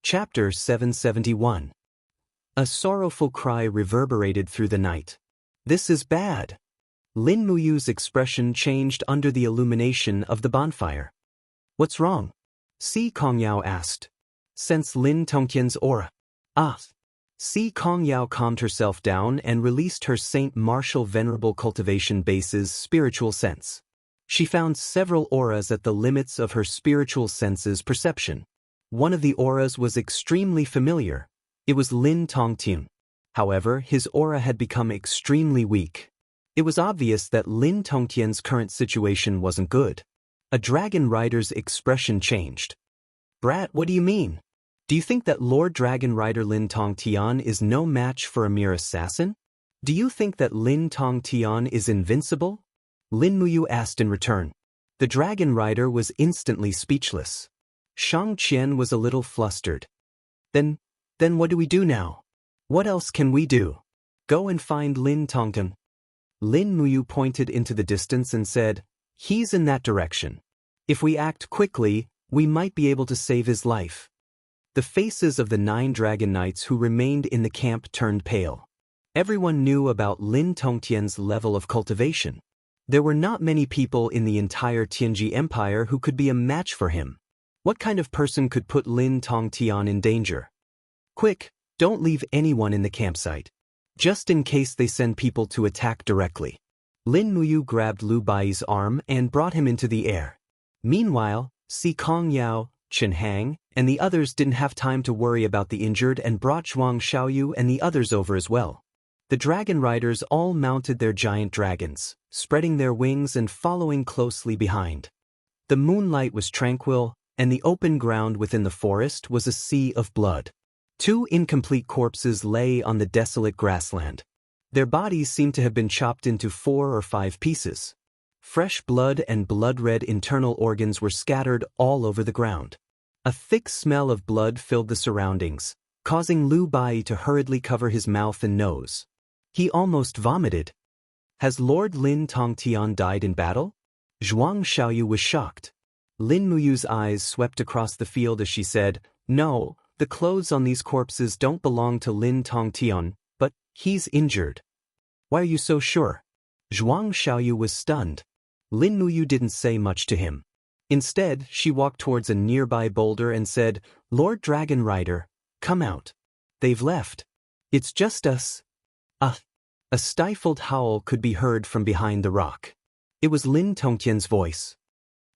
Chapter 771. A sorrowful cry reverberated through the night. This is bad. Lin Muyu's expression changed under the illumination of the bonfire. What's wrong? Si Kongyao asked. Sense Lin Tongqian's aura. Ah. Si Kongyao calmed herself down and released her Saint Martial Venerable Cultivation base's spiritual sense. She found several auras at the limits of her spiritual sense's perception. One of the auras was extremely familiar. It was Lin Tongqian. However, his aura had become extremely weak. It was obvious that Lin Tongqian's current situation wasn't good. A dragon rider's expression changed. Brat, what do you mean? Do you think that Lord Dragon Rider Lin Tongqian is no match for a mere assassin? Do you think that Lin Tongqian is invincible? Lin Muyu asked in return. The dragon rider was instantly speechless. Shang Qian was a little flustered. Then what do we do now? What else can we do? Go and find Lin Tongqian. Lin Muyu pointed into the distance and said, He's in that direction. If we act quickly, we might be able to save his life. The faces of the 9 dragon knights who remained in the camp turned pale. Everyone knew about Lin Tongqian's level of cultivation. There were not many people in the entire Tianji Empire who could be a match for him. What kind of person could put Lin Tongqian in danger? Quick, don't leave anyone in the campsite. Just in case they send people to attack directly. Lin Muyu grabbed Lu Bai's arm and brought him into the air. Meanwhile, Si Kongyao, Chen Hang, and the others didn't have time to worry about the injured and brought Zhuang Xiaoyu and the others over as well. The dragon riders all mounted their giant dragons, spreading their wings and following closely behind. The moonlight was tranquil, and the open ground within the forest was a sea of blood. 2 incomplete corpses lay on the desolate grassland. Their bodies seemed to have been chopped into 4 or 5 pieces. Fresh blood and blood-red internal organs were scattered all over the ground. A thick smell of blood filled the surroundings, causing Lu Bai to hurriedly cover his mouth and nose. He almost vomited. Has Lord Lin Tongqian died in battle? Zhuang Xiaoyu was shocked. Lin Muyu's eyes swept across the field as she said, No, the clothes on these corpses don't belong to Lin Tongqian, but he's injured. Why are you so sure? Zhuang Xiaoyu was stunned. Lin Muyu didn't say much to him. Instead, she walked towards a nearby boulder and said, Lord Dragon Rider, come out. They've left. It's just us. A stifled howl could be heard from behind the rock. It was Lin Tongqian's voice.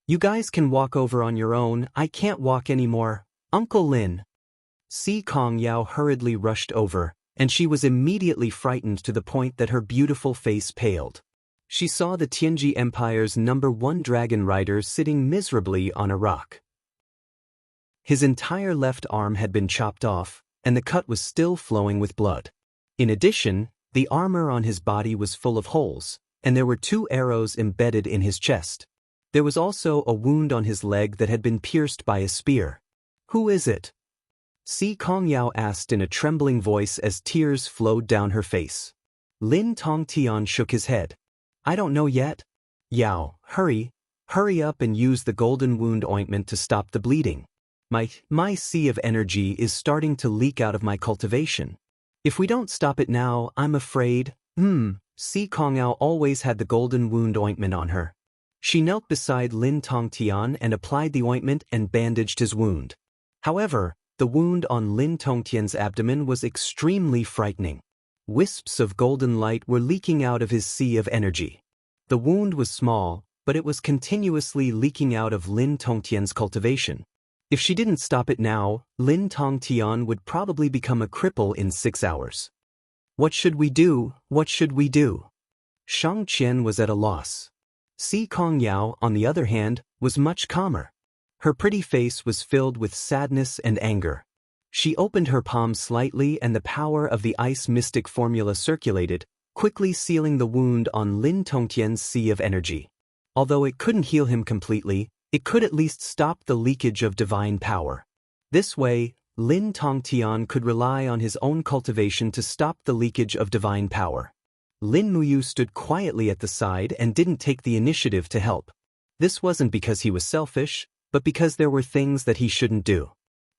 You guys can walk over on your own, I can't walk anymore. Uncle Lin. Si Kongyao hurriedly rushed over, and she was immediately frightened to the point that her beautiful face paled. She saw the Tianji Empire's #1 dragon rider sitting miserably on a rock. His entire left arm had been chopped off, and the cut was still flowing with blood. In addition, the armor on his body was full of holes, and there were 2 arrows embedded in his chest. There was also a wound on his leg that had been pierced by a spear. Who is it? Si Kongyao asked in a trembling voice as tears flowed down her face. Lin Tongqian shook his head. I don't know yet. Yao, hurry up and use the golden wound ointment to stop the bleeding. My sea of energy is starting to leak out of my cultivation. If we don't stop it now, I'm afraid. Si Kongyao always had the golden wound ointment on her. She knelt beside Lin Tongqian and applied the ointment and bandaged his wound. However, the wound on Lin Tongqian's abdomen was extremely frightening. Wisps of golden light were leaking out of his sea of energy. The wound was small, but it was continuously leaking out of Lin Tongqian's cultivation. If she didn't stop it now, Lin Tongqian would probably become a cripple in 6 hours. What should we do? What should we do? Shang Qian was at a loss. Si Kongyao, on the other hand, was much calmer. Her pretty face was filled with sadness and anger. She opened her palm slightly and the power of the ice mystic formula circulated, quickly sealing the wound on Lin Tongqian's sea of energy. Although it couldn't heal him completely, it could at least stop the leakage of divine power. This way, Lin Tongqian could rely on his own cultivation to stop the leakage of divine power. Lin Muyu stood quietly at the side and didn't take the initiative to help. This wasn't because he was selfish, but because there were things that he shouldn't do.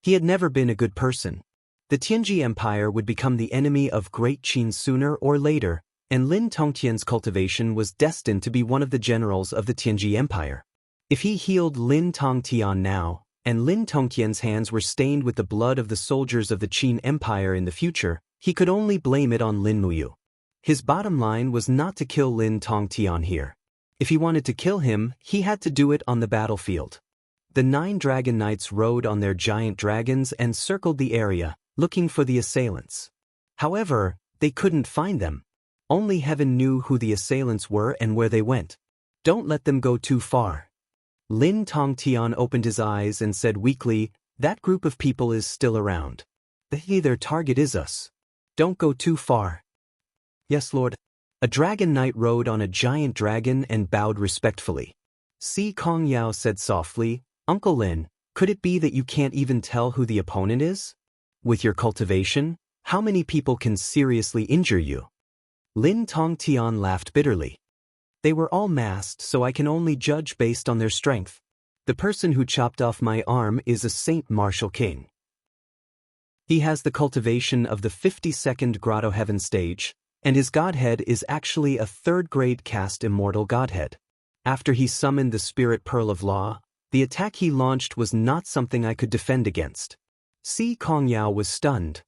He had never been a good person. The Tianji Empire would become the enemy of Great Qin sooner or later, and Lin Tongtian's cultivation was destined to be one of the generals of the Tianji Empire. If he healed Lin Tongtian now, and Lin Tongtian's hands were stained with the blood of the soldiers of the Qin Empire in the future, he could only blame it on Lin Muyu. His bottom line was not to kill Lin Tongtian here. If he wanted to kill him, he had to do it on the battlefield. The 9 dragon knights rode on their giant dragons and circled the area, looking for the assailants. However, they couldn't find them. Only heaven knew who the assailants were and where they went. Don't let them go too far. Lin Tongtian opened his eyes and said weakly, "That group of people is still around. Their target is us. Don't go too far." "Yes, Lord." A dragon knight rode on a giant dragon and bowed respectfully. Si Kongyao said softly, "Uncle Lin, could it be that you can't even tell who the opponent is? With your cultivation, how many people can seriously injure you?" Lin Tongtian laughed bitterly. "They were all masked, so I can only judge based on their strength. The person who chopped off my arm is a Saint Martial King. He has the cultivation of the 52nd Grotto Heaven stage, and his godhead is actually a 3rd-grade caste Immortal godhead. After he summoned the Spirit Pearl of Law, the attack he launched was not something I could defend against." Si Kongyao was stunned.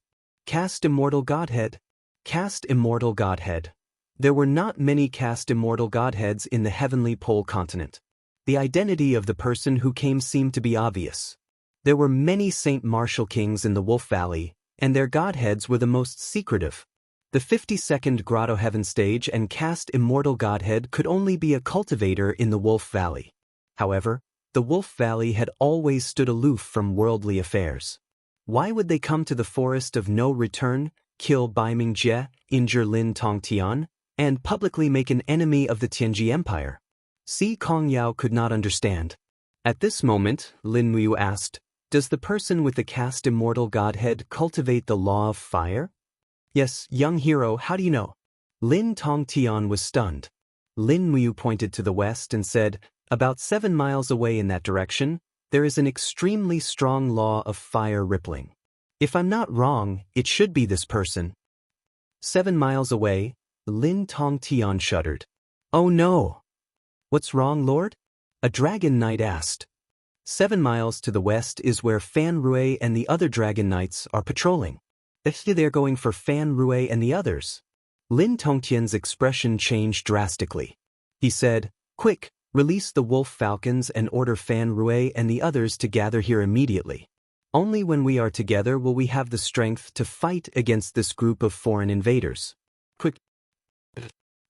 Caste Immortal godhead? Caste Immortal godhead. There were not many caste Immortal godheads in the heavenly pole continent. The identity of the person who came seemed to be obvious. There were many Saint Martial Kings in the Wolf Valley, and their godheads were the most secretive. The 52nd Grotto Heaven stage and caste Immortal godhead could only be a cultivator in the Wolf Valley. However, the Wolf Valley had always stood aloof from worldly affairs. Why would they come to the Forest of No Return, kill Bai Mingjie, injure Lin Tongtian, and publicly make an enemy of the Tianji Empire? Si Kongyao could not understand. At this moment, Lin Muyu asked, "Does the person with the caste Immortal godhead cultivate the law of fire?" "Yes, young hero, how do you know?" Lin Tongtian was stunned. Lin Muyu pointed to the west and said, "About 7 miles away in that direction, there is an extremely strong law of fire rippling. If I'm not wrong, it should be this person." 7 miles away, Lin Tongtian shuddered. "Oh no!" "What's wrong, Lord?" a dragon knight asked. 7 miles to the west is where Fan Rui and the other dragon knights are patrolling. They're going for Fan Rui and the others. Lin Tongtian's expression changed drastically. He said, "Quick, release the wolf falcons and order Fan Rui and the others to gather here immediately. Only when we are together will we have the strength to fight against this group of foreign invaders. Quick."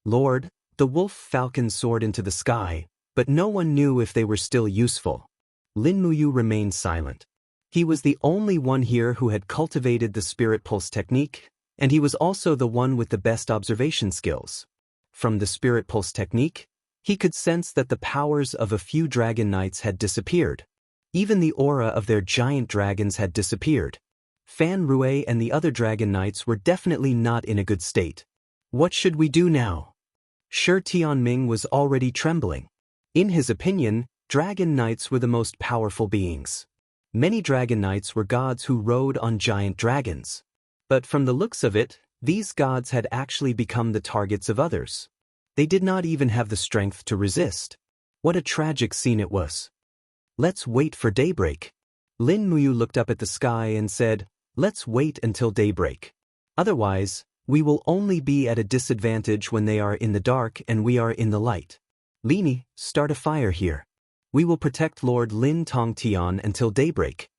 "Lord," the wolf falcons soared into the sky, but no one knew if they were still useful. Lin Muyu remained silent. He was the only one here who had cultivated the Spirit Pulse technique, and he was also the one with the best observation skills. From the Spirit Pulse technique, he could sense that the powers of a few dragon knights had disappeared. Even the aura of their giant dragons had disappeared. Fan Rui and the other dragon knights were definitely not in a good state. What should we do now? Shi Tianming was already trembling. In his opinion, dragon knights were the most powerful beings. Many dragon knights were gods who rode on giant dragons. But from the looks of it, these gods had actually become the targets of others. They did not even have the strength to resist. What a tragic scene it was. Let's wait for daybreak. Lin Muyu looked up at the sky and said, let's wait until daybreak. Otherwise, we will only be at a disadvantage when they are in the dark and we are in the light. Lini, start a fire here. We will protect Lord Lin Tongtian until daybreak.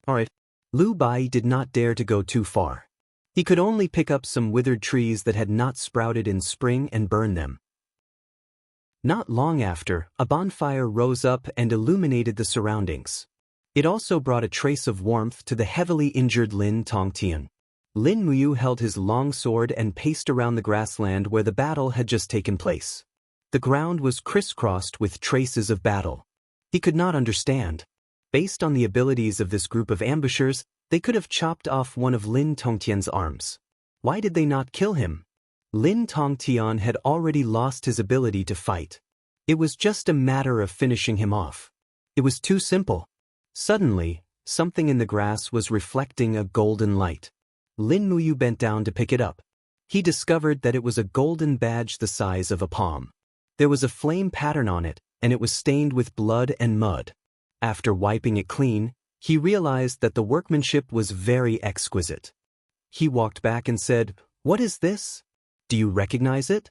Alright. Lu Bai did not dare to go too far. He could only pick up some withered trees that had not sprouted in spring and burn them. Not long after, a bonfire rose up and illuminated the surroundings. It also brought a trace of warmth to the heavily injured Lin Tongtian. Lin Muyu held his long sword and paced around the grassland where the battle had just taken place. The ground was crisscrossed with traces of battle. He could not understand. Based on the abilities of this group of ambushers, they could have chopped off one of Lin Tongtian's arms. Why did they not kill him? Lin Tongtian had already lost his ability to fight. It was just a matter of finishing him off. It was too simple. Suddenly, something in the grass was reflecting a golden light. Lin Muyu bent down to pick it up. He discovered that it was a golden badge the size of a palm. There was a flame pattern on it, and it was stained with blood and mud. After wiping it clean, he realized that the workmanship was very exquisite. He walked back and said, "What is this? Do you recognize it?"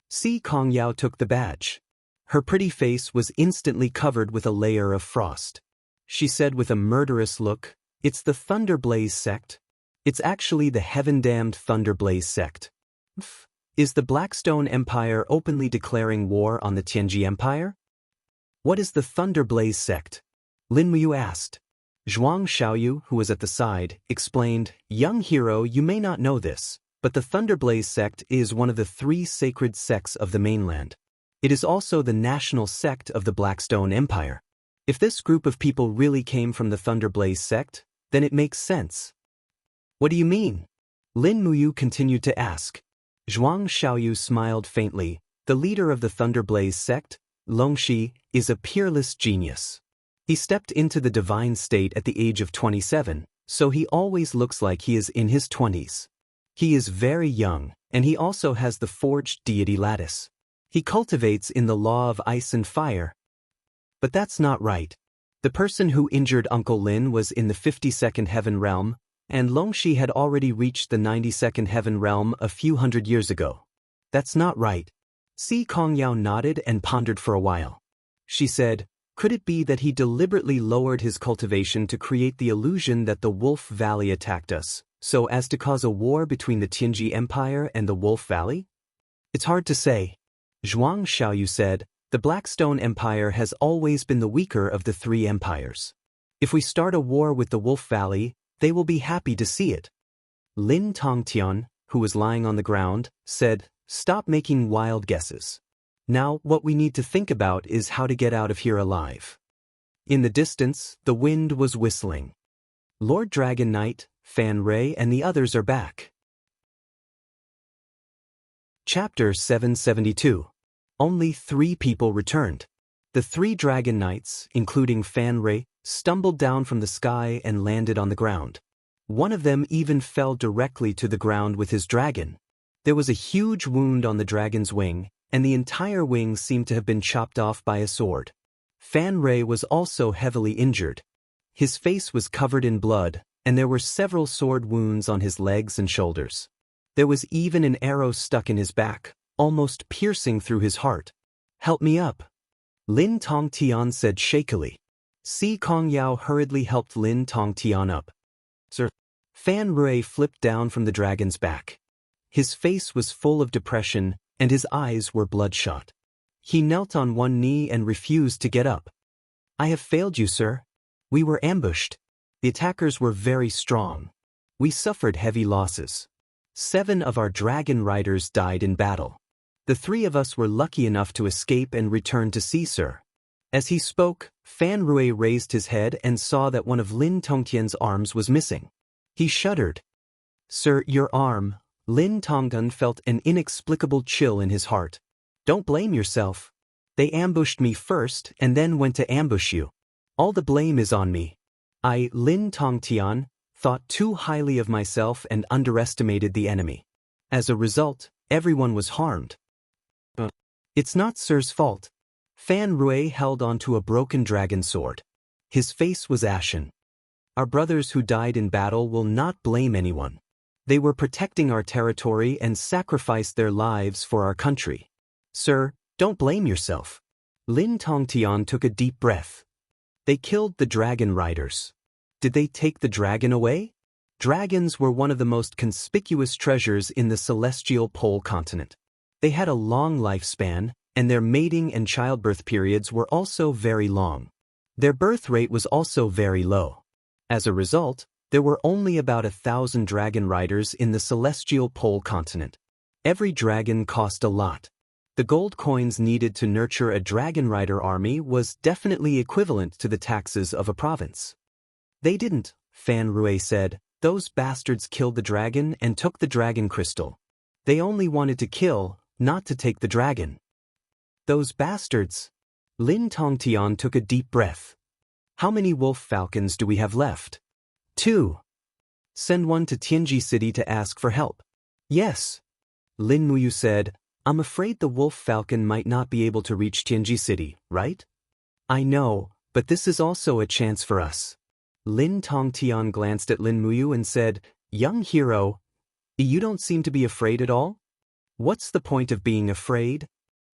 Si Kongyao took the badge. Her pretty face was instantly covered with a layer of frost. She said with a murderous look, "It's the Thunderblaze sect. It's actually the heaven-damned Thunderblaze sect. Is the Blackstone Empire openly declaring war on the Tianji Empire?" "What is the Thunderblaze sect?" Lin Muyu asked. Zhuang Xiaoyu, who was at the side, explained, "Young hero, you may not know this, but the Thunderblaze sect is one of the 3 sacred sects of the mainland. It is also the national sect of the Blackstone Empire. If this group of people really came from the Thunderblaze sect, then it makes sense." "What do you mean?" Lin Muyu continued to ask. Zhuang Xiaoyu smiled faintly. "The leader of the Thunderblaze sect, Longxi, is a peerless genius. He stepped into the divine state at the age of 27, so he always looks like he is in his 20s. He is very young, and he also has the forged deity lattice. He cultivates in the law of ice and fire." "But that's not right. The person who injured Uncle Lin was in the 52nd heaven realm, and Longxi had already reached the 92nd heaven realm a few hundred years ago." "That's not right." Si Kongyao nodded and pondered for a while. She said, "Could it be that he deliberately lowered his cultivation to create the illusion that the Wolf Valley attacked us, so as to cause a war between the Tianji Empire and the Wolf Valley?" "It's hard to say." Zhuang Xiaoyu said, "The Blackstone Empire has always been the weaker of the 3 empires. If we start a war with the Wolf Valley, they will be happy to see it." Lin Tongtian, who was lying on the ground, said, "Stop making wild guesses. Now what we need to think about is how to get out of here alive." In the distance, the wind was whistling. Lord Dragon Knight, Fan Rei and the others are back. Chapter 772. Only 3 people returned. The 3 Dragon Knights, including Fan Rei, stumbled down from the sky and landed on the ground. One of them even fell directly to the ground with his dragon. There was a huge wound on the dragon's wing, and the entire wing seemed to have been chopped off by a sword. Fan Rei was also heavily injured. His face was covered in blood, and there were several sword wounds on his legs and shoulders. There was even an arrow stuck in his back, almost piercing through his heart. "Help me up," Lin Tongtian said shakily. Si Kongyao hurriedly helped Lin Tongtian up. "Sir." Fan Rei flipped down from the dragon's back. His face was full of depression, and his eyes were bloodshot. He knelt on one knee and refused to get up. "I have failed you, sir. We were ambushed. The attackers were very strong. We suffered heavy losses. 7 of our dragon riders died in battle. The 3 of us were lucky enough to escape and return to sea, sir." As he spoke, Fan Rui raised his head and saw that one of Lin Tongtian's arms was missing. He shuddered. "Sir, your arm." Lin Tongtian felt an inexplicable chill in his heart. "Don't blame yourself. They ambushed me first and then went to ambush you. All the blame is on me. I, Lin Tongtian, thought too highly of myself and underestimated the enemy. As a result, everyone was harmed." "It's not Sir's fault." Fan Rui held onto a broken dragon sword. His face was ashen. "Our brothers who died in battle will not blame anyone. They were protecting our territory and sacrificed their lives for our country. Sir, don't blame yourself." Lin Tongtian took a deep breath. "They killed the dragon riders. Did they take the dragon away?" Dragons were one of the most conspicuous treasures in the celestial pole continent. They had a long lifespan, and their mating and childbirth periods were also very long. Their birth rate was also very low. As a result, there were only about 1,000 dragon riders in the celestial pole continent. Every dragon cost a lot. The gold coins needed to nurture a dragon rider army was definitely equivalent to the taxes of a province. "They didn't," Fan Rui said. "Those bastards killed the dragon and took the dragon crystal. They only wanted to kill, not to take the dragon." "Those bastards." Lin Tongtian took a deep breath. How many wolf falcons do we have left? 2. Send one to Tianji City to ask for help. Yes. Lin Muyu said, I'm afraid the wolf falcon might not be able to reach Tianji City, right? I know, but this is also a chance for us. Lin Tongtian glanced at Lin Muyu and said, Young hero, you don't seem to be afraid at all? What's the point of being afraid?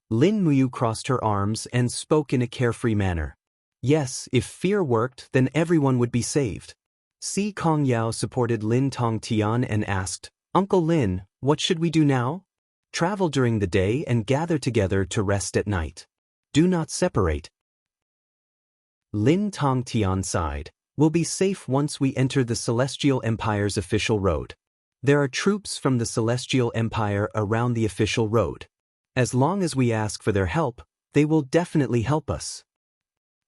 Lin Muyu crossed her arms and spoke in a carefree manner. Yes, if fear worked, then everyone would be saved. Si Kong Yao supported Lin Tongtian and asked, Uncle Lin, what should we do now? Travel during the day and gather together to rest at night. Do not separate. Lin Tongtian sighed. We'll be safe once we enter the Celestial Empire's official road. There are troops from the Celestial Empire around the official road. As long as we ask for their help, they will definitely help us.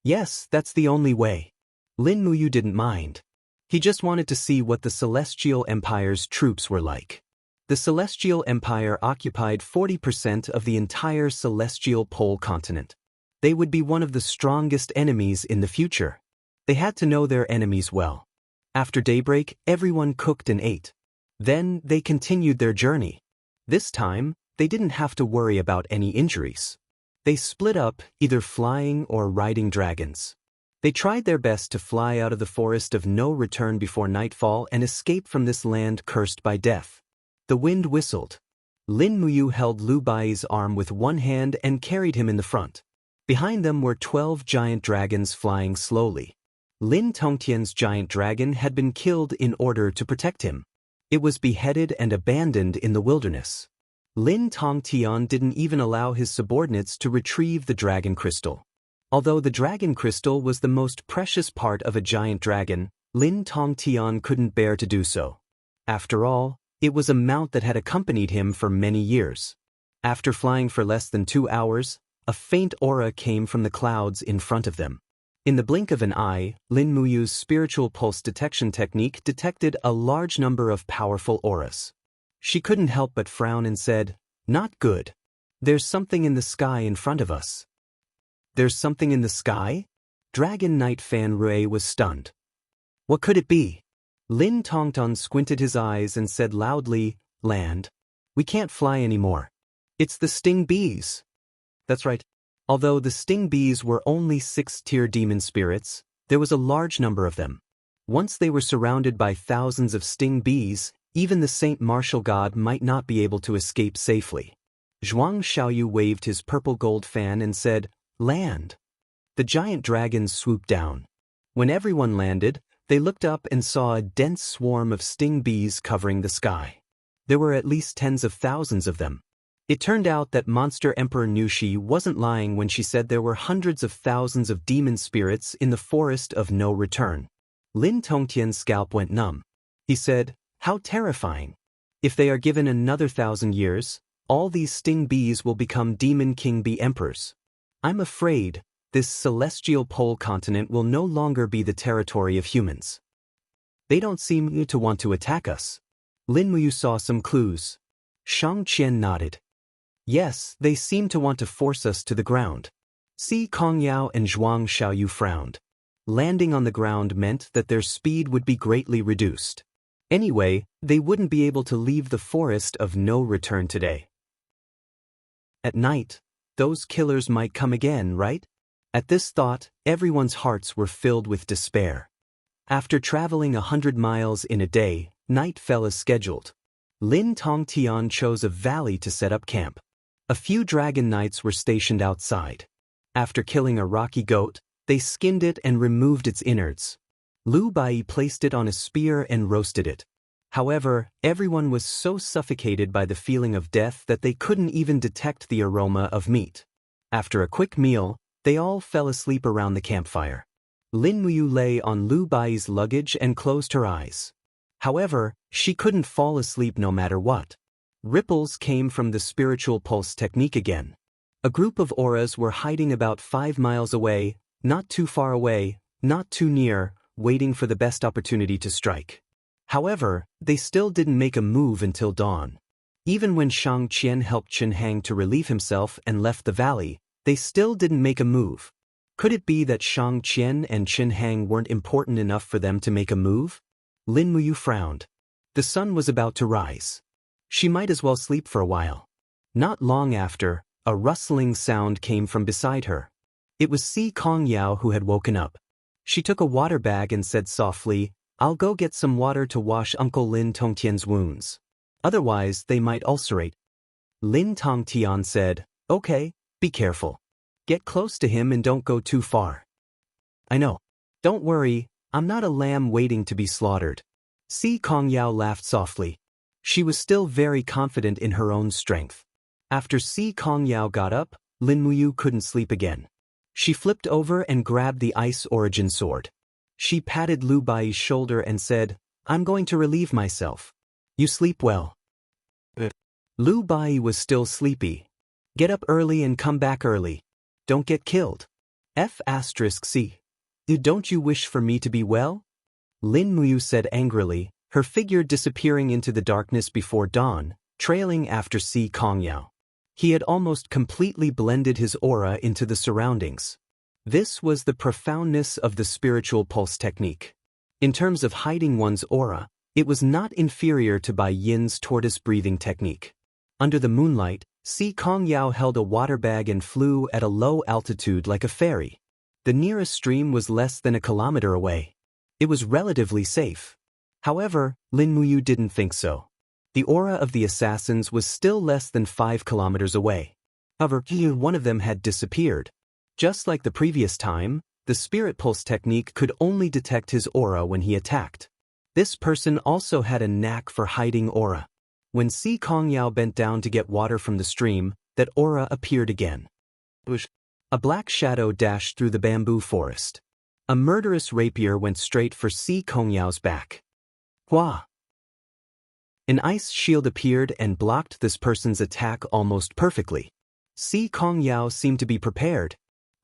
Yes, that's the only way. Lin Muyu didn't mind. He just wanted to see what the Celestial Empire's troops were like. The Celestial Empire occupied 40% of the entire Celestial Pole continent. They would be one of the strongest enemies in the future. They had to know their enemies well. After daybreak, everyone cooked and ate. Then they continued their journey. This time, they didn't have to worry about any injuries. They split up, either flying or riding dragons. They tried their best to fly out of the forest of no return before nightfall and escape from this land cursed by death. The wind whistled. Lin Muyu held Lu Bai's arm with one hand and carried him in the front. Behind them were 12 giant dragons flying slowly. Lin Tongtian's giant dragon had been killed in order to protect him. It was beheaded and abandoned in the wilderness. Lin Tongtian didn't even allow his subordinates to retrieve the dragon crystal. Although the dragon crystal was the most precious part of a giant dragon, Lin Tongtian couldn't bear to do so. After all, it was a mount that had accompanied him for many years. After flying for less than 2 hours, a faint aura came from the clouds in front of them. In the blink of an eye, Lin Muyu's spiritual pulse detection technique detected a large number of powerful auras. She couldn't help but frown and said, Not good. There's something in the sky in front of us. There's something in the sky? Dragon Knight Fan Rui was stunned. What could it be? Lin Tongtian squinted his eyes and said loudly, Land. We can't fly anymore. It's the sting bees. That's right. Although the sting bees were only 6th-tier demon spirits, there was a large number of them. Once they were surrounded by thousands of sting bees, even the Saint Martial God might not be able to escape safely. Zhuang Xiaoyu waved his purple gold fan and said, Land. The giant dragons swooped down. When everyone landed, they looked up and saw a dense swarm of sting bees covering the sky. There were at least tens of thousands of them. It turned out that Monster Emperor Nushi wasn't lying when she said there were hundreds of thousands of demon spirits in the forest of no return. Lin Tongtian's scalp went numb. He said, How terrifying. If they are given another 1,000 years, all these sting bees will become demon king bee emperors. I'm afraid this celestial pole continent will no longer be the territory of humans. They don't seem to want to attack us. Lin Muyu saw some clues. Shang Qian nodded. Yes, they seem to want to force us to the ground. Si Kong Yao and Zhuang Xiaoyu frowned. Landing on the ground meant that their speed would be greatly reduced. Anyway, they wouldn't be able to leave the forest of no return today. At night, those killers might come again, right? At this thought, everyone's hearts were filled with despair. After traveling 100 miles in a day, night fell as scheduled. Lin Tongtian chose a valley to set up camp. A few dragon knights were stationed outside. After killing a rocky goat, they skinned it and removed its innards. Lu Bai placed it on a spear and roasted it. However, everyone was so suffocated by the feeling of death that they couldn't even detect the aroma of meat. After a quick meal, they all fell asleep around the campfire. Lin Muyu lay on Lu Bai's luggage and closed her eyes. However, she couldn't fall asleep no matter what. Ripples came from the spiritual pulse technique again. A group of auras were hiding about 5 miles away, not too far away, not too near, waiting for the best opportunity to strike. However, they still didn't make a move until dawn. Even when Shang Qian helped Chen Hang to relieve himself and left the valley, they still didn't make a move. Could it be that Shang Qian and Qin Hang weren't important enough for them to make a move? Lin Muyu frowned. The sun was about to rise. She might as well sleep for a while. Not long after, a rustling sound came from beside her. It was Si Kongyao who had woken up. She took a water bag and said softly, "I'll go get some water to wash Uncle Lin Tongtian's wounds. Otherwise, they might ulcerate." Lin Tongtian said, "Okay, be careful. Get close to him and don't go too far." "I know. Don't worry, I'm not a lamb waiting to be slaughtered." Si Kongyao laughed softly. She was still very confident in her own strength. After Si Kongyao got up, Lin Muyu couldn't sleep again. She flipped over and grabbed the Ice Origin sword. She patted Lu Bai's shoulder and said, "I'm going to relieve myself. You sleep well." Lu Bai was still sleepy. "Get up early and come back early. Don't get killed. F*C. Don't you wish for me to be well?" Lin Muyu said angrily, her figure disappearing into the darkness before dawn, trailing after Si Kongyao. He had almost completely blended his aura into the surroundings. This was the profoundness of the spiritual pulse technique. In terms of hiding one's aura, it was not inferior to Bai Yin's tortoise breathing technique. Under the moonlight, Si Kongyao held a water bag and flew at a low altitude like a fairy. The nearest stream was less than a kilometer away. It was relatively safe. However, Lin Muyu didn't think so. The aura of the assassins was still less than 5 kilometers away. However, one of them had disappeared. Just like the previous time, the spirit pulse technique could only detect his aura when he attacked. This person also had a knack for hiding aura. When Si Kongyao bent down to get water from the stream, that aura appeared again. A black shadow dashed through the bamboo forest. A murderous rapier went straight for Si Kongyao's back. Hua! An ice shield appeared and blocked this person's attack almost perfectly. Si Kongyao seemed to be prepared.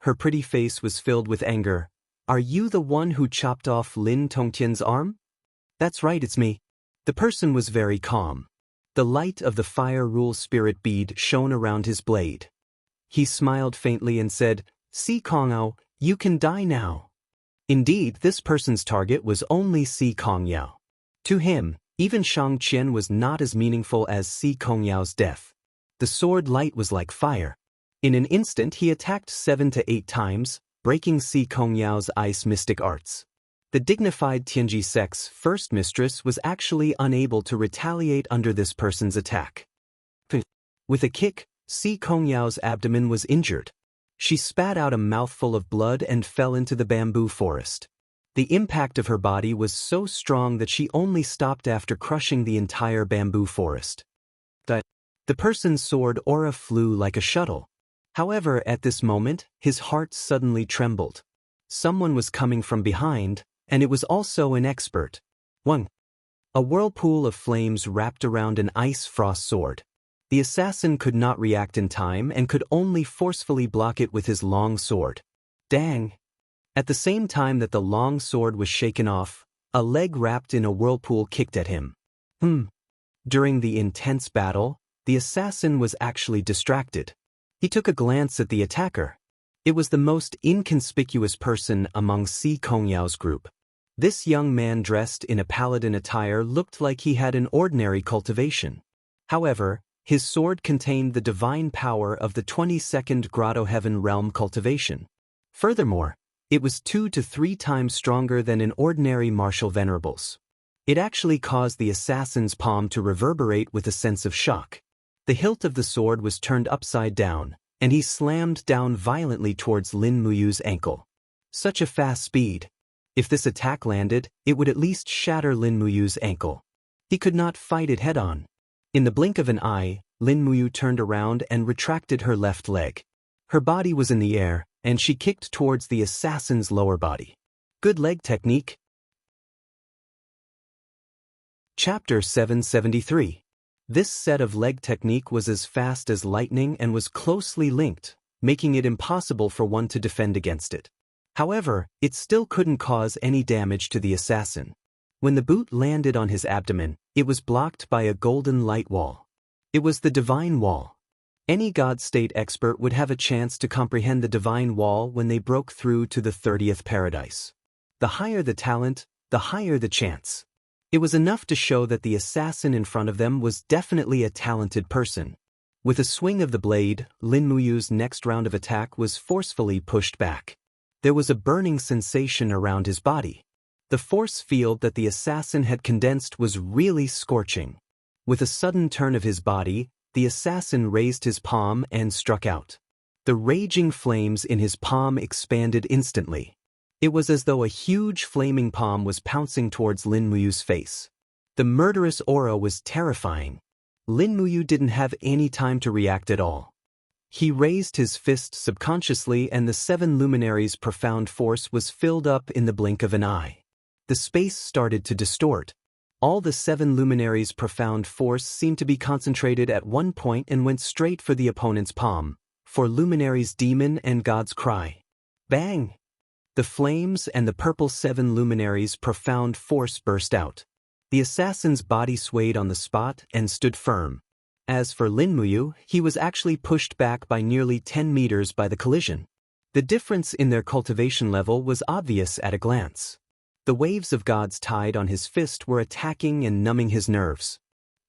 Her pretty face was filled with anger. "Are you the one who chopped off Lin Tongtian's arm?" "That's right, it's me." The person was very calm. The light of the fire rule spirit bead shone around his blade. He smiled faintly and said, "Si Kongyao, you can die now." Indeed, this person's target was only Si Kongyao. To him, even Shang Qian was not as meaningful as Si Kongyao's death. The sword light was like fire. In an instant he attacked 7 to 8 times, breaking Si Kongyao's ice mystic arts. The dignified Tianji sect's first mistress was actually unable to retaliate under this person's attack. With a kick, Si Kongyao's abdomen was injured. She spat out a mouthful of blood and fell into the bamboo forest. The impact of her body was so strong that she only stopped after crushing the entire bamboo forest. The person's sword aura flew like a shuttle. However, at this moment, his heart suddenly trembled. Someone was coming from behind, and it was also an expert. 1. A whirlpool of flames wrapped around an ice frost sword. The assassin could not react in time and could only forcefully block it with his long sword. Dang! At the same time that the long sword was shaken off, a leg wrapped in a whirlpool kicked at him. During the intense battle, the assassin was actually distracted. He took a glance at the attacker. It was the most inconspicuous person among Si Kongyao's group. This young man dressed in a paladin attire looked like he had an ordinary cultivation. However, his sword contained the divine power of the 22nd Grotto Heaven Realm cultivation. Furthermore, it was 2 to 3 times stronger than an ordinary martial venerables. It actually caused the assassin's palm to reverberate with a sense of shock. The hilt of the sword was turned upside down, and he slammed down violently towards Lin Muyu's ankle. Such a fast speed. If this attack landed, it would at least shatter Lin Muyu's ankle. He could not fight it head-on. In the blink of an eye, Lin Muyu turned around and retracted her left leg. Her body was in the air, and she kicked towards the assassin's lower body. Good leg technique. Chapter 773. This set of leg technique was as fast as lightning and was closely linked, making it impossible for one to defend against it. However, it still couldn't cause any damage to the assassin. When the boot landed on his abdomen, it was blocked by a golden light wall. It was the divine wall. Any God State expert would have a chance to comprehend the divine wall when they broke through to the 30th paradise. The higher the talent, the higher the chance. It was enough to show that the assassin in front of them was definitely a talented person. With a swing of the blade, Lin Muyu's next round of attack was forcefully pushed back. There was a burning sensation around his body. The force field that the assassin had condensed was really scorching. With a sudden turn of his body, the assassin raised his palm and struck out. The raging flames in his palm expanded instantly. It was as though a huge flaming palm was pouncing towards Lin Muyu's face. The murderous aura was terrifying. Lin Muyu didn't have any time to react at all. He raised his fist subconsciously and the 7 luminaries' profound force was filled up in the blink of an eye. The space started to distort. All the 7 luminaries' profound force seemed to be concentrated at one point and went straight for the opponent's palm, for Luminary's demon and God's cry. Bang! The flames and the purple 7 luminaries' profound force burst out. The assassin's body swayed on the spot and stood firm. As for Lin Muyu, he was actually pushed back by nearly 10 meters by the collision. The difference in their cultivation level was obvious at a glance. The waves of God's tide on his fist were attacking and numbing his nerves.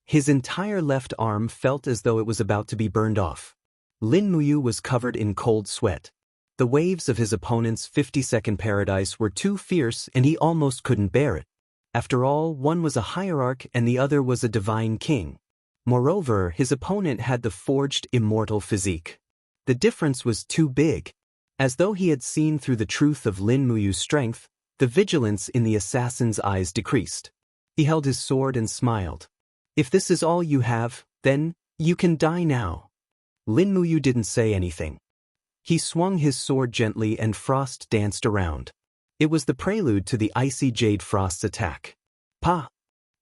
His entire left arm felt as though it was about to be burned off. Lin Muyu was covered in cold sweat. The waves of his opponent's 50-second paradise were too fierce and he almost couldn't bear it. After all, one was a hierarch and the other was a divine king. Moreover, his opponent had the forged immortal physique. The difference was too big. As though he had seen through the truth of Lin Muyu's strength, the vigilance in the assassin's eyes decreased. He held his sword and smiled. If this is all you have, then you can die now. Lin Muyu didn't say anything. He swung his sword gently and frost danced around. It was the prelude to the icy jade frost's attack. Pa!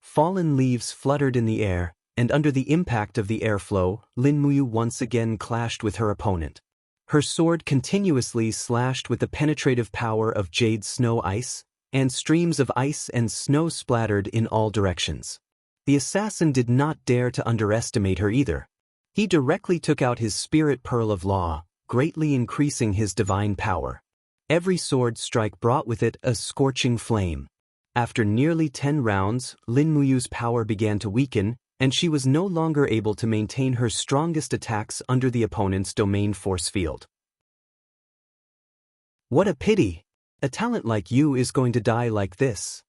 Fallen leaves fluttered in the air, and under the impact of the airflow, Lin Muyu once again clashed with her opponent. Her sword continuously slashed with the penetrative power of jade snow ice, and streams of ice and snow splattered in all directions. The assassin did not dare to underestimate her either. He directly took out his spirit pearl of law, greatly increasing his divine power. Every sword strike brought with it a scorching flame. After nearly 10 rounds, Lin Muyu's power began to weaken, and she was no longer able to maintain her strongest attacks under the opponent's domain force field. What a pity! A talent like you is going to die like this.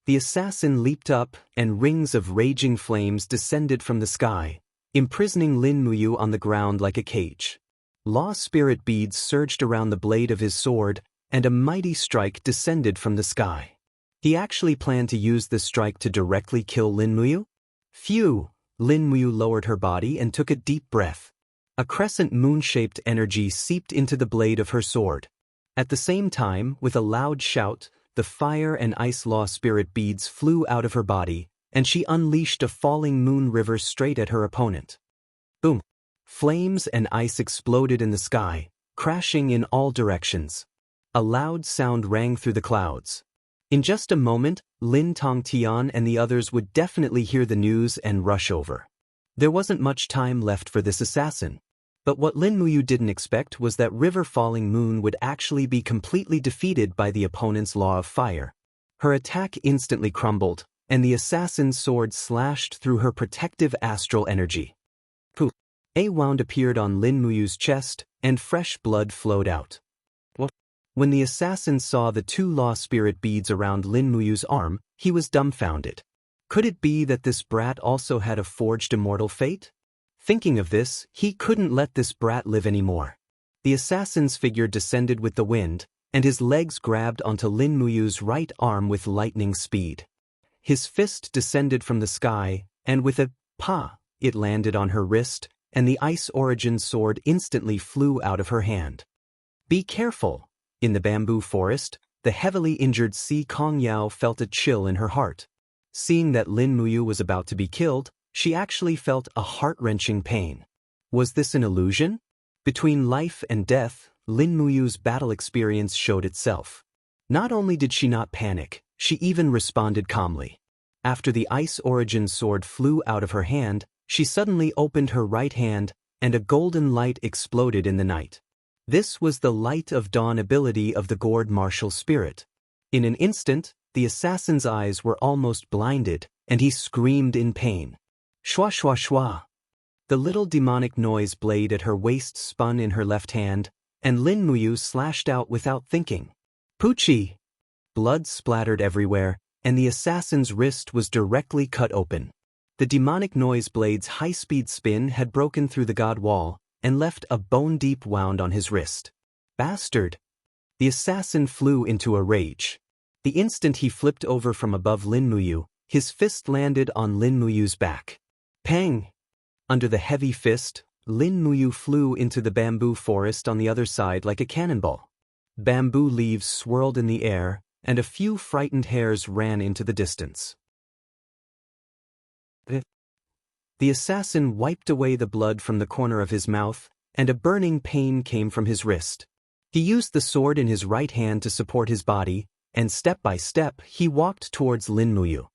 The assassin leaped up, and rings of raging flames descended from the sky, imprisoning Lin Muyu on the ground like a cage. Law spirit beads surged around the blade of his sword, and a mighty strike descended from the sky. He actually planned to use this strike to directly kill Lin Muyu? Phew! Lin Muyu lowered her body and took a deep breath. A crescent moon-shaped energy seeped into the blade of her sword. At the same time, with a loud shout, the fire and ice law spirit beads flew out of her body, and she unleashed a falling moon river straight at her opponent. Boom! Flames and ice exploded in the sky, crashing in all directions. A loud sound rang through the clouds. In just a moment, Lin Tongtian and the others would definitely hear the news and rush over. There wasn't much time left for this assassin. But what Lin Muyu didn't expect was that River Falling Moon would actually be completely defeated by the opponent's law of fire. Her attack instantly crumbled, and the assassin's sword slashed through her protective astral energy. Poof! A wound appeared on Lin Muyu's chest, and fresh blood flowed out. When the assassin saw the 2 law spirit beads around Lin Muyu's arm, he was dumbfounded. Could it be that this brat also had a forged immortal fate? Thinking of this, he couldn't let this brat live anymore. The assassin's figure descended with the wind, and his legs grabbed onto Lin Muyu's right arm with lightning speed. His fist descended from the sky, and with a pa, it landed on her wrist, and the ice origin sword instantly flew out of her hand. Be careful! In the bamboo forest, the heavily injured Si Kongyao felt a chill in her heart. Seeing that Lin Muyu was about to be killed, she actually felt a heart-wrenching pain. Was this an illusion? Between life and death, Lin Muyu's battle experience showed itself. Not only did she not panic, she even responded calmly. After the ice origin sword flew out of her hand, she suddenly opened her right hand, and a golden light exploded in the night. This was the light of dawn ability of the gourd martial spirit. In an instant, the assassin's eyes were almost blinded, and he screamed in pain. Shwa shwa shwa. The little demonic noise blade at her waist spun in her left hand, and Lin Muyu slashed out without thinking. Poochie! Blood splattered everywhere, and the assassin's wrist was directly cut open. The demonic noise blade's high-speed spin had broken through the god wall and left a bone-deep wound on his wrist. Bastard! The assassin flew into a rage. The instant he flipped over from above Lin Muyu, his fist landed on Lin Muyu's back. Pang! Under the heavy fist, Lin Muyu flew into the bamboo forest on the other side like a cannonball. Bamboo leaves swirled in the air, and a few frightened hares ran into the distance. The assassin wiped away the blood from the corner of his mouth, and a burning pain came from his wrist. He used the sword in his right hand to support his body, and step by step he walked towards Lin Muyu.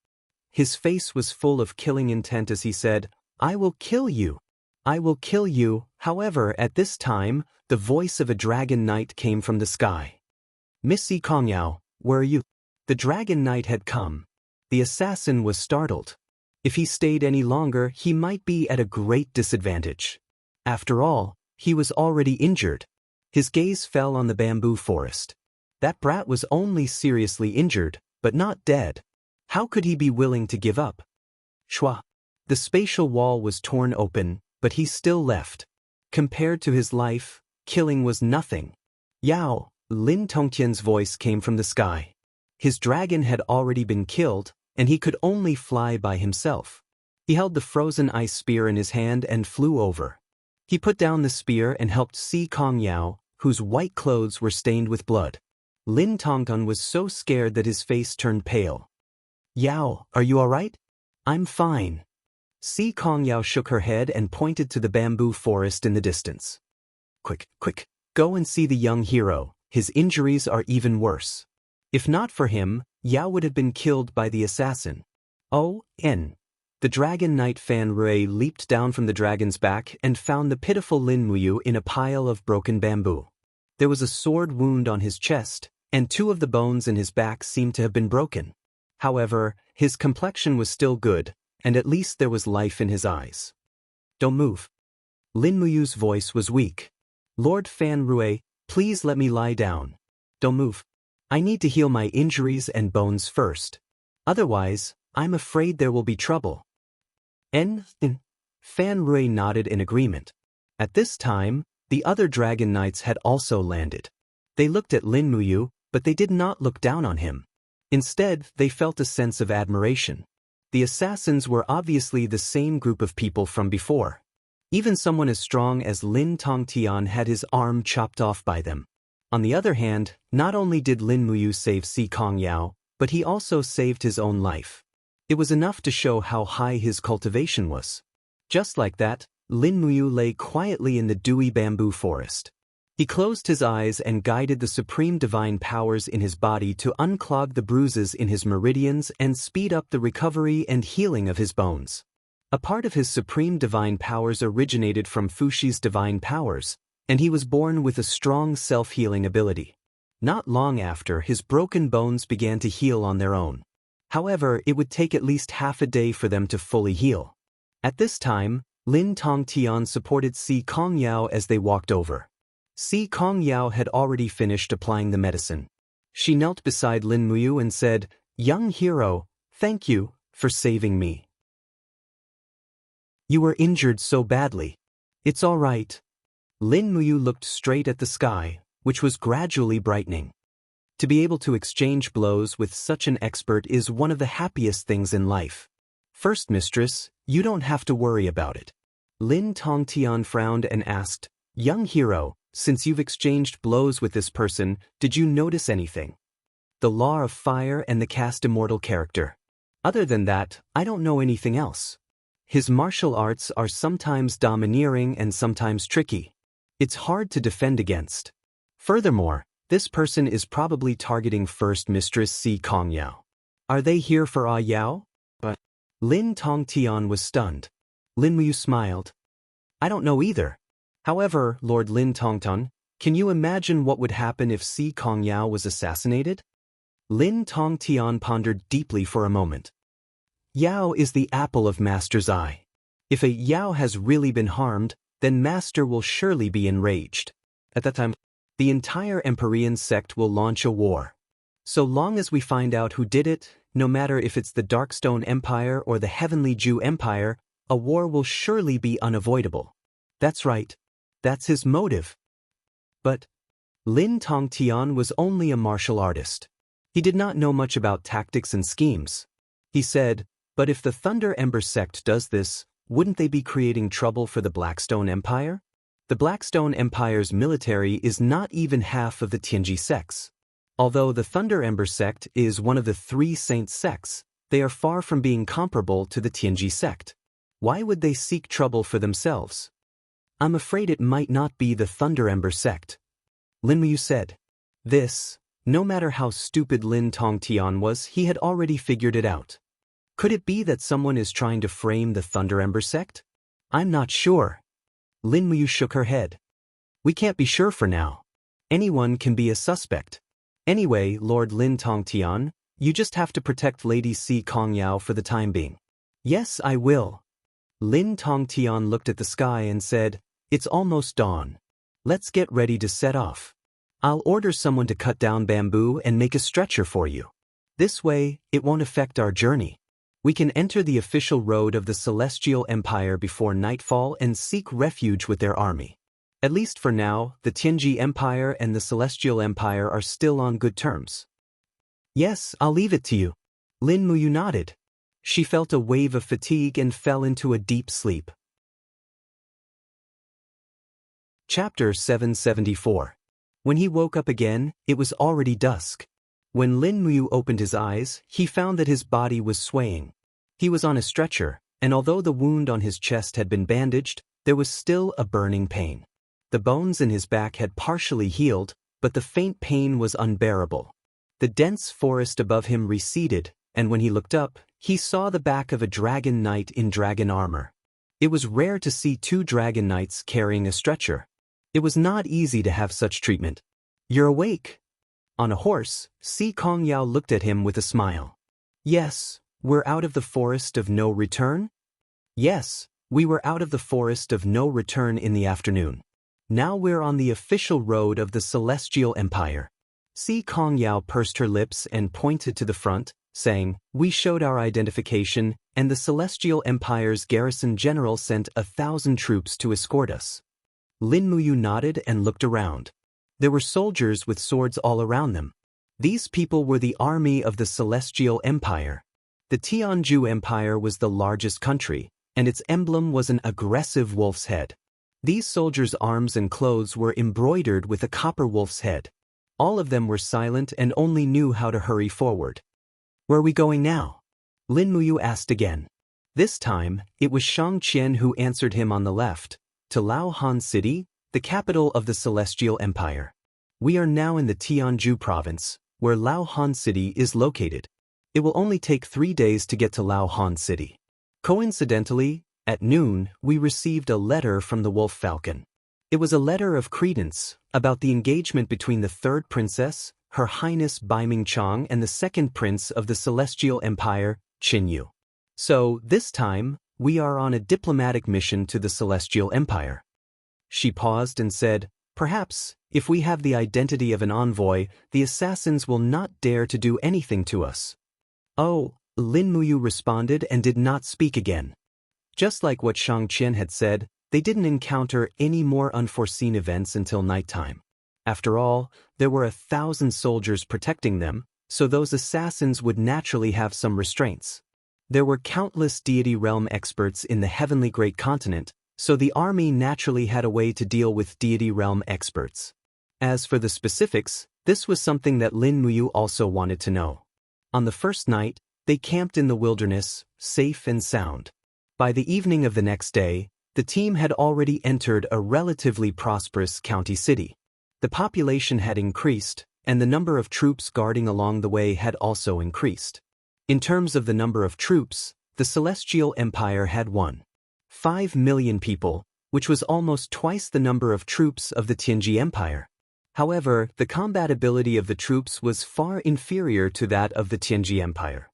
His face was full of killing intent as he said, "I will kill you. I will kill you." However, at this time, the voice of a dragon knight came from the sky. "Missy Kongyao, where are you?" The dragon knight had come. The assassin was startled. If he stayed any longer, he might be at a great disadvantage. After all, he was already injured. His gaze fell on the bamboo forest. That brat was only seriously injured, but not dead. How could he be willing to give up? Shwa. The spatial wall was torn open, but he still left. Compared to his life, killing was nothing. Yao, Lin Tongtian's voice came from the sky. His dragon had already been killed, and he could only fly by himself. He held the frozen ice spear in his hand and flew over. He put down the spear and helped Si Kongyao, whose white clothes were stained with blood. Lin Tongtian was so scared that his face turned pale. "Yao, are you all right?" "I'm fine." Si Kongyao shook her head and pointed to the bamboo forest in the distance. Quick, go and see the young hero. His injuries are even worse." If not for him, Yao would have been killed by the assassin. The dragon knight Fan Rui leaped down from the dragon's back and found the pitiful Lin Muyu in a pile of broken bamboo. There was a sword wound on his chest, and 2 of the bones in his back seemed to have been broken. However, his complexion was still good, and at least there was life in his eyes. "Don't move." Lin Muyu's voice was weak. "Lord Fan Rui, please let me lie down. Don't move. I need to heal my injuries and bones first. Otherwise, I'm afraid there will be trouble." Fan Rui nodded in agreement. At this time, the other dragon knights had also landed. They looked at Lin Muyu, but they did not look down on him. Instead, they felt a sense of admiration. The assassins were obviously the same group of people from before. Even someone as strong as Lin Tongtian had his arm chopped off by them. On the other hand, not only did Lin Muyu save Si Kongyao, but he also saved his own life. It was enough to show how high his cultivation was. Just like that, Lin Muyu lay quietly in the dewy bamboo forest. He closed his eyes and guided the supreme divine powers in his body to unclog the bruises in his meridians and speed up the recovery and healing of his bones. A part of his supreme divine powers originated from Fushi's divine powers, and he was born with a strong self-healing ability. Not long after, his broken bones began to heal on their own. However, it would take at least half a day for them to fully heal. At this time, Lin Tongtian supported Si Kongyao as they walked over. Si Kongyao had already finished applying the medicine. She knelt beside Lin Muyu and said, "Young hero, thank you for saving me. You were injured so badly. It's all right." Lin Muyu looked straight at the sky, which was gradually brightening. To be able to exchange blows with such an expert is one of the happiest things in life. "First, mistress, you don't have to worry about it." Lin Tongtian frowned and asked, "Young hero, since you've exchanged blows with this person, did you notice anything?" "The law of fire and the cast Immortal character. Other than that, I don't know anything else. His martial arts are sometimes domineering and sometimes tricky. It's hard to defend against. Furthermore, this person is probably targeting First Mistress Si Kongyao. Are they here for Ah Yao?" But Lin Tongtian was stunned. Lin Muyu smiled. I don't know either. However, Lord Lin Tongtong, can you imagine what would happen if Si Kongyao was assassinated? Lin Tongtian pondered deeply for a moment. Yao is the apple of Master's eye. If a Yao has really been harmed, then Master will surely be enraged. At that time, the entire Empyrean sect will launch a war. So long as we find out who did it, no matter if it's the Darkstone Empire or the Heavenly Jew Empire, a war will surely be unavoidable. That's right. That's his motive. But Lin Tongtian was only a martial artist. He did not know much about tactics and schemes. He said, but if the Thunder Ember sect does this, wouldn't they be creating trouble for the Blackstone Empire? The Blackstone Empire's military is not even half of the Tianji sects. Although the Thunder Ember sect is one of the 3 saint sects, they are far from being comparable to the Tianji sect. Why would they seek trouble for themselves? I'm afraid it might not be the Thunder Ember sect. Lin Muyu said. This, no matter how stupid Lin Tongtian was, he had already figured it out. Could it be that someone is trying to frame the Thunder Ember sect? I'm not sure. Lin Muyu shook her head. We can't be sure for now. Anyone can be a suspect. Anyway, Lord Lin Tongtian, you just have to protect Lady Si Kongyao for the time being. Yes, I will. Lin Tongtian looked at the sky and said, it's almost dawn. Let's get ready to set off. I'll order someone to cut down bamboo and make a stretcher for you. This way, it won't affect our journey. We can enter the official road of the Celestial Empire before nightfall and seek refuge with their army. At least for now, the Tianji Empire and the Celestial Empire are still on good terms. Yes, I'll leave it to you. Lin Muyu nodded. She felt a wave of fatigue and fell into a deep sleep. Chapter 774. When he woke up again, it was already dusk. When Lin Muyu opened his eyes, he found that his body was swaying. He was on a stretcher, and although the wound on his chest had been bandaged, there was still a burning pain. The bones in his back had partially healed, but the faint pain was unbearable. The dense forest above him receded, and when he looked up, he saw the back of a dragon knight in dragon armor. It was rare to see 2 dragon knights carrying a stretcher. It was not easy to have such treatment. You're awake. On a horse, Si Kongyao looked at him with a smile. Yes, we're out of the forest of no return? Yes, we were out of the forest of no return in the afternoon. Now we're on the official road of the Celestial Empire. Si Kongyao pursed her lips and pointed to the front, saying, we showed our identification, and the Celestial Empire's garrison general sent 1,000 troops to escort us. Lin Muyu nodded and looked around. There were soldiers with swords all around them. These people were the army of the Celestial Empire. The Tianju Empire was the largest country, and its emblem was an aggressive wolf's head. These soldiers' arms and clothes were embroidered with a copper wolf's head. All of them were silent and only knew how to hurry forward. Where are we going now? Lin Muyu asked again. This time, it was Shang Qian who answered him on the left. To Lao Han City, the capital of the Celestial Empire. We are now in the Tianju province, where Lao Han City is located. It will only take 3 days to get to Lao Han City. Coincidentally, at noon, we received a letter from the Wolf Falcon. It was a letter of credence about the engagement between the 3rd princess, Her Highness Baiming Chang, and the 2nd prince of the Celestial Empire, Qin Yu. So, this time, we are on a diplomatic mission to the Celestial Empire. She paused and said, perhaps, if we have the identity of an envoy, the assassins will not dare to do anything to us. Oh, Lin Muyu responded and did not speak again. Just like what Shang Qian had said, they didn't encounter any more unforeseen events until nighttime. After all, there were 1,000 soldiers protecting them, so those assassins would naturally have some restraints. There were countless deity realm experts in the heavenly great continent, so the army naturally had a way to deal with deity realm experts. As for the specifics, this was something that Lin Muyu also wanted to know. On the first night, they camped in the wilderness, safe and sound. By the evening of the next day, the team had already entered a relatively prosperous county city. The population had increased, and the number of troops guarding along the way had also increased. In terms of the number of troops, the Celestial Empire had 1.5 million people, which was almost twice the number of troops of the Tianji Empire. However, the combat ability of the troops was far inferior to that of the Tianji Empire.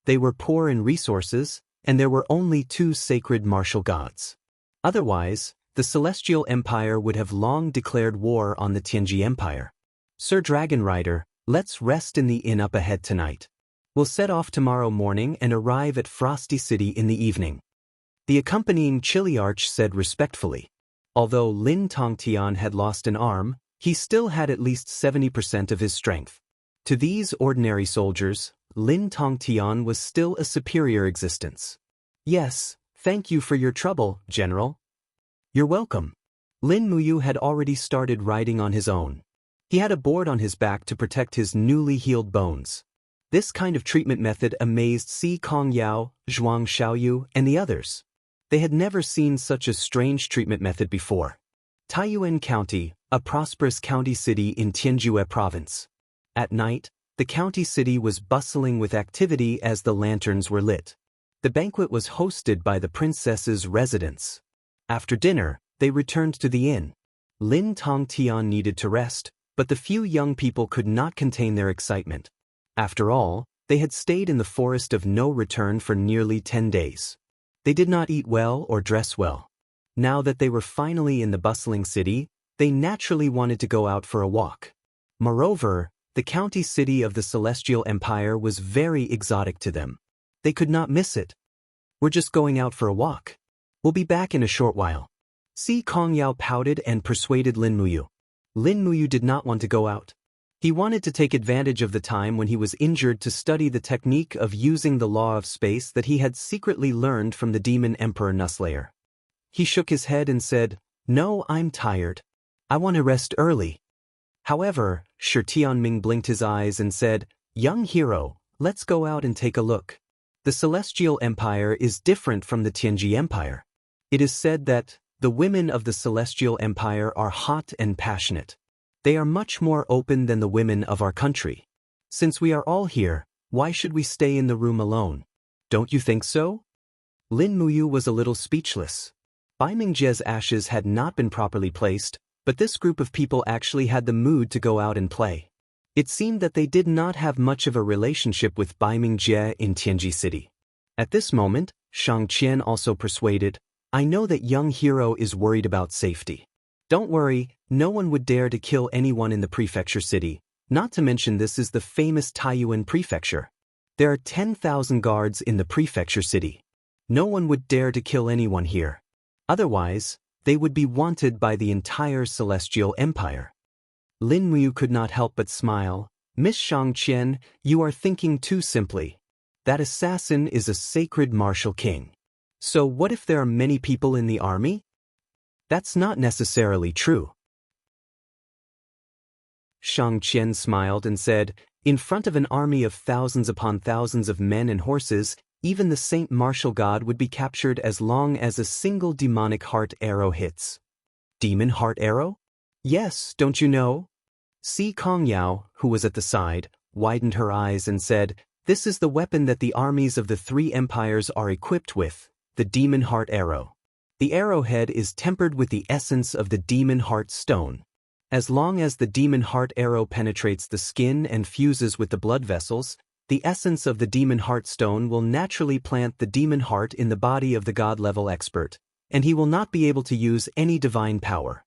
They were poor in resources, and there were only 2 sacred martial gods. Otherwise, the Celestial Empire would have long declared war on the Tianji Empire. Sir Dragon Rider, let's rest in the inn up ahead tonight. We'll set off tomorrow morning and arrive at Frosty City in the evening. The accompanying Chiliarch said respectfully. Although Lin Tongtian had lost an arm, he still had at least 70% of his strength. To these ordinary soldiers, Lin Tongtian was still a superior existence. Yes, thank you for your trouble, General. You're welcome. Lin Muyu had already started riding on his own. He had a board on his back to protect his newly healed bones. This kind of treatment method amazed Si Kongyao, Zhuang Xiaoyu, and the others. They had never seen such a strange treatment method before. Taiyuan County, a prosperous county city in Tianjue Province. At night, the county city was bustling with activity as the lanterns were lit. The banquet was hosted by the princess's residents. After dinner, they returned to the inn. Lin Tongtian needed to rest, but the few young people could not contain their excitement. After all, they had stayed in the forest of no return for nearly 10 days. They did not eat well or dress well. Now that they were finally in the bustling city, they naturally wanted to go out for a walk. Moreover, the county city of the Celestial Empire was very exotic to them. They could not miss it. We're just going out for a walk. We'll be back in a short while. Si Kongyao pouted and persuaded Lin Muyu. Lin Muyu did not want to go out. He wanted to take advantage of the time when he was injured to study the technique of using the law of space that he had secretly learned from the demon Emperor Nusslayer. He shook his head and said, "No, I'm tired. I want to rest early." However, Shi Tianming blinked his eyes and said, "Young hero, let's go out and take a look. The Celestial Empire is different from the Tianji Empire. It is said that the women of the Celestial Empire are hot and passionate. They are much more open than the women of our country. Since we are all here, why should we stay in the room alone? Don't you think so?" Lin Muyu was a little speechless. Bai Mingjie's ashes had not been properly placed, but this group of people actually had the mood to go out and play. It seemed that they did not have much of a relationship with Bai Mingjie in Tianji City. At this moment, Shang Qian also persuaded, "I know that young hero is worried about safety. Don't worry, no one would dare to kill anyone in the prefecture city, not to mention this is the famous Taiyuan prefecture. There are 10,000 guards in the prefecture city. No one would dare to kill anyone here. Otherwise, they would be wanted by the entire Celestial Empire." Lin Muyu could not help but smile. "Miss Shang Qian, you are thinking too simply. That assassin is a sacred martial king. So what if there are many people in the army? That's not necessarily true." Shang Qian smiled and said, "In front of an army of thousands upon thousands of men and horses, even the Saint Martial God would be captured as long as a single demonic heart arrow hits." Demon heart arrow? Yes, don't you know? Si Kongyao, who was at the side, widened her eyes and said, "This is the weapon that the armies of the 3 empires are equipped with, the demon heart arrow. The arrowhead is tempered with the essence of the demon heart stone. As long as the demon heart arrow penetrates the skin and fuses with the blood vessels, the essence of the demon heart stone will naturally plant the demon heart in the body of the god-level expert, and he will not be able to use any divine power."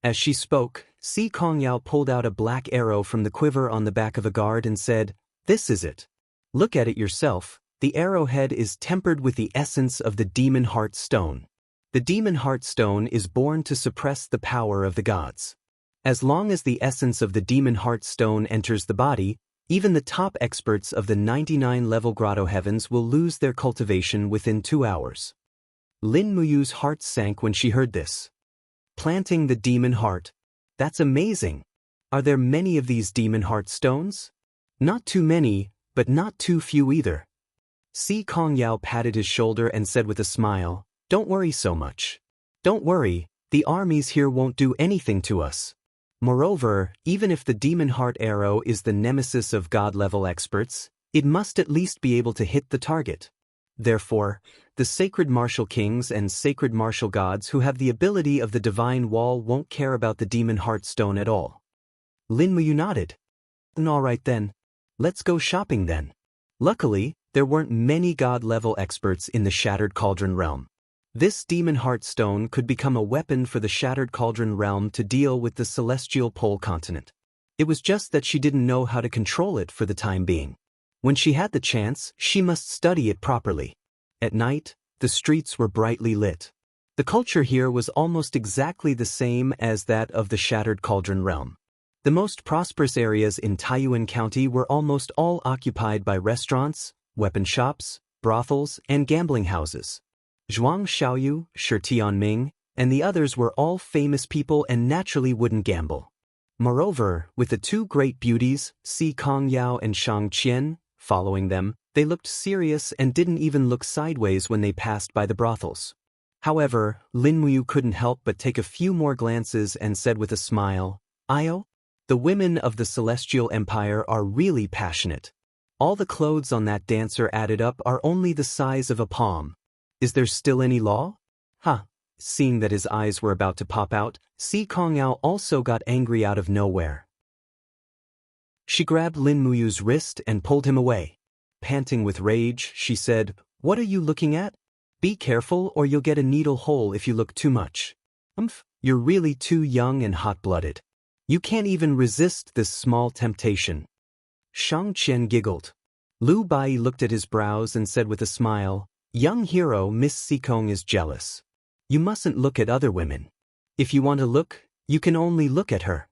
As she spoke, Si Kongyao pulled out a black arrow from the quiver on the back of a guard and said, "This is it. Look at it yourself. The arrowhead is tempered with the essence of the demon heart stone. The demon heart stone is born to suppress the power of the gods. As long as the essence of the demon heart stone enters the body, even the top experts of the 99-level grotto heavens will lose their cultivation within 2 hours." Lin Muyu's heart sank when she heard this. Planting the demon heart. That's amazing. Are there many of these demon heart stones? Not too many, but not too few either. Si Kongyao patted his shoulder and said with a smile, "Don't worry so much. Don't worry, the armies here won't do anything to us. Moreover, even if the demon heart arrow is the nemesis of god-level experts, it must at least be able to hit the target. Therefore, the sacred martial kings and sacred martial gods who have the ability of the divine wall won't care about the demon heart stone at all. Lin Muyu nodded. Alright then. Let's go shopping then. Luckily, there weren't many god-level experts in the Shattered Cauldron realm. This demon heart stone could become a weapon for the Shattered Cauldron realm to deal with the celestial pole continent. It was just that she didn't know how to control it for the time being. When she had the chance, she must study it properly. At night, the streets were brightly lit. The culture here was almost exactly the same as that of the Shattered Cauldron realm. The most prosperous areas in Taiyuan County were almost all occupied by restaurants, weapon shops, brothels, and gambling houses. Zhuang Xiaoyu, Shi Tianming, and the others were all famous people and naturally wouldn't gamble. Moreover, with the two great beauties, Si Kongyao and Shang Qian, following them, they looked serious and didn't even look sideways when they passed by the brothels. However, Lin Muyu couldn't help but take a few more glances and said with a smile, "Io? The women of the Celestial Empire are really passionate. All the clothes on that dancer added up are only the size of a palm. Is there still any law?" Seeing that his eyes were about to pop out, Si Kongyao also got angry out of nowhere. She grabbed Lin Muyu's wrist and pulled him away. Panting with rage, she said, "What are you looking at? Be careful or you'll get a needle hole if you look too much. You're really too young and hot-blooded. You can't even resist this small temptation." Shang Qian giggled. Lu Bai looked at his brows and said with a smile, "Young hero Miss Sikong is jealous. You mustn't look at other women. If you want to look, you can only look at her."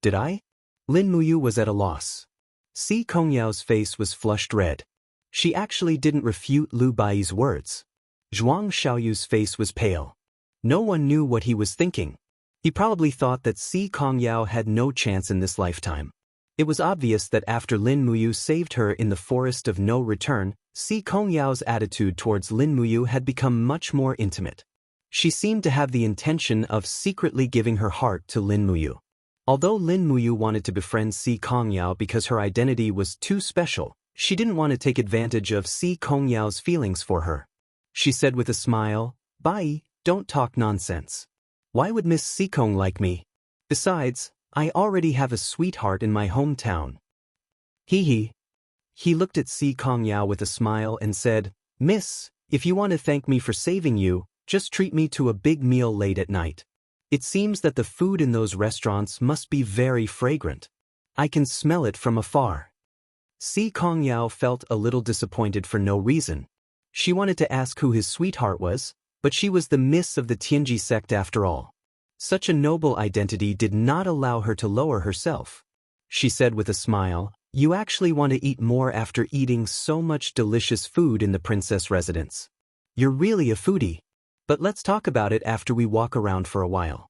"Did I?" Lin Muyu was at a loss. Si Kongyao's face was flushed red. She actually didn't refute Lu Bai's words. Zhuang Xiaoyu's face was pale. No one knew what he was thinking. He probably thought that Si Kongyao had no chance in this lifetime. It was obvious that after Lin Muyu saved her in the forest of no return, Si Kongyao's attitude towards Lin Muyu had become much more intimate. She seemed to have the intention of secretly giving her heart to Lin Muyu. Although Lin Muyu wanted to befriend Si Kongyao because her identity was too special, she didn't want to take advantage of Si Kongyao's feelings for her. She said with a smile, "Bai, don't talk nonsense. Why would Miss Sikong like me? Besides, I already have a sweetheart in my hometown." He looked at Si Kongyao with a smile and said, "Miss, if you want to thank me for saving you, just treat me to a big meal late at night. It seems that the food in those restaurants must be very fragrant. I can smell it from afar." Si Kongyao felt a little disappointed for no reason. She wanted to ask who his sweetheart was, but she was the miss of the Tianji sect after all. Such a noble identity did not allow her to lower herself. She said with a smile, "You actually want to eat more after eating so much delicious food in the princess residence. You're really a foodie. But let's talk about it after we walk around for a while."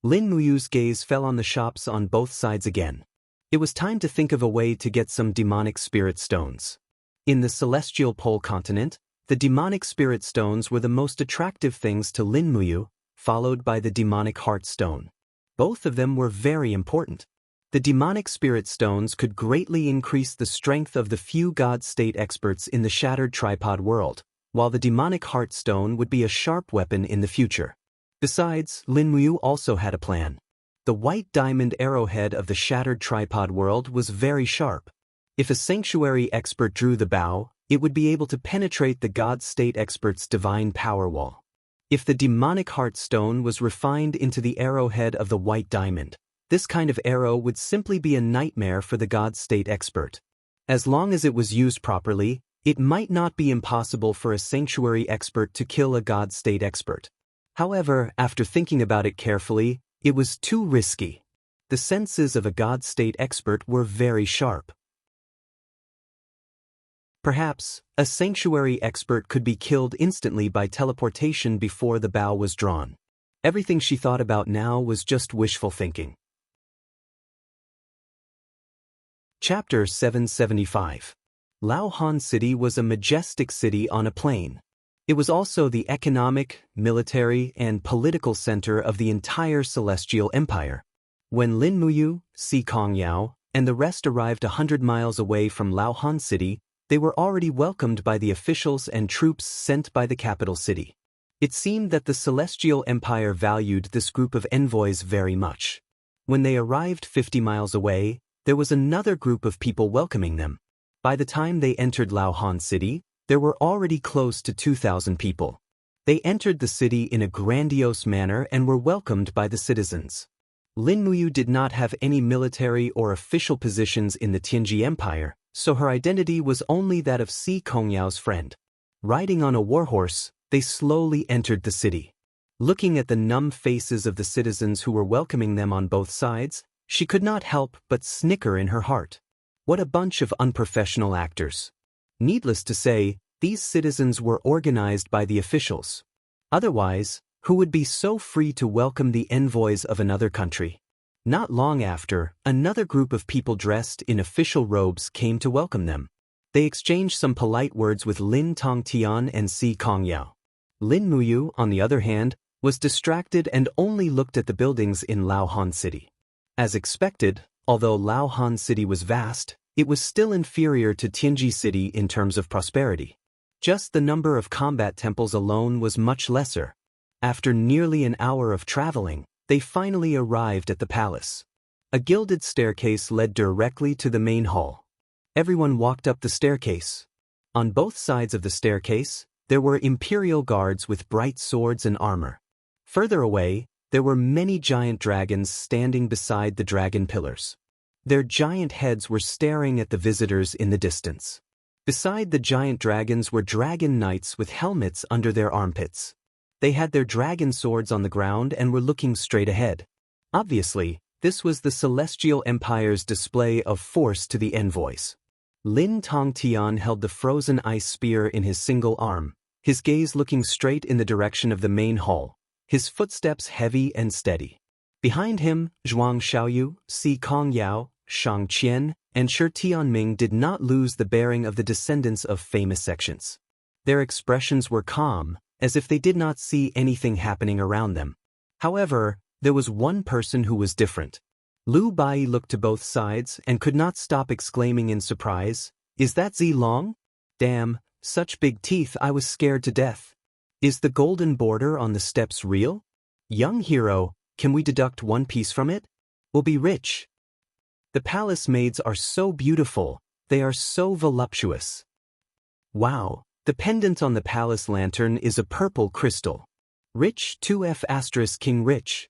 Lin Muyu's gaze fell on the shops on both sides again. It was time to think of a way to get some demonic spirit stones. In the celestial pole continent, the demonic spirit stones were the most attractive things to Lin Muyu, followed by the demonic heart stone. Both of them were very important. The demonic spirit stones could greatly increase the strength of the few god state experts in the shattered tripod world, while the demonic heart stone would be a sharp weapon in the future. Besides, Lin Muyu also had a plan. The white diamond arrowhead of the shattered tripod world was very sharp. If a sanctuary expert drew the bow, it would be able to penetrate the god state expert's divine power wall. If the demonic heart stone was refined into the arrowhead of the white diamond, this kind of arrow would simply be a nightmare for the god state expert. As long as it was used properly, it might not be impossible for a sanctuary expert to kill a god state expert. However, after thinking about it carefully, it was too risky. The senses of a god state expert were very sharp. Perhaps, a sanctuary expert could be killed instantly by teleportation before the bow was drawn. Everything she thought about now was just wishful thinking. Chapter 775. Laohan City was a majestic city on a plain. It was also the economic, military, and political center of the entire Celestial Empire. When Lin Muyu, Si Kongyao, and the rest arrived 100 miles away from Laohan City, They were already welcomed by the officials and troops sent by the capital city. It seemed that the Celestial Empire valued this group of envoys very much. When they arrived 50 miles away, there was another group of people welcoming them. By the time they entered Laohan City, there were already close to 2,000 people. They entered the city in a grandiose manner and were welcomed by the citizens. Lin Muyu did not have any military or official positions in the Tianji Empire, so her identity was only that of Si Kongyao's friend. Riding on a warhorse, they slowly entered the city. Looking at the numb faces of the citizens who were welcoming them on both sides, she could not help but snicker in her heart. What a bunch of unprofessional actors. Needless to say, these citizens were organized by the officials. Otherwise, who would be so free to welcome the envoys of another country? Not long after, another group of people dressed in official robes came to welcome them. They exchanged some polite words with Lin Tongtian and Si Kongyao. Lin Muyu, on the other hand, was distracted and only looked at the buildings in Laohan City. As expected, although Laohan City was vast, it was still inferior to Tianji City in terms of prosperity. Just the number of combat temples alone was much lesser. After nearly an hour of traveling, they finally arrived at the palace. A gilded staircase led directly to the main hall. Everyone walked up the staircase. On both sides of the staircase, there were imperial guards with bright swords and armor. Further away, there were many giant dragons standing beside the dragon pillars. Their giant heads were staring at the visitors in the distance. Beside the giant dragons were dragon knights with helmets under their armpits. They had their dragon swords on the ground and were looking straight ahead. Obviously, this was the Celestial Empire's display of force to the envoys. Lin Tongtian held the frozen ice spear in his single arm, his gaze looking straight in the direction of the main hall, his footsteps heavy and steady. Behind him, Zhuang Xiaoyu, Si Kongyao, Shang Qian, and Shi Tianming did not lose the bearing of the descendants of famous sections. Their expressions were calm, as if they did not see anything happening around them. However, there was one person who was different. Lu Bai looked to both sides and could not stop exclaiming in surprise, "Is that Zilong? Damn, such big teeth, I was scared to death. Is the golden border on the steps real? Young hero, can we deduct one piece from it? We'll be rich." The palace maids are so beautiful, they are so voluptuous. Wow, the pendant on the palace lantern is a purple crystal. Rich 2F * King Rich.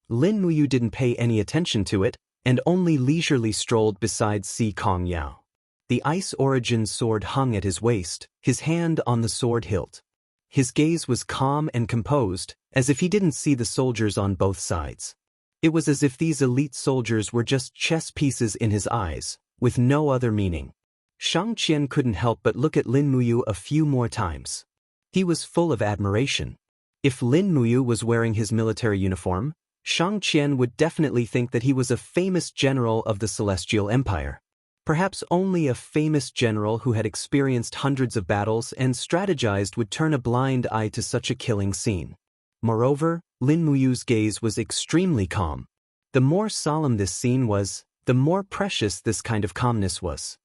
Lin Muyu didn't pay any attention to it, and only leisurely strolled beside Si Kongyao. The Ice Origin sword hung at his waist, his hand on the sword hilt. His gaze was calm and composed, as if he didn't see the soldiers on both sides. It was as if these elite soldiers were just chess pieces in his eyes, with no other meaning. Shang Qian couldn't help but look at Lin Muyu a few more times. He was full of admiration. If Lin Muyu was wearing his military uniform, Shang Qian would definitely think that he was a famous general of the Celestial Empire. Perhaps only a famous general who had experienced hundreds of battles and strategized would turn a blind eye to such a killing scene. Moreover, Lin Muyu's gaze was extremely calm. The more solemn this scene was, the more precious this kind of calmness was.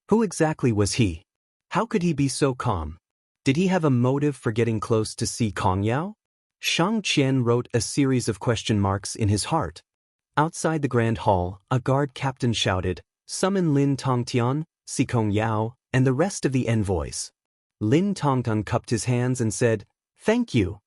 Who exactly was he? How could he be so calm? Did he have a motive for getting close to Si Kongyao? Shang Qian wrote a series of question marks in his heart. Outside the grand hall, a guard captain shouted, "Summon Lin Tongtian, Si Kongyao, and the rest of the envoys." Lin Tongtian cupped his hands and said, "Thank you."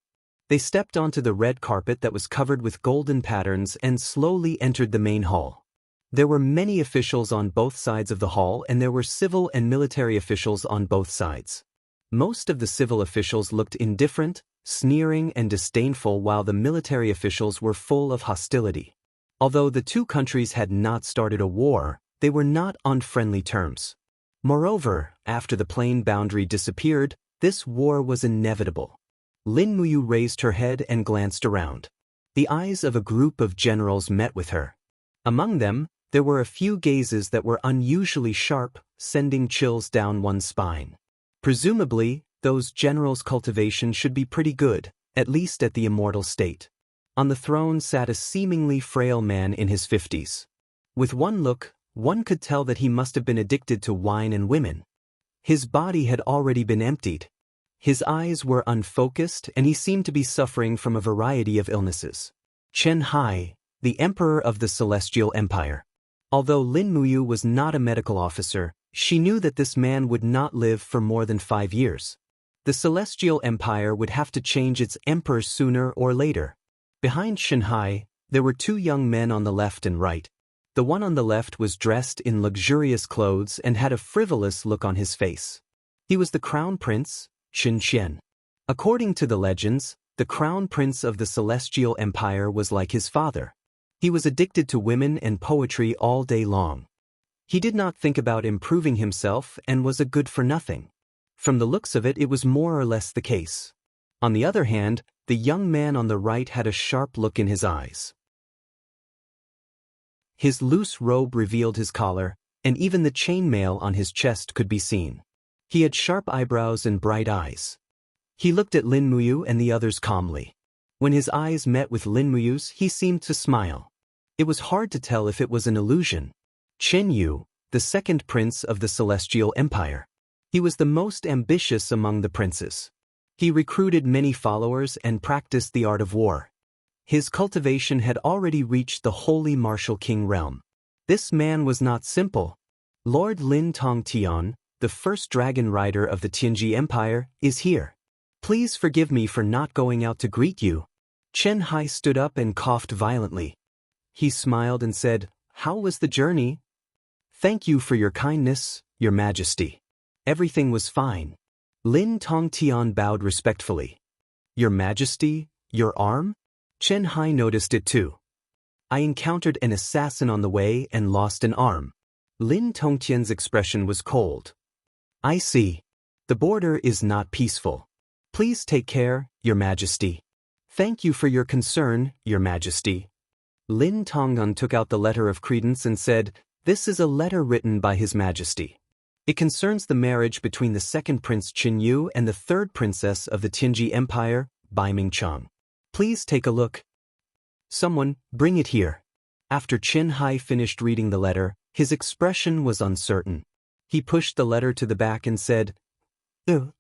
They stepped onto the red carpet that was covered with golden patterns and slowly entered the main hall. There were many officials on both sides of the hall, and there were civil and military officials on both sides. Most of the civil officials looked indifferent, sneering and disdainful, while the military officials were full of hostility. Although the two countries had not started a war, they were not on friendly terms. Moreover, after the plain boundary disappeared, this war was inevitable. Lin Muyu raised her head and glanced around. The eyes of a group of generals met with her. Among them, there were a few gazes that were unusually sharp, sending chills down one's spine. Presumably, those generals' cultivation should be pretty good, at least at the immortal state. On the throne sat a seemingly frail man in his 50s. With one look, One could tell that he must have been addicted to wine and women. His body had already been emptied. His eyes were unfocused and he seemed to be suffering from a variety of illnesses. Chen Hai, the Emperor of the Celestial Empire. Although Lin Muyu was not a medical officer, she knew that this man would not live for more than 5 years. The Celestial Empire would have to change its emperor sooner or later. Behind Chen Hai, there were 2 young men on the left and right. The one on the left was dressed in luxurious clothes and had a frivolous look on his face. He was the Crown Prince, Xin Qian. According to the legends, the Crown Prince of the Celestial Empire was like his father. He was addicted to women and poetry all day long. He did not think about improving himself and was a good-for-nothing. From the looks of it, it was more or less the case. On the other hand, the young man on the right had a sharp look in his eyes. His loose robe revealed his collar, and even the chainmail on his chest could be seen. He had sharp eyebrows and bright eyes. He looked at Lin Muyu and the others calmly. When his eyes met with Lin Muyu's, he seemed to smile. It was hard to tell if it was an illusion. Chen Yu, the second prince of the Celestial Empire. He was the most ambitious among the princes. He recruited many followers and practiced the art of war. His cultivation had already reached the holy martial king realm. This man was not simple. Lord Lin Tongtian, the first dragon rider of the Tianji Empire, is here. Please forgive me for not going out to greet you. Chen Hai stood up and coughed violently. He smiled and said, "How was the journey?" "Thank you for your kindness, Your Majesty. Everything was fine." Lin Tongtian bowed respectfully. "Your Majesty, your arm?" Chen Hai noticed it too. "I encountered an assassin on the way and lost an arm." Lin Tongtian's expression was cold. "I see. The border is not peaceful. Please take care, Your Majesty." "Thank you for your concern, Your Majesty." Lin Tongnan took out the letter of credence and said, "This is a letter written by His Majesty. It concerns the marriage between the second Prince Qin Yu and the third princess of the Tianji Empire, Bai Mingcheng. Please take a look. Someone, bring it here." After Chen Hai finished reading the letter, his expression was uncertain. He pushed the letter to the back and said,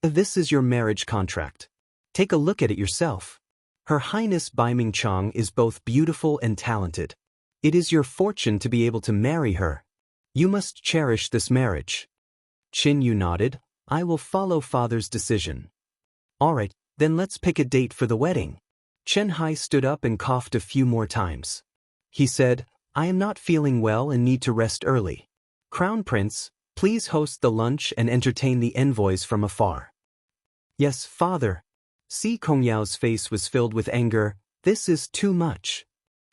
"This is your marriage contract. Take a look at it yourself. Her Highness Bai Mingcheng is both beautiful and talented. It is your fortune to be able to marry her. You must cherish this marriage." Qin Yu nodded. "I will follow father's decision." "All right, then let's pick a date for the wedding." Chen Hai stood up and coughed a few more times. He said, "I am not feeling well and need to rest early. Crown Prince, please host the lunch and entertain the envoys from afar." "Yes, father." Si Kongyao's face was filled with anger. "This is too much."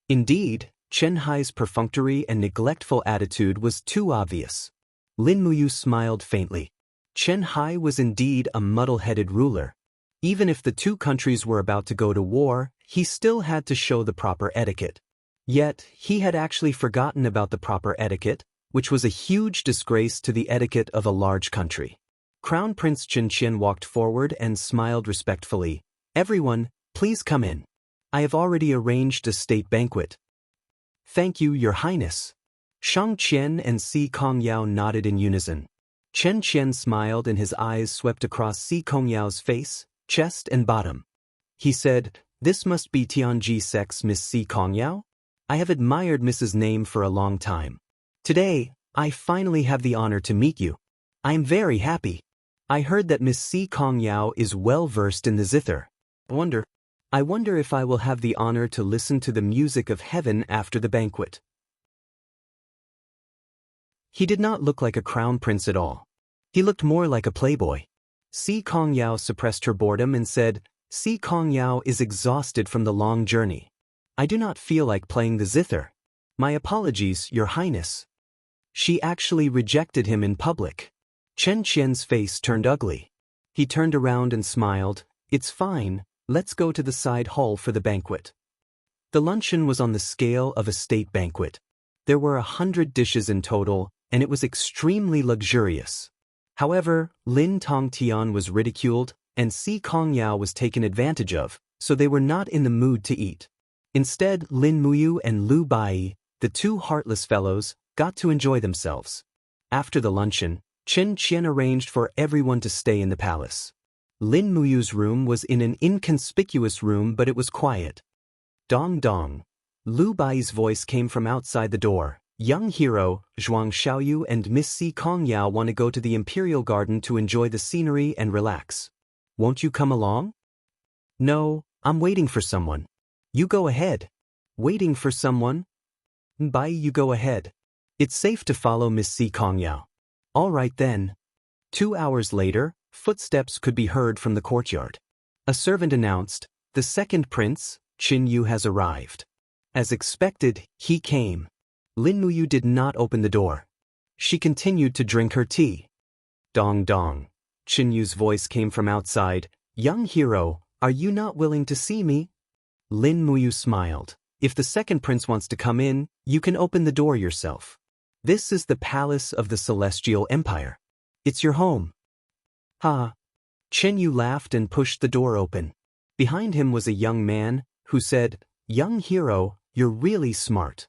Indeed, Chen Hai's perfunctory and neglectful attitude was too obvious. Lin Muyu smiled faintly. Chen Hai was indeed a muddle-headed ruler. Even if the 2 countries were about to go to war, he still had to show the proper etiquette. Yet, he had actually forgotten about the proper etiquette, which was a huge disgrace to the etiquette of a large country. Crown Prince Qin Qian walked forward and smiled respectfully. "Everyone, please come in. I have already arranged a state banquet." "Thank you, Your Highness." Shang Qian and Si Kongyao nodded in unison. Chen Qian smiled and his eyes swept across Si Kongyao's face, chest and bottom. He said, "This must be Tianji Sec's Miss Si Kongyao? I have admired Mrs. name for a long time. Today, I finally have the honor to meet you. I am very happy. I heard that Miss Si Kongyao is well versed in the zither. I wonder if I will have the honor to listen to the music of heaven after the banquet." He did not look like a crown prince at all. He looked more like a playboy. Si Kongyao suppressed her boredom and said, "Si Kongyao is exhausted from the long journey. I do not feel like playing the zither. My apologies, Your Highness." She actually rejected him in public. Chen Qian's face turned ugly. He turned around and smiled. "It's fine, let's go to the side hall for the banquet." The luncheon was on the scale of a state banquet. There were 100 dishes in total, and it was extremely luxurious. However, Lin Tongtian was ridiculed, and Si Kongyao was taken advantage of, so they were not in the mood to eat. Instead, Lin Muyu and Lu Bai, the 2 heartless fellows, got to enjoy themselves. After the luncheon, Chen Qian arranged for everyone to stay in the palace. Lin Muyu's room was in an inconspicuous room, but it was quiet. Dong dong. Lu Bai's voice came from outside the door. Young hero, Zhuang Xiaoyu and Miss Si Kongyao want to go to the Imperial Garden to enjoy the scenery and relax. Won't you come along? No, I'm waiting for someone. You go ahead. Waiting for someone? Bai, you go ahead. It's safe to follow Miss Si Kongyao. All right then. 2 hours later, footsteps could be heard from the courtyard. A servant announced, the second prince, Qin Yu, has arrived. As expected, he came. Lin Muyu did not open the door. She continued to drink her tea. Dong dong. Qin Yu's voice came from outside. Young hero, are you not willing to see me? Lin Muyu smiled. If the second prince wants to come in, you can open the door yourself. This is the palace of the Celestial Empire. It's your home. Ha. Qin Yu laughed and pushed the door open. Behind him was a young man, who said, Young hero, you're really smart.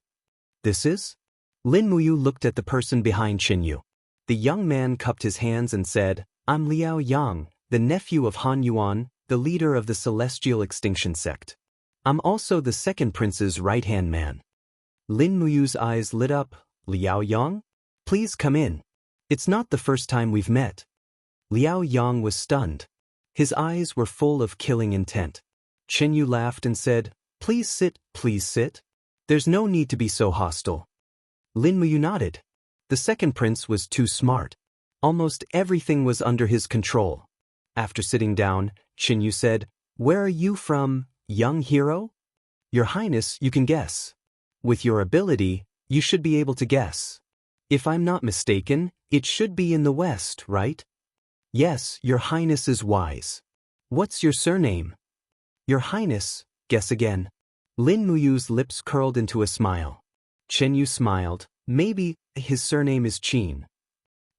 This is? Lin Muyu looked at the person behind Qin Yu. The young man cupped his hands and said, I'm Liao Yang, the nephew of Han Yuan, the leader of the Celestial Extinction Sect. I'm also the second prince's right-hand man. Lin Muyu's eyes lit up. Liao Yang? Please come in. It's not the first time we've met. Liao Yang was stunned. His eyes were full of killing intent. Qin Yu laughed and said, Please sit, please sit. There's no need to be so hostile. Lin Muyu nodded. The second prince was too smart. Almost everything was under his control. After sitting down, Qin Yu said, Where are you from, young hero? Your Highness, you can guess. With your ability, you should be able to guess. If I'm not mistaken, it should be in the West, right? Yes, your Highness is wise. What's your surname? Your Highness, guess again. Lin Muyu's lips curled into a smile. Qin Yu smiled. Maybe his surname is Qin.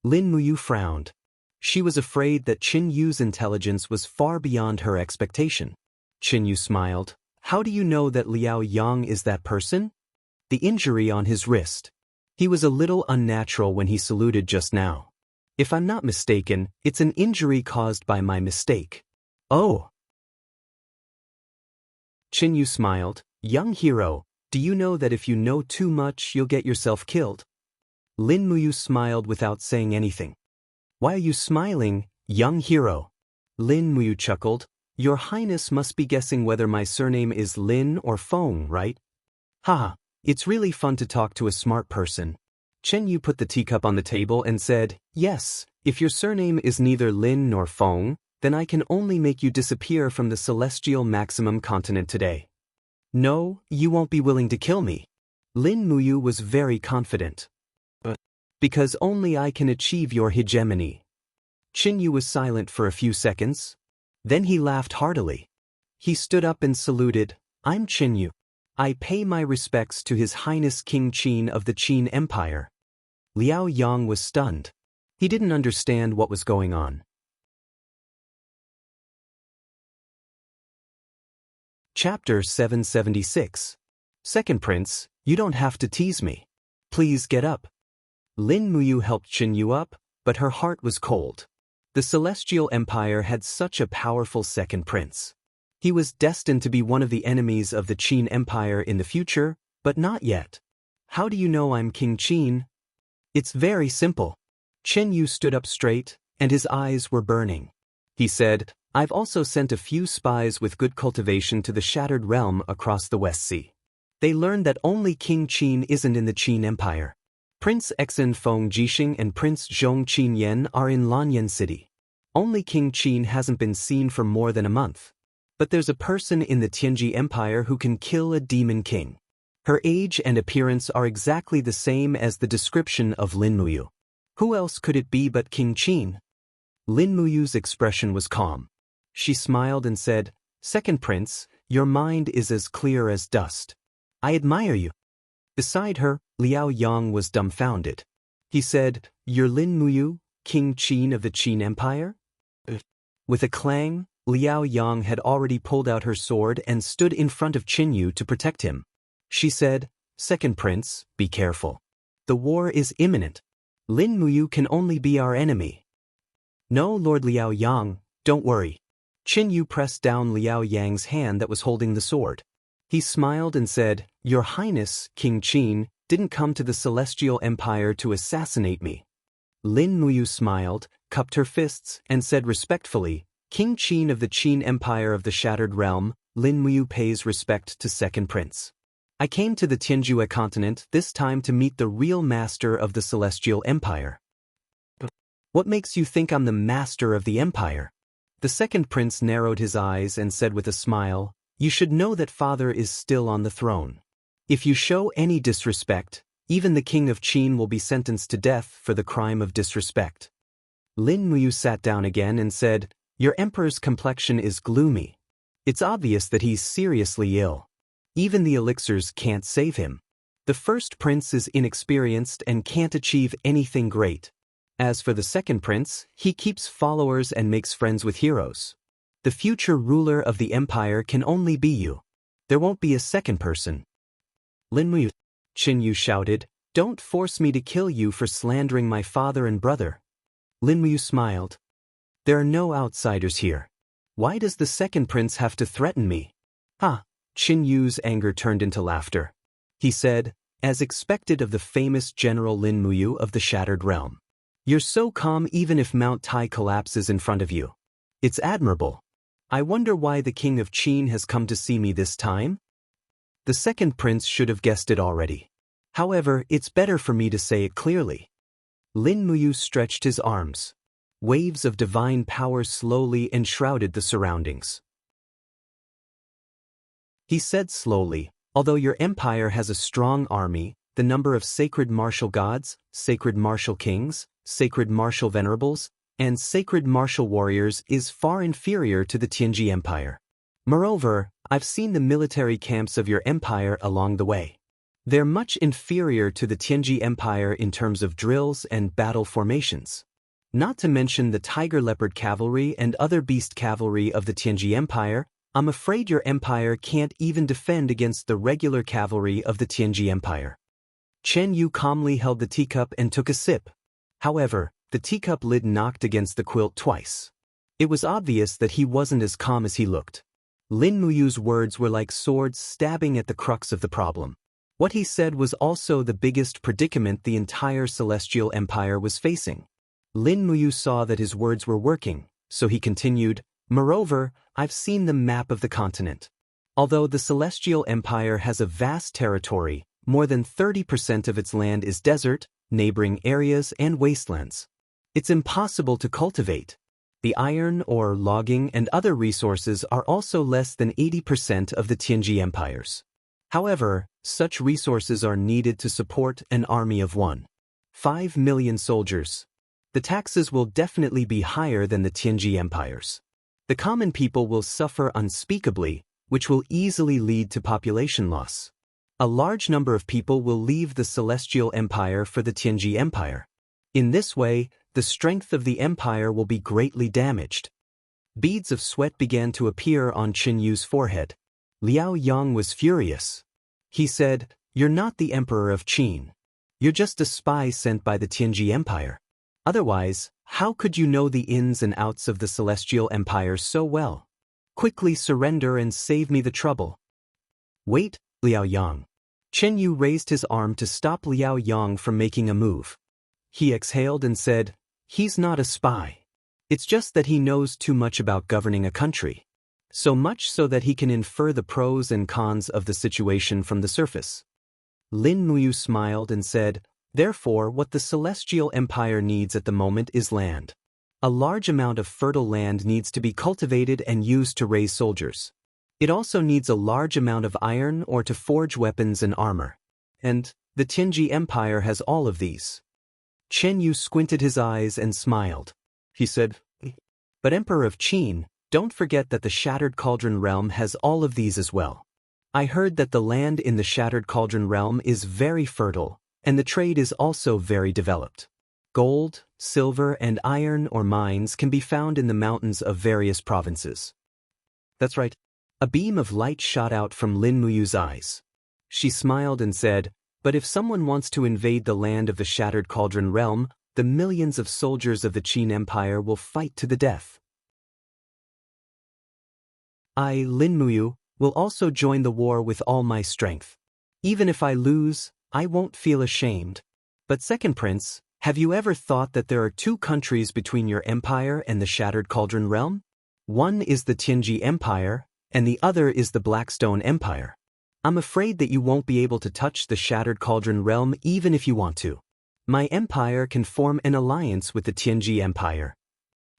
Lin Muyu frowned. She was afraid that Qin Yu's intelligence was far beyond her expectation. Qin Yu smiled. How do you know that Liao Yang is that person? The injury on his wrist. He was a little unnatural when he saluted just now. If I'm not mistaken, it's an injury caused by my mistake. Oh. Qin Yu smiled. Young hero, do you know that if you know too much, you'll get yourself killed? Lin Muyu smiled without saying anything. Why are you smiling, young hero? Lin Muyu chuckled. Your Highness must be guessing whether my surname is Lin or Feng, right? Haha, it's really fun to talk to a smart person. Qin Yu put the teacup on the table and said, Yes, if your surname is neither Lin nor Feng, then I can only make you disappear from the celestial maximum continent today. No, you won't be willing to kill me. Lin Muyu was very confident. Because only I can achieve your hegemony. Qin Yu was silent for a few seconds. Then he laughed heartily. He stood up and saluted. I'm Qin Yu. I pay my respects to His Highness King Qin of the Qin Empire. Liao Yang was stunned. He didn't understand what was going on. Chapter 776. Second Prince, you don't have to tease me. Please get up. Lin Muyu helped Qin Yu up, but her heart was cold. The Celestial Empire had such a powerful second prince. He was destined to be one of the enemies of the Qin Empire in the future, but not yet. How do you know I'm King Qin? It's very simple. Qin Yu stood up straight, and his eyes were burning. He said, I've also sent a few spies with good cultivation to the Shattered Realm across the West Sea. They learned that only King Qin isn't in the Qin Empire. Prince Exen Feng Jixing and Prince Zhong Qinyan are in Lanyan City. Only King Qin hasn't been seen for more than a month. But there's a person in the Tianji Empire who can kill a demon king. Her age and appearance are exactly the same as the description of Lin Muyu. Who else could it be but King Qin? Lin Muyu's expression was calm. She smiled and said, Second Prince, your mind is as clear as dust. I admire you. Beside her, Liao Yang was dumbfounded. He said, You're Lin Muyu, King Qin of the Qin Empire? With a clang, Liao Yang had already pulled out her sword and stood in front of Qin Yu to protect him. She said, Second Prince, be careful. The war is imminent. Lin Muyu can only be our enemy. No, Lord Liao Yang, don't worry. Qin Yu pressed down Liao Yang's hand that was holding the sword. He smiled and said, Your Highness, King Qin, didn't come to the Celestial Empire to assassinate me. Lin Muyu smiled, cupped her fists, and said respectfully, King Qin of the Qin Empire of the Shattered Realm, Lin Muyu pays respect to Second Prince. I came to the Tianjue continent this time to meet the real master of the Celestial Empire. What makes you think I'm the master of the empire? The second prince narrowed his eyes and said with a smile, You should know that father is still on the throne. If you show any disrespect, even the king of Qin will be sentenced to death for the crime of disrespect. Lin Muyu sat down again and said, Your emperor's complexion is gloomy. It's obvious that he's seriously ill. Even the elixirs can't save him. The first prince is inexperienced and can't achieve anything great. As for the second prince, he keeps followers and makes friends with heroes. The future ruler of the empire can only be you. There won't be a second person. Lin Muyu, Qin Yu shouted, Don't force me to kill you for slandering my father and brother. Lin Muyu smiled. There are no outsiders here. Why does the second prince have to threaten me? Ha! Qin Yu's anger turned into laughter. He said, As expected of the famous General Lin Muyu of the Shattered Realm. You're so calm even if Mount Tai collapses in front of you. It's admirable. I wonder why the king of Qin has come to see me this time? The second prince should have guessed it already. However, it's better for me to say it clearly. Lin Muyu stretched his arms. Waves of divine power slowly enshrouded the surroundings. He said slowly, Although your empire has a strong army, the number of sacred martial gods, sacred martial kings, sacred martial venerables, and sacred martial warriors is far inferior to the Tianji Empire. Moreover, I've seen the military camps of your empire along the way. They're much inferior to the Tianji Empire in terms of drills and battle formations. Not to mention the tiger leopard cavalry and other beast cavalry of the Tianji Empire, I'm afraid your empire can't even defend against the regular cavalry of the Tianji Empire. Chen Yu calmly held the teacup and took a sip. However, the teacup lid knocked against the quilt twice. It was obvious that he wasn't as calm as he looked. Lin Muyu's words were like swords stabbing at the crux of the problem. What he said was also the biggest predicament the entire Celestial Empire was facing. Lin Muyu saw that his words were working, so he continued, Moreover, I've seen the map of the continent. Although the Celestial Empire has a vast territory, more than 30% of its land is desert, neighboring areas, and wastelands. It's impossible to cultivate. The iron ore, logging, and other resources are also less than 80% of the Tianji Empire's. However, such resources are needed to support an army of 1.5 million soldiers. The taxes will definitely be higher than the Tianji Empire's. The common people will suffer unspeakably, which will easily lead to population loss. A large number of people will leave the Celestial Empire for the Tianji Empire. In this way, the strength of the empire will be greatly damaged. Beads of sweat began to appear on Qin Yu's forehead. Liao Yang was furious. He said, You're not the emperor of Qin. You're just a spy sent by the Tianji Empire. Otherwise, how could you know the ins and outs of the Celestial Empire so well? Quickly surrender and save me the trouble. Wait, Liao Yang. Chen Yu raised his arm to stop Liao Yang from making a move. He exhaled and said, He's not a spy. It's just that he knows too much about governing a country. So much so that he can infer the pros and cons of the situation from the surface. Lin Muyu smiled and said, Therefore, what the Celestial Empire needs at the moment is land. A large amount of fertile land needs to be cultivated and used to raise soldiers. It also needs a large amount of iron ore to forge weapons and armor. And the Tianji Empire has all of these. Chen Yu squinted his eyes and smiled. He said, But Emperor of Qin, don't forget that the Shattered Cauldron Realm has all of these as well. I heard that the land in the Shattered Cauldron Realm is very fertile, and the trade is also very developed. Gold, silver, and iron ore mines can be found in the mountains of various provinces. That's right. A beam of light shot out from Lin Muyu's eyes. She smiled and said, But if someone wants to invade the land of the Shattered Cauldron realm, the millions of soldiers of the Qin Empire will fight to the death. I, Lin Muyu, will also join the war with all my strength. Even if I lose, I won't feel ashamed. But Second Prince, have you ever thought that there are two countries between your empire and the Shattered Cauldron realm? One is the Tianji Empire, and the other is the Blackstone Empire. I'm afraid that you won't be able to touch the Shattered Cauldron realm even if you want to. My empire can form an alliance with the Tianji Empire.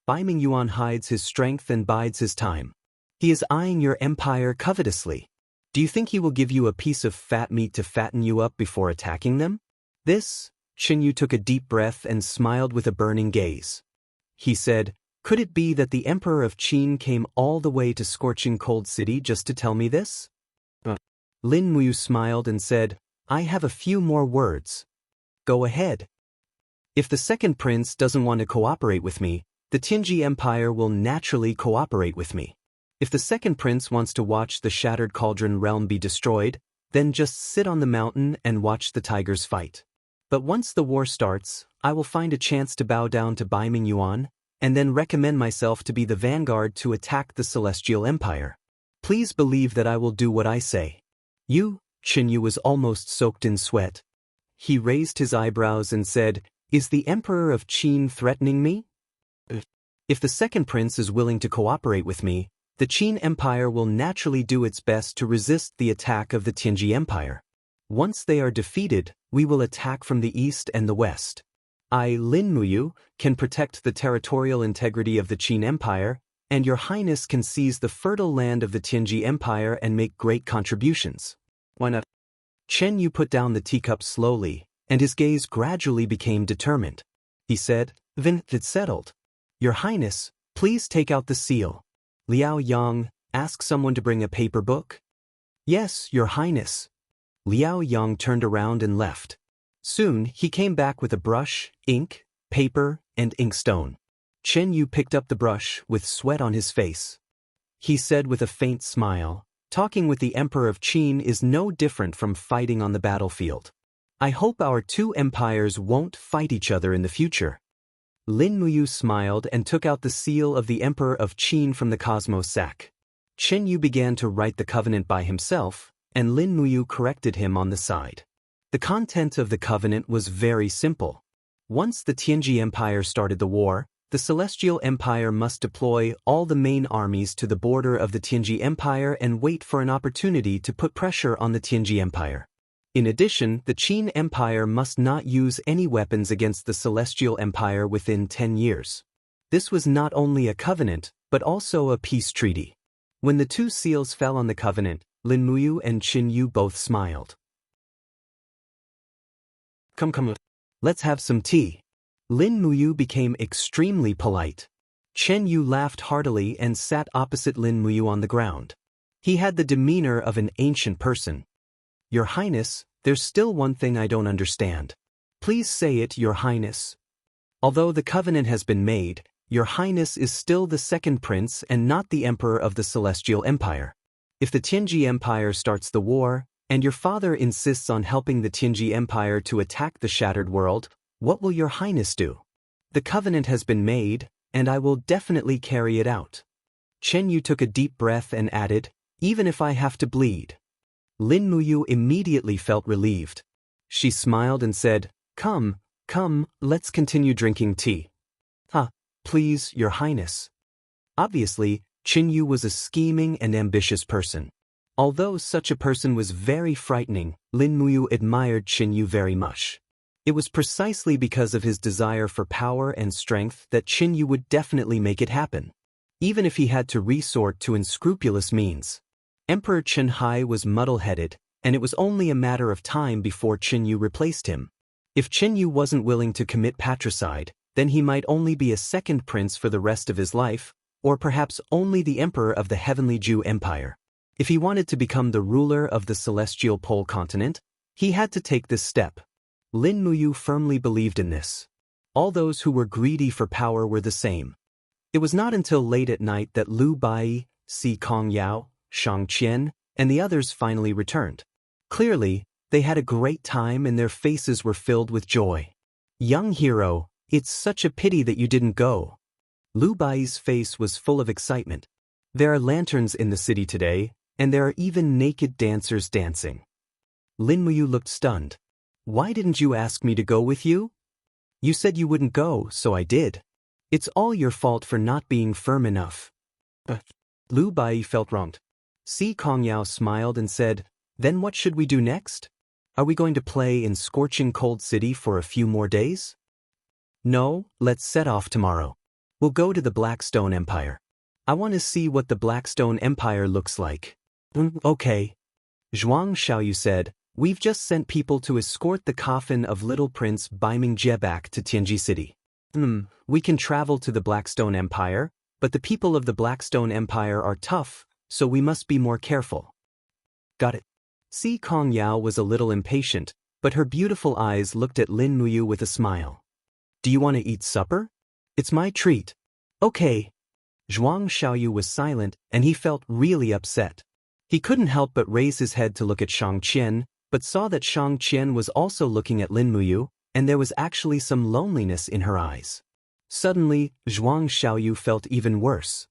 Bai Mingyuan hides his strength and bides his time. He is eyeing your empire covetously. Do you think he will give you a piece of fat meat to fatten you up before attacking them? Xinyu took a deep breath and smiled with a burning gaze. He said, could it be that the Emperor of Qin came all the way to Scorching Cold City just to tell me this? Lin Muyu smiled and said, I have a few more words. Go ahead. If the Second Prince doesn't want to cooperate with me, the Tianji Empire will naturally cooperate with me. If the Second Prince wants to watch the Shattered Cauldron realm be destroyed, then just sit on the mountain and watch the tigers fight. But once the war starts, I will find a chance to bow down to Bai Mingyuan, and then recommend myself to be the vanguard to attack the Celestial Empire. Please believe that I will do what I say. Xinyu was almost soaked in sweat. He raised his eyebrows and said, is the Emperor of Qin threatening me? If the Second Prince is willing to cooperate with me, the Qin Empire will naturally do its best to resist the attack of the Tianji Empire. Once they are defeated, we will attack from the east and the west. I, Lin Muyu, can protect the territorial integrity of the Qin Empire, and your highness can seize the fertile land of the Tianji Empire and make great contributions. Why not? Chen Yu put down the teacup slowly, and his gaze gradually became determined. He said, then it's settled. Your highness, please take out the seal. Liao Yang, ask someone to bring a paper book. Yes, your highness. Liao Yang turned around and left. Soon, he came back with a brush, ink, paper, and inkstone. Chen Yu picked up the brush with sweat on his face. He said with a faint smile, talking with the Emperor of Qin is no different from fighting on the battlefield. I hope our two empires won't fight each other in the future. Lin Muyu smiled and took out the seal of the Emperor of Qin from the Cosmos sack. Chen Yu began to write the covenant by himself, and Lin Muyu corrected him on the side. The content of the covenant was very simple. Once the Tianji Empire started the war, the Celestial Empire must deploy all the main armies to the border of the Tianji Empire and wait for an opportunity to put pressure on the Tianji Empire. In addition, the Qin Empire must not use any weapons against the Celestial Empire within 10 years. This was not only a covenant, but also a peace treaty. When the two seals fell on the covenant, Lin Muyu and Xinyu both smiled. Come, let's have some tea. Lin Muyu became extremely polite. Chen Yu laughed heartily and sat opposite Lin Muyu on the ground. He had the demeanor of an ancient person. Your Highness, there's still one thing I don't understand. Please say it, Your Highness. Although the covenant has been made, Your Highness is still the Second Prince and not the Emperor of the Celestial Empire. If the Tianji Empire starts the war, and your father insists on helping the Tianji Empire to attack the Shattered World, what will Your Highness do? The covenant has been made, and I will definitely carry it out. Chen Yu took a deep breath and added, even if I have to bleed. Lin Muyu immediately felt relieved. She smiled and said, come, let's continue drinking tea. Please, Your Highness. Obviously, Qin Yu was a scheming and ambitious person. Although such a person was very frightening, Lin Muyu admired Qin Yu very much. It was precisely because of his desire for power and strength that Qin Yu would definitely make it happen, even if he had to resort to unscrupulous means. Emperor Chen Hai was muddle-headed, and it was only a matter of time before Qin Yu replaced him. If Qin Yu wasn't willing to commit patricide, then he might only be a second prince for the rest of his life, or perhaps only the emperor of the Heavenly Jew Empire. If he wanted to become the ruler of the Celestial Pole continent, he had to take this step. Lin Muyu firmly believed in this. All those who were greedy for power were the same. It was not until late at night that Liu Bai, Si Kongyao, Shang Qian, and the others finally returned. Clearly, They had a great time and their faces were filled with joy. Young hero, it's such a pity that you didn't go. Lu Bai's face was full of excitement. There are lanterns in the city today, and there are even naked dancers dancing. Lin Muyu looked stunned. Why didn't you ask me to go with you? You said you wouldn't go, so I did. It's all your fault for not being firm enough. Lu Bai felt wronged. Si Kongyao smiled and said, Then what should we do next? Are we going to play in scorching cold city for a few more days? No, let's set off tomorrow. We'll go to the Blackstone Empire. I want to see what the Blackstone Empire looks like. Okay. Zhuang Xiaoyu said, We've just sent people to escort the coffin of little Prince Baiming back to Tianji City. We can travel to the Blackstone Empire, but the people of the Blackstone Empire are tough, so we must be more careful. Got it. Si Kongyao was a little impatient, but her beautiful eyes looked at Lin Muyu with a smile. Do you want to eat supper? It's my treat. Okay. Zhuang Xiaoyu was silent, and he felt really upset. He couldn't help but raise his head to look at Shang Qian, but saw that Shang Qian was also looking at Lin Muyu, and there was actually some loneliness in her eyes. Suddenly, Zhuang Xiaoyu felt even worse.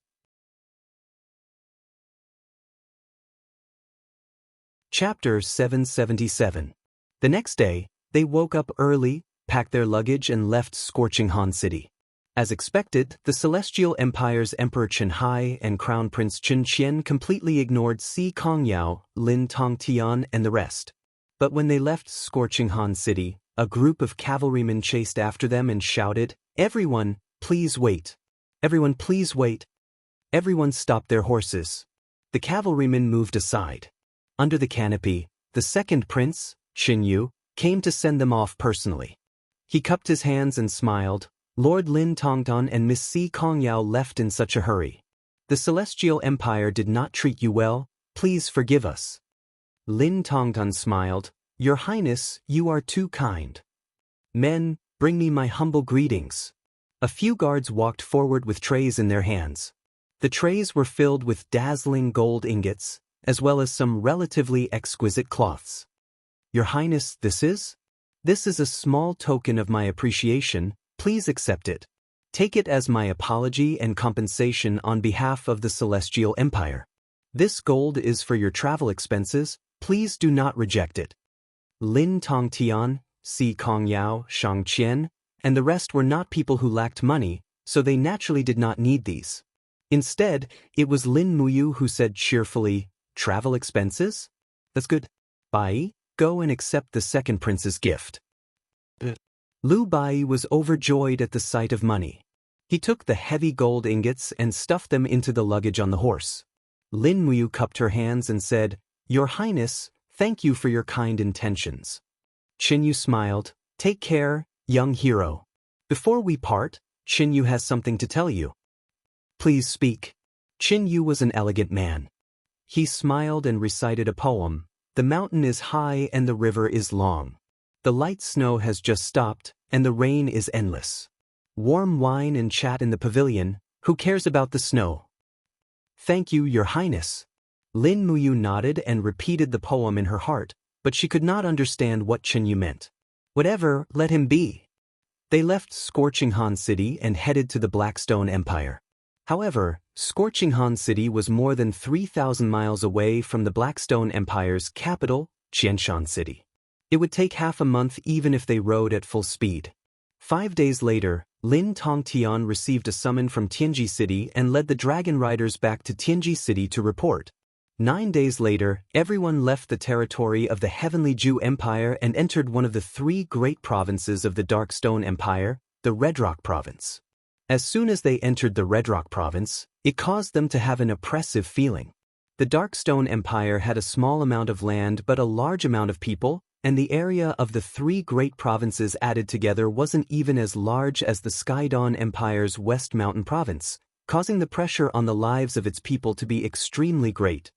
Chapter 777. The next day, they woke up early, packed their luggage and left scorching Han City. As expected, the Celestial Empire's Emperor Chen Hai and Crown Prince Chen Qian completely ignored Si Kongyao, Lin Tongtian and the rest. But when they left scorching Han City, a group of cavalrymen chased after them and shouted, Everyone, please wait. Everyone, please wait. Everyone stopped their horses. The cavalrymen moved aside. Under the canopy, the second prince, Xin Yu, came to send them off personally. He cupped his hands and smiled. Lord Lin Tongtan and Miss Si Kongyao left in such a hurry. The Celestial Empire did not treat you well, please forgive us. Lin Tongtan smiled. Your Highness, you are too kind. Men, bring me my humble greetings. A few guards walked forward with trays in their hands. The trays were filled with dazzling gold ingots, as well as some relatively exquisite cloths. Your Highness, this is? This is a small token of my appreciation, please accept it. Take it as my apology and compensation on behalf of the Celestial Empire. This gold is for your travel expenses, please do not reject it. Lin Tongtian, Si Kongyao, Shang Qian, and the rest were not people who lacked money, so they naturally did not need these. Instead, it was Lin Muyu who said cheerfully, Travel expenses? That's good. Bai, go and accept the second prince's gift. Lu Bai was overjoyed at the sight of money. He took the heavy gold ingots and stuffed them into the luggage on the horse. Lin Muyu cupped her hands and said, Your Highness, thank you for your kind intentions. Qin Yu smiled, Take care, young hero. Before we part, Qin Yu has something to tell you. Please speak. Qin Yu was an elegant man. He smiled and recited a poem. The mountain is high and the river is long. The light snow has just stopped, and the rain is endless. Warm wine and chat in the pavilion, who cares about the snow? Thank you, Your Highness. Lin Muyu nodded and repeated the poem in her heart, but she could not understand what Qin Yu meant. Whatever, let him be. They left Scorching Han City and headed to the Blackstone Empire. However, Scorching Han City was more than 3,000 miles away from the Blackstone Empire's capital, Qianshan City. It would take half a month even if they rode at full speed. 5 days later, Lin Tongtian received a summon from Tianji City and led the dragon riders back to Tianji City to report. 9 days later, everyone left the territory of the Heavenly Jew Empire and entered one of the 3 great provinces of the Darkstone Empire, the Red Rock Province. As soon as they entered the Red Rock Province, it caused them to have an oppressive feeling. The Darkstone Empire had a small amount of land but a large amount of people, and the area of the 3 great provinces added together wasn't even as large as the Skydawn Empire's West Mountain Province, causing the pressure on the lives of its people to be extremely great.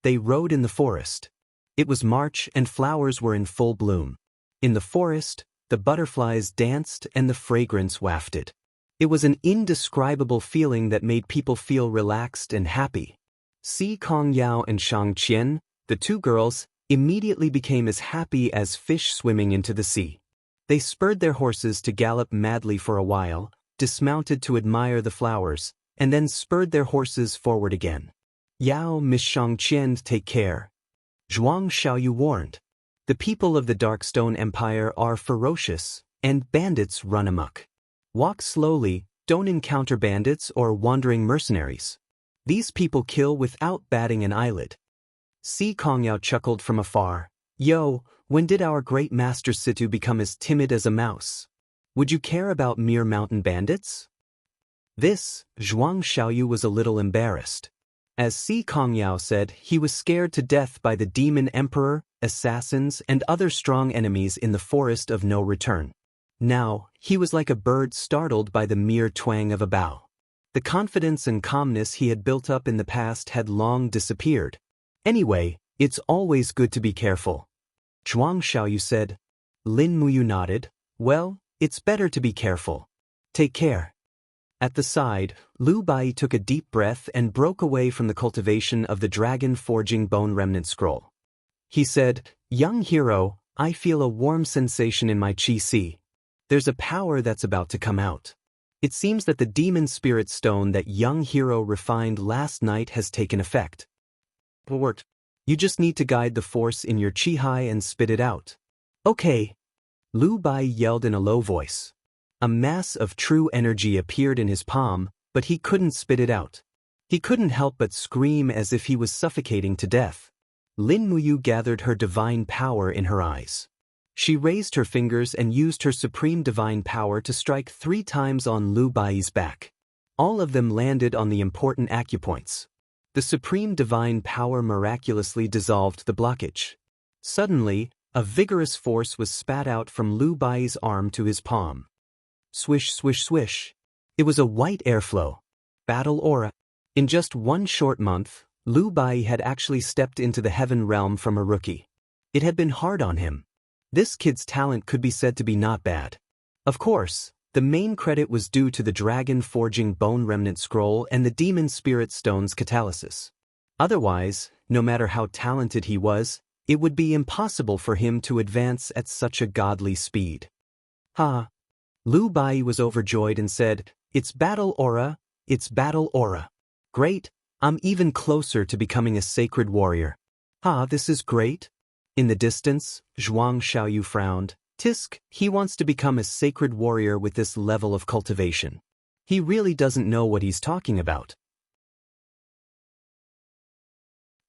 They rode in the forest. It was March and flowers were in full bloom. In the forest, the butterflies danced and the fragrance wafted. It was an indescribable feeling that made people feel relaxed and happy. Si Kongyao and Shang Qian, The two girls immediately became as happy as fish swimming into the sea. They spurred their horses to gallop madly for a while, dismounted to admire the flowers, and then spurred their horses forward again. Yao Miss Shangqian, take care. Zhuang Xiaoyu warned. The people of the Darkstone Empire are ferocious, and bandits run amok. Walk slowly, don't encounter bandits or wandering mercenaries. These people kill without batting an eyelid. Si Kongyao chuckled from afar. Yo, when did our great master Situ become as timid as a mouse? Would you care about mere mountain bandits? This, Zhuang Xiaoyu was a little embarrassed. As Si Kongyao said, he was scared to death by the demon emperor, assassins, and other strong enemies in the forest of no return. Now, he was like a bird startled by the mere twang of a bow. The confidence and calmness he had built up in the past had long disappeared. Anyway, it's always good to be careful. Zhuang Xiaoyu said. Lin Muyu nodded. Well, it's better to be careful. Take care. At the side, Lu Bai took a deep breath and broke away from the cultivation of the dragon-forging bone remnant scroll. He said, Young hero, I feel a warm sensation in my chi-si. There's a power that's about to come out. It seems that the demon spirit stone that young hero refined last night has taken effect. It worked. You just need to guide the force in your chi-hai and spit it out. Okay. Lu Bai yelled in a low voice. A mass of true energy appeared in his palm, but he couldn't spit it out. He couldn't help but scream as if he was suffocating to death. Lin Muyu gathered her divine power in her eyes. She raised her fingers and used her supreme divine power to strike 3 times on Lu Bai's back. All of them landed on the important acupoints. The supreme divine power miraculously dissolved the blockage. Suddenly, a vigorous force was spat out from Lu Bai's arm to his palm. Swish, swish, swish. It was a white airflow. Battle aura. In just one short month, Lu Bai had actually stepped into the heaven realm from a rookie. It had been hard on him. This kid's talent could be said to be not bad. Of course, the main credit was due to the dragon-forging bone remnant scroll and the demon spirit stone's catalysis. Otherwise, no matter how talented he was, it would be impossible for him to advance at such a godly speed. Ha! Lu Bai was overjoyed and said, It's battle aura, it's battle aura. Great, I'm even closer to becoming a sacred warrior. Ha, this is great. In the distance, Zhuang Xiaoyu frowned. Tisk, he wants to become a sacred warrior with this level of cultivation. He really doesn't know what he's talking about.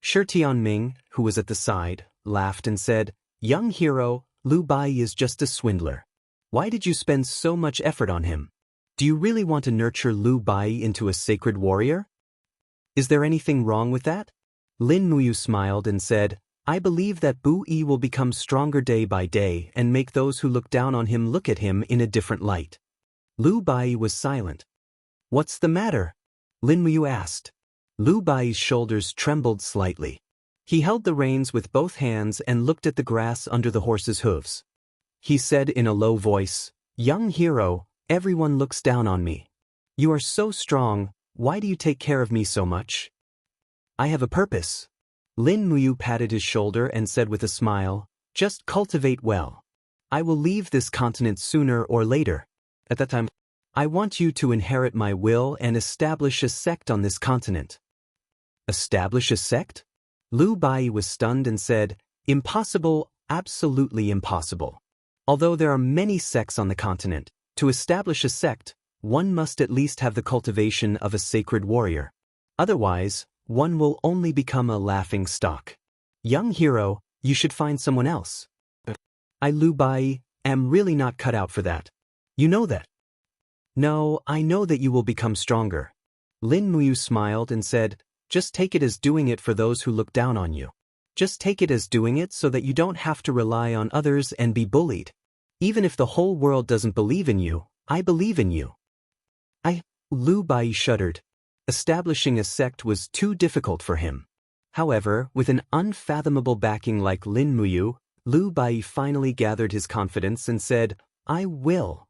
Shi Tianming, who was at the side, laughed and said, Young hero, Lu Bai is just a swindler. Why did you spend so much effort on him? Do you really want to nurture Lu Bai into a sacred warrior? Is there anything wrong with that? Lin Muyu smiled and said, I believe that Bu Yi will become stronger day by day and make those who look down on him look at him in a different light. Lu Bai was silent. What's the matter? Lin Muyu asked. Lu Bai's shoulders trembled slightly. He held the reins with both hands and looked at the grass under the horse's hooves. He said in a low voice, Young hero, everyone looks down on me. You are so strong, why do you take care of me so much? I have a purpose. Lin Muyu patted his shoulder and said with a smile, Just cultivate well. I will leave this continent sooner or later. At that time, I want you to inherit my will and establish a sect on this continent. Establish a sect? Lu Bai was stunned and said, Impossible, absolutely impossible. Although there are many sects on the continent, to establish a sect, one must at least have the cultivation of a sacred warrior. Otherwise, one will only become a laughing stock. Young hero, you should find someone else. I, Lu Bai, am really not cut out for that. You know that. No, I know that you will become stronger. Lin Muyu smiled and said, Just take it as doing it for those who look down on you. Just take it as doing it so that you don't have to rely on others and be bullied. Even if the whole world doesn't believe in you, I believe in you. Lu Bai shuddered. Establishing a sect was too difficult for him. However, with an unfathomable backing like Lin Muyu, Lu Bai finally gathered his confidence and said, I will.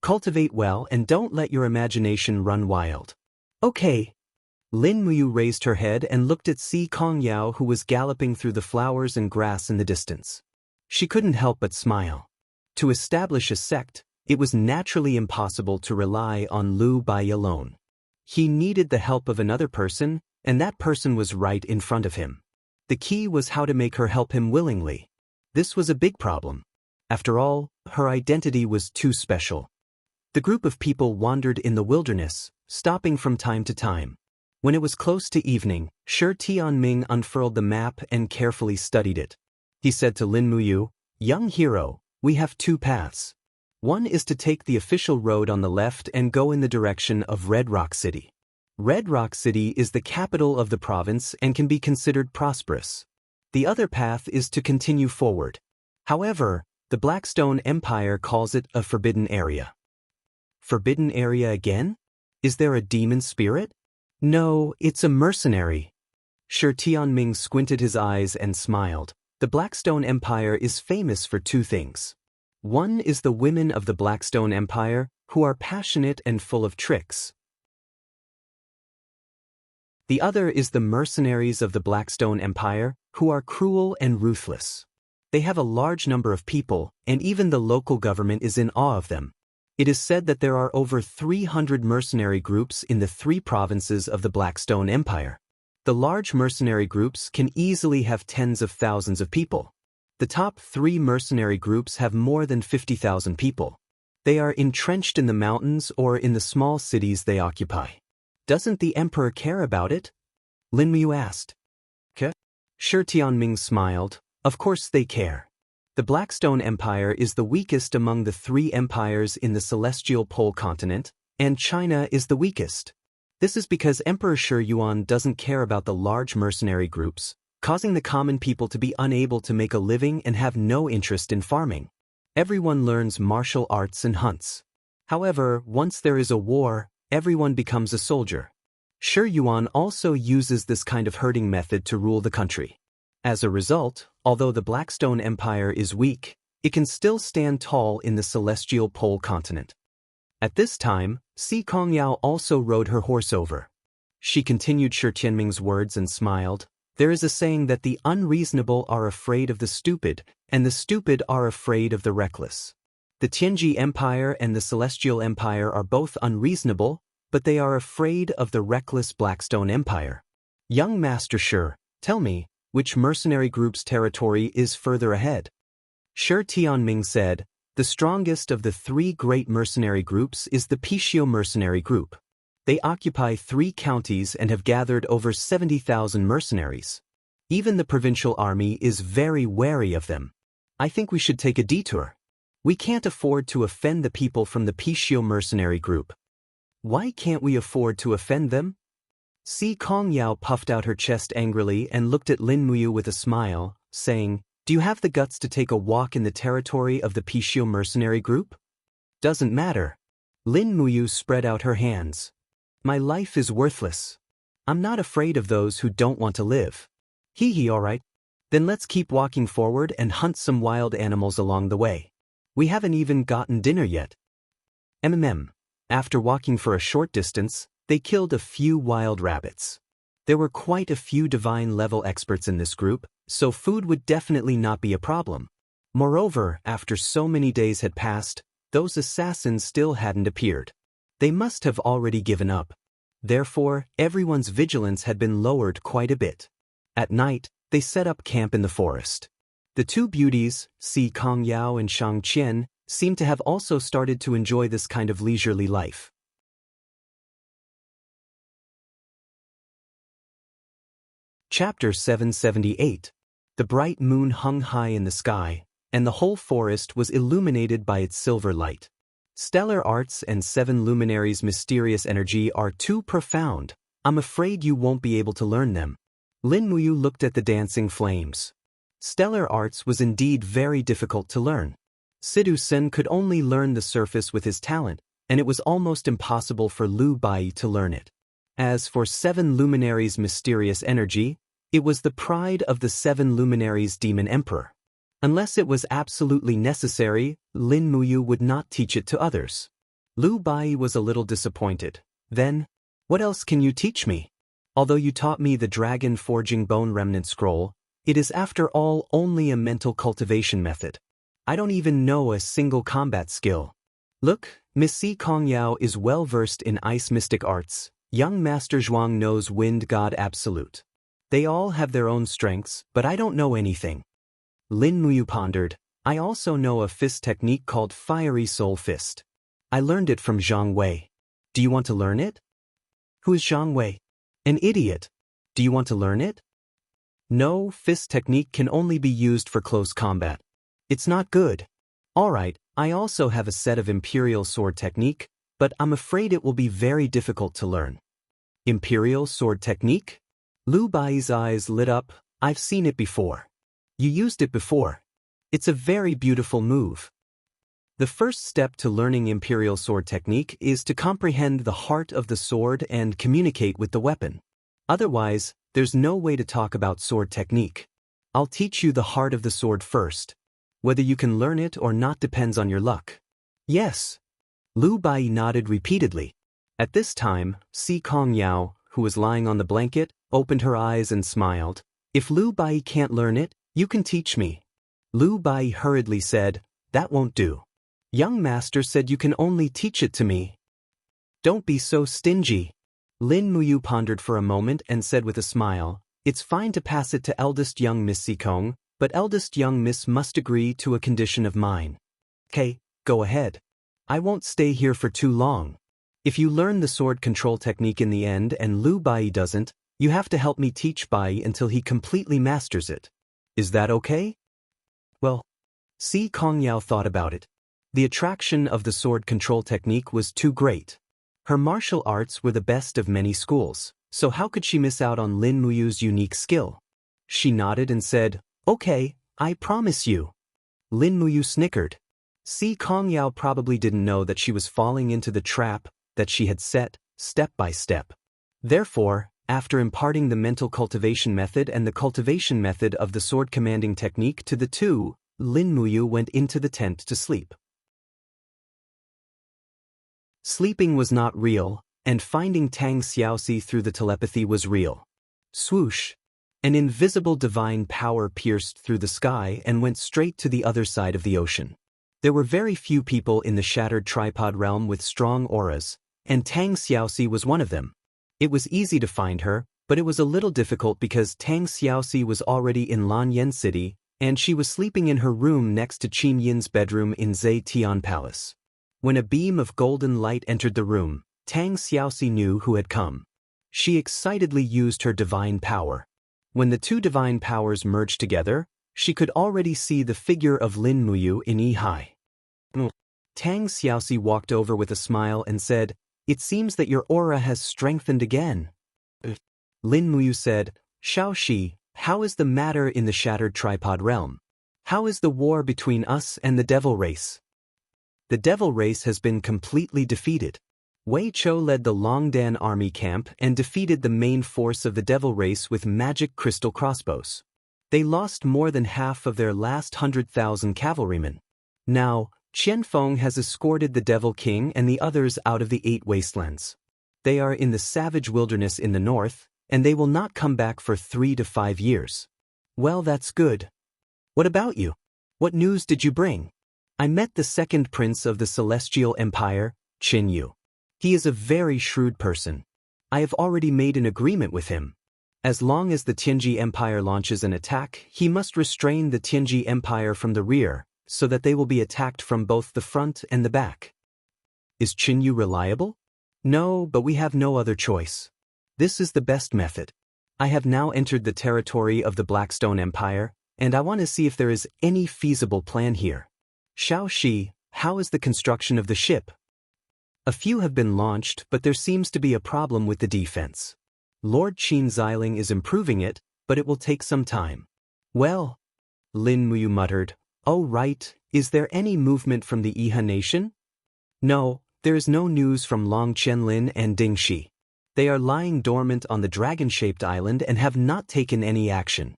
Cultivate well and don't let your imagination run wild. Okay. Lin Muyu raised her head and looked at Si Kongyao, who was galloping through the flowers and grass in the distance. She couldn't help but smile. To establish a sect, it was naturally impossible to rely on Lu Bai alone. He needed the help of another person, and that person was right in front of him. The key was how to make her help him willingly. This was a big problem. After all, her identity was too special. The group of people wandered in the wilderness, stopping from time to time. When it was close to evening, Shi Tianming unfurled the map and carefully studied it. He said to Lin Muyu, "Young hero, we have two paths. One is to take the official road on the left and go in the direction of Red Rock City. Red Rock City is the capital of the province and can be considered prosperous. The other path is to continue forward. However, the Blackstone Empire calls it a forbidden area." Forbidden area again? Is there a demon spirit? No, it's a mercenary. Shi Tianming squinted his eyes and smiled. The Blackstone Empire is famous for two things. One is the women of the Blackstone Empire, who are passionate and full of tricks. The other is the mercenaries of the Blackstone Empire, who are cruel and ruthless. They have a large number of people, and even the local government is in awe of them. It is said that there are over 300 mercenary groups in the 3 provinces of the Blackstone Empire. The large mercenary groups can easily have tens of thousands of people. The top 3 mercenary groups have more than 50,000 people. They are entrenched in the mountains or in the small cities they occupy. Doesn't the emperor care about it? Lin Muyu asked. Shi Tianming smiled. Of course they care. The Blackstone Empire is the weakest among the 3 empires in the celestial pole continent, and China is the weakest. This is because Emperor Shi Yuan doesn't care about the large mercenary groups, causing the common people to be unable to make a living and have no interest in farming. Everyone learns martial arts and hunts. However, once there is a war, everyone becomes a soldier. Shi Yuan also uses this kind of herding method to rule the country. As a result, although the Blackstone Empire is weak, it can still stand tall in the celestial pole continent. At this time, Si Kongyao also rode her horse over. She continued Shi Tianming's words and smiled. There is a saying that the unreasonable are afraid of the stupid, and the stupid are afraid of the reckless. The Tianji Empire and the Celestial Empire are both unreasonable, but they are afraid of the reckless Blackstone Empire. Young Master Shi, tell me, which mercenary group's territory is further ahead? Shi Tianming said, the strongest of the 3 great mercenary groups is the Pishio mercenary group. They occupy 3 counties and have gathered over 70,000 mercenaries. Even the provincial army is very wary of them. I think we should take a detour. We can't afford to offend the people from the Pishio mercenary group. Why can't we afford to offend them? Si Kongyao puffed out her chest angrily and looked at Lin Muyu with a smile, saying, "Do you have the guts to take a walk in the territory of the Pishio mercenary group?" "Doesn't matter." Lin Muyu spread out her hands. "My life is worthless. I'm not afraid of those who don't want to live." Hee, all right. Then let's keep walking forward and hunt some wild animals along the way. We haven't even gotten dinner yet. After walking for a short distance, they killed a few wild rabbits. There were quite a few divine-level experts in this group, so food would definitely not be a problem. Moreover, after so many days had passed, those assassins still hadn't appeared. They must have already given up. Therefore, everyone's vigilance had been lowered quite a bit. At night, they set up camp in the forest. The 2 beauties, Si Kongyao and Shang Qian, seemed to have also started to enjoy this kind of leisurely life. Chapter 778. The bright moon hung high in the sky, and the whole forest was illuminated by its silver light. Stellar arts and 7 luminaries' mysterious energy are too profound. I'm afraid you won't be able to learn them. Lin Muyu looked at the dancing flames. Stellar arts was indeed very difficult to learn. Sidu Sen could only learn the surface with his talent, and it was almost impossible for Lu Bai to learn it. As for 7 luminaries' mysterious energy, it was the pride of the 7 luminaries' demon emperor. Unless it was absolutely necessary, Lin Muyu would not teach it to others. Lu Bai was a little disappointed. Then, what else can you teach me? Although you taught me the dragon forging bone remnant scroll, it is after all only a mental cultivation method. I don't even know a single combat skill. Look, Miss Si Kongyao is well versed in ice mystic arts. Young Master Zhuang knows wind god absolute. They all have their own strengths, but I don't know anything. Lin Muyu pondered. I also know a fist technique called Fiery Soul Fist. I learned it from Zhang Wei. Do you want to learn it? Who is Zhang Wei? An idiot. Do you want to learn it? No, fist technique can only be used for close combat. It's not good. Alright, I also have a set of Imperial Sword technique, but I'm afraid it will be very difficult to learn. Imperial Sword technique? Lu Bai's eyes lit up. I've seen it before. You used it before. It's a very beautiful move. The first step to learning Imperial Sword technique is to comprehend the heart of the sword and communicate with the weapon. Otherwise, there's no way to talk about sword technique. I'll teach you the heart of the sword first. Whether you can learn it or not depends on your luck. Yes. Lu Bai nodded repeatedly. At this time, Si Kongyao, who was lying on the blanket, opened her eyes and smiled. If Lu Bai can't learn it, you can teach me. Lu Bai hurriedly said, that won't do. Young master said you can only teach it to me. Don't be so stingy. Lin Muyu pondered for a moment and said with a smile, it's fine to pass it to eldest young Miss Sikong, but eldest young Miss must agree to a condition of mine. Okay, go ahead. I won't stay here for too long. If you learn the sword control technique in the end and Lu Bai doesn't, you have to help me teach Bai until he completely masters it. Is that okay? Well, Si Kongyao thought about it. The attraction of the sword control technique was too great. Her martial arts were the best of many schools, so how could she miss out on Lin Muyu's unique skill? She nodded and said, okay, I promise you. Lin Muyu snickered. Si Kongyao probably didn't know that she was falling into the trap that she had set, step by step. Therefore, after imparting the mental cultivation method and the cultivation method of the sword commanding technique to the two, Lin Muyu went into the tent to sleep. Sleeping was not real, and finding Tang Xiaoxi through the telepathy was real. Swoosh! An invisible divine power pierced through the sky and went straight to the other side of the ocean. There were very few people in the shattered tripod realm with strong auras, and Tang Xiaoxi was one of them. It was easy to find her, but it was a little difficult because Tang Xiaoxi was already in Lanyan City, and she was sleeping in her room next to Qin Yin's bedroom in Zetian Palace. When a beam of golden light entered the room, Tang Xiaoxi knew who had come. She excitedly used her divine power. When the two divine powers merged together, she could already see the figure of Lin Muyu in Yihai. Tang Xiaoxi walked over with a smile and said, it seems that your aura has strengthened again. Lin Muyu said, Xiaoxi, how is the matter in the shattered tripod realm? How is the war between us and the devil race? The devil race has been completely defeated. Wei Chou led the Longdan army camp and defeated the main force of the devil race with magic crystal crossbows. They lost more than half of their last 100,000 cavalrymen. Now, Qianfeng has escorted the Devil King and the others out of the 8 wastelands. They are in the savage wilderness in the north, and they will not come back for 3 to 5 years. Well, that's good. What about you? What news did you bring? I met the second prince of the Celestial Empire, Qin Yu. He is a very shrewd person. I have already made an agreement with him. As long as the Tianji Empire launches an attack, he must restrain the Tianji Empire from the rear, so that they will be attacked from both the front and the back. Is Qin Yu reliable? No, but we have no other choice. This is the best method. I have now entered the territory of the Blackstone Empire, and I want to see if there is any feasible plan here. Xiaoxi, how is the construction of the ship? A few have been launched, but there seems to be a problem with the defense. Lord Qin Xiling is improving it, but it will take some time. Well, Lin Muyu muttered, oh right, is there any movement from the Iha nation? No, there is no news from Long Qianlin and Ding Shi. They are lying dormant on the dragon-shaped island and have not taken any action.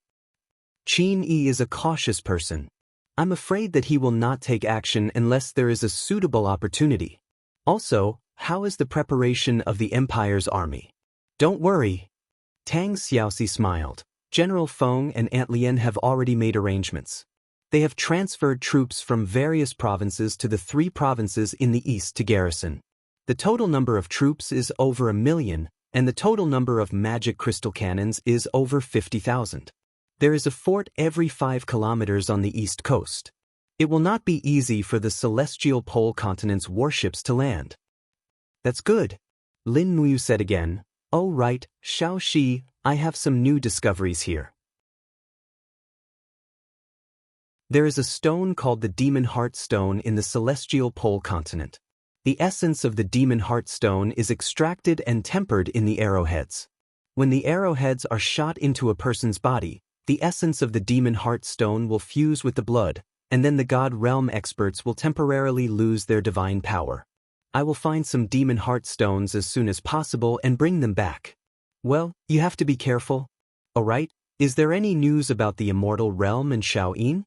Qin Yi is a cautious person. I'm afraid that he will not take action unless there is a suitable opportunity. Also, how is the preparation of the Empire's army? Don't worry. Tang Xiaoxi smiled. General Feng and Aunt Lien have already made arrangements. They have transferred troops from various provinces to the 3 provinces in the east to garrison. The total number of troops is over 1 million, and the total number of magic crystal cannons is over 50,000. There is a fort every 5 kilometers on the east coast. It will not be easy for the celestial pole continent's warships to land. That's good, Lin Muyu said again. Oh right, Xiao Shi, I have some new discoveries here. There is a stone called the Demon Heart Stone in the celestial pole continent. The essence of the Demon Heart Stone is extracted and tempered in the arrowheads. When the arrowheads are shot into a person's body, the essence of the Demon Heart Stone will fuse with the blood, and then the God Realm experts will temporarily lose their divine power. I will find some Demon Heart Stones as soon as possible and bring them back. Well, you have to be careful. Alright, is there any news about the Immortal Realm and Xiao Yin?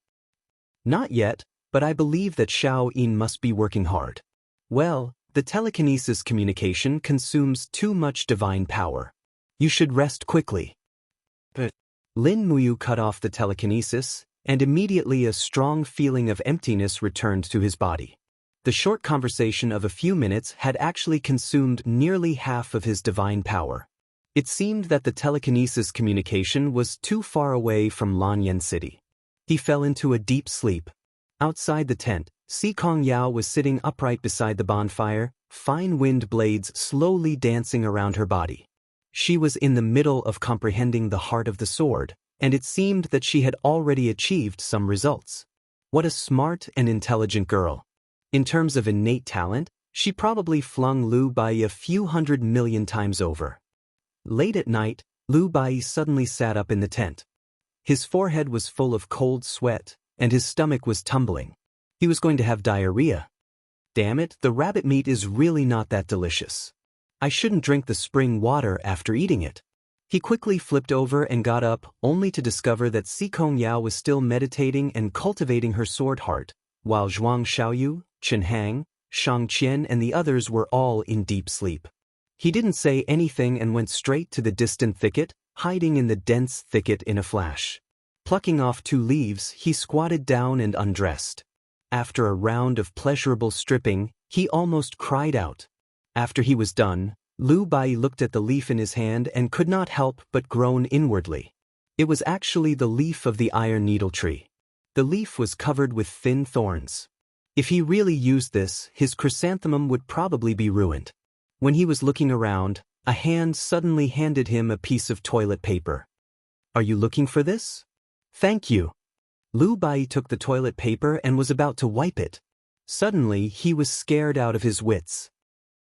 Not yet, but I believe that Xiao Yin must be working hard. Well, the telekinesis communication consumes too much divine power. You should rest quickly. But Lin Muyu cut off the telekinesis, and immediately a strong feeling of emptiness returned to his body. The short conversation of a few minutes had actually consumed nearly half of his divine power. It seemed that the telekinesis communication was too far away from Lanyan City. He fell into a deep sleep. Outside the tent, Si Kong Yao was sitting upright beside the bonfire, fine wind blades slowly dancing around her body. She was in the middle of comprehending the heart of the sword, and it seemed that she had already achieved some results. What a smart and intelligent girl. In terms of innate talent, she probably flung Lu Bai a few 100 million times over. Late at night, Lu Bai suddenly sat up in the tent. His forehead was full of cold sweat, and his stomach was tumbling. He was going to have diarrhea. Damn it, the rabbit meat is really not that delicious. I shouldn't drink the spring water after eating it. He quickly flipped over and got up, only to discover that Si Kong Yao was still meditating and cultivating her sword heart, while Zhuang Xiaoyu, Chen Hang, Shang Qian and the others were all in deep sleep. He didn't say anything and went straight to the distant thicket, hiding in the dense thicket in a flash. Plucking off 2 leaves, he squatted down and undressed. After a round of pleasurable stripping, he almost cried out. After he was done, Lu Bai looked at the leaf in his hand and could not help but groan inwardly. It was actually the leaf of the iron needle tree. The leaf was covered with thin thorns. If he really used this, his chrysanthemum would probably be ruined. When he was looking around, a hand suddenly handed him a piece of toilet paper. Are you looking for this? Thank you. Lu Bai took the toilet paper and was about to wipe it. Suddenly, he was scared out of his wits.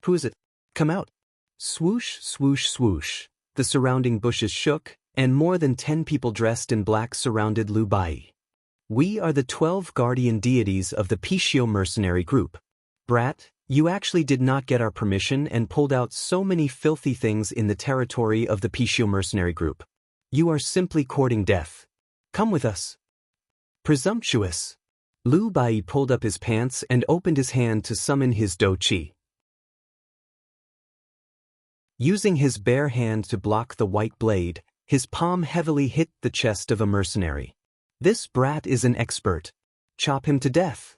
Who is it? Come out. Swoosh, swoosh, swoosh. The surrounding bushes shook, and more than 10 people dressed in black surrounded Lu Bai. We are the 12 guardian deities of the Pishio mercenary group. Brat, you actually did not get our permission and pulled out so many filthy things in the territory of the Pishio mercenary group. You are simply courting death. Come with us. Presumptuous. Lu Bai pulled up his pants and opened his hand to summon his Do Chi. Using his bare hand to block the white blade, his palm heavily hit the chest of a mercenary. This brat is an expert. Chop him to death.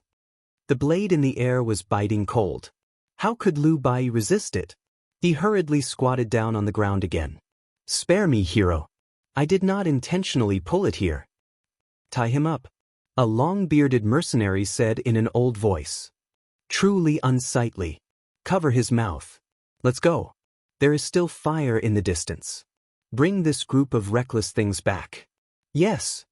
The blade in the air was biting cold. How could Lu Bai resist it? He hurriedly squatted down on the ground again. Spare me, hero. I did not intentionally pull it here. Tie him up. A long-bearded mercenary said in an old voice. Truly unsightly. Cover his mouth. Let's go. There is still fire in the distance. Bring this group of reckless things back. Yes.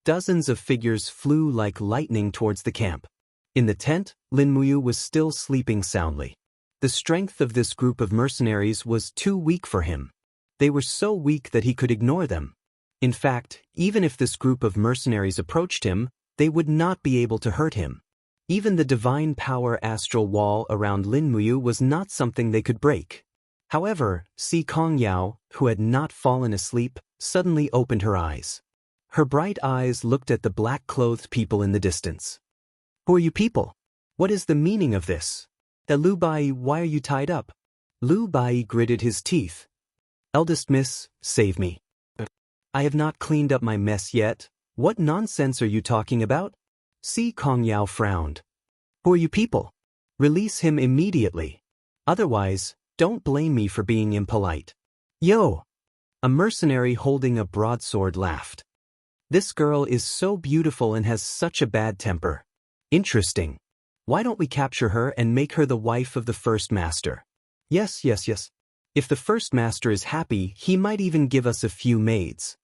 Dozens of figures flew like lightning towards the camp. In the tent, Lin Muyu was still sleeping soundly. The strength of this group of mercenaries was too weak for him. They were so weak that he could ignore them. In fact, even if this group of mercenaries approached him, they would not be able to hurt him. Even the divine power astral wall around Lin Muyu was not something they could break. However, Si Kong Yao, who had not fallen asleep, suddenly opened her eyes. Her bright eyes looked at the black-clothed people in the distance. Who are you people? What is the meaning of this? Lu Bai, why are you tied up? Lu Bai gritted his teeth. Eldest miss, save me. I have not cleaned up my mess yet. What nonsense are you talking about? Si Kongyao frowned. Who are you people? Release him immediately. Otherwise, don't blame me for being impolite. Yo! A mercenary holding a broadsword laughed. This girl is so beautiful and has such a bad temper. Interesting. Why don't we capture her and make her the wife of the first master? Yes. If the first master is happy, he might even give us a few maids.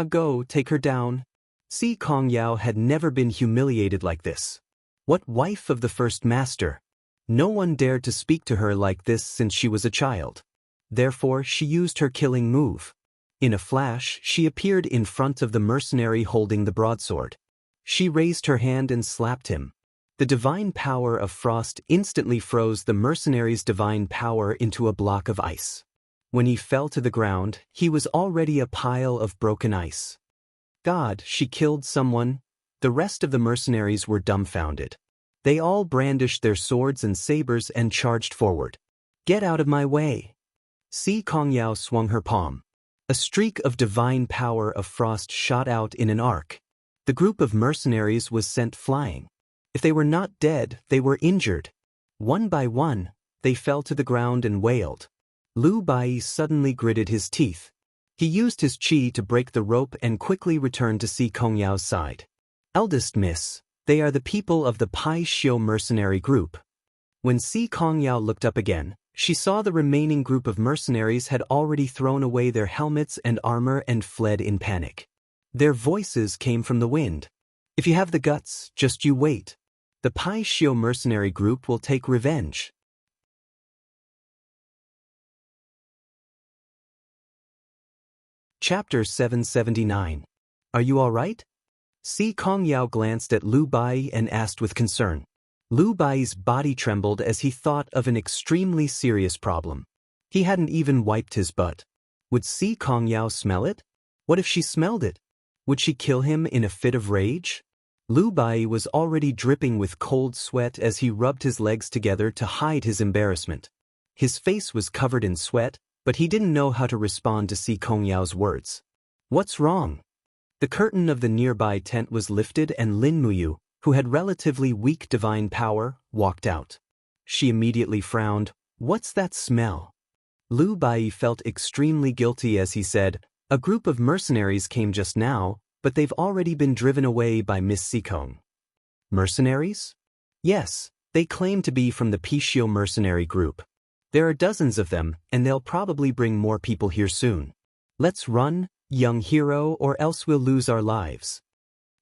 Go, take her down. Si Kongyao had never been humiliated like this. What wife of the first master? No one dared to speak to her like this since she was a child. Therefore, she used her killing move. In a flash, she appeared in front of the mercenary holding the broadsword. She raised her hand and slapped him. The divine power of frost instantly froze the mercenary's divine power into a block of ice. When he fell to the ground, he was already a pile of broken ice. God, she killed someone. The rest of the mercenaries were dumbfounded. They all brandished their swords and sabers and charged forward. Get out of my way. Si Kongyao swung her palm. A streak of divine power of frost shot out in an arc. The group of mercenaries was sent flying. If they were not dead, they were injured. One by one, they fell to the ground and wailed. Lu Bai suddenly gritted his teeth. He used his qi to break the rope and quickly returned to Si Kongyao's side. Eldest miss, they are the people of the Pai Xiu mercenary group. When Si Kongyao looked up again, she saw the remaining group of mercenaries had already thrown away their helmets and armor and fled in panic. Their voices came from the wind. If you have the guts, just you wait. The Pai Xiu mercenary group will take revenge. Chapter 779. Are you all right? Si Kongyao glanced at Lu Bai and asked with concern. Lu Bai's body trembled as he thought of an extremely serious problem. He hadn't even wiped his butt. Would Si Kongyao smell it? What if she smelled it? Would she kill him in a fit of rage? Lu Bai was already dripping with cold sweat as he rubbed his legs together to hide his embarrassment. His face was covered in sweat, but he didn't know how to respond to Si Kongyao's words. What's wrong? The curtain of the nearby tent was lifted and Lin Muyu, who had relatively weak divine power, walked out. She immediately frowned. What's that smell? Lu Bai felt extremely guilty as he said, a group of mercenaries came just now, but they've already been driven away by Miss Sikong. Mercenaries? Yes, they claim to be from the Pishio mercenary group. There are dozens of them, and they'll probably bring more people here soon. Let's run, young hero, or else we'll lose our lives.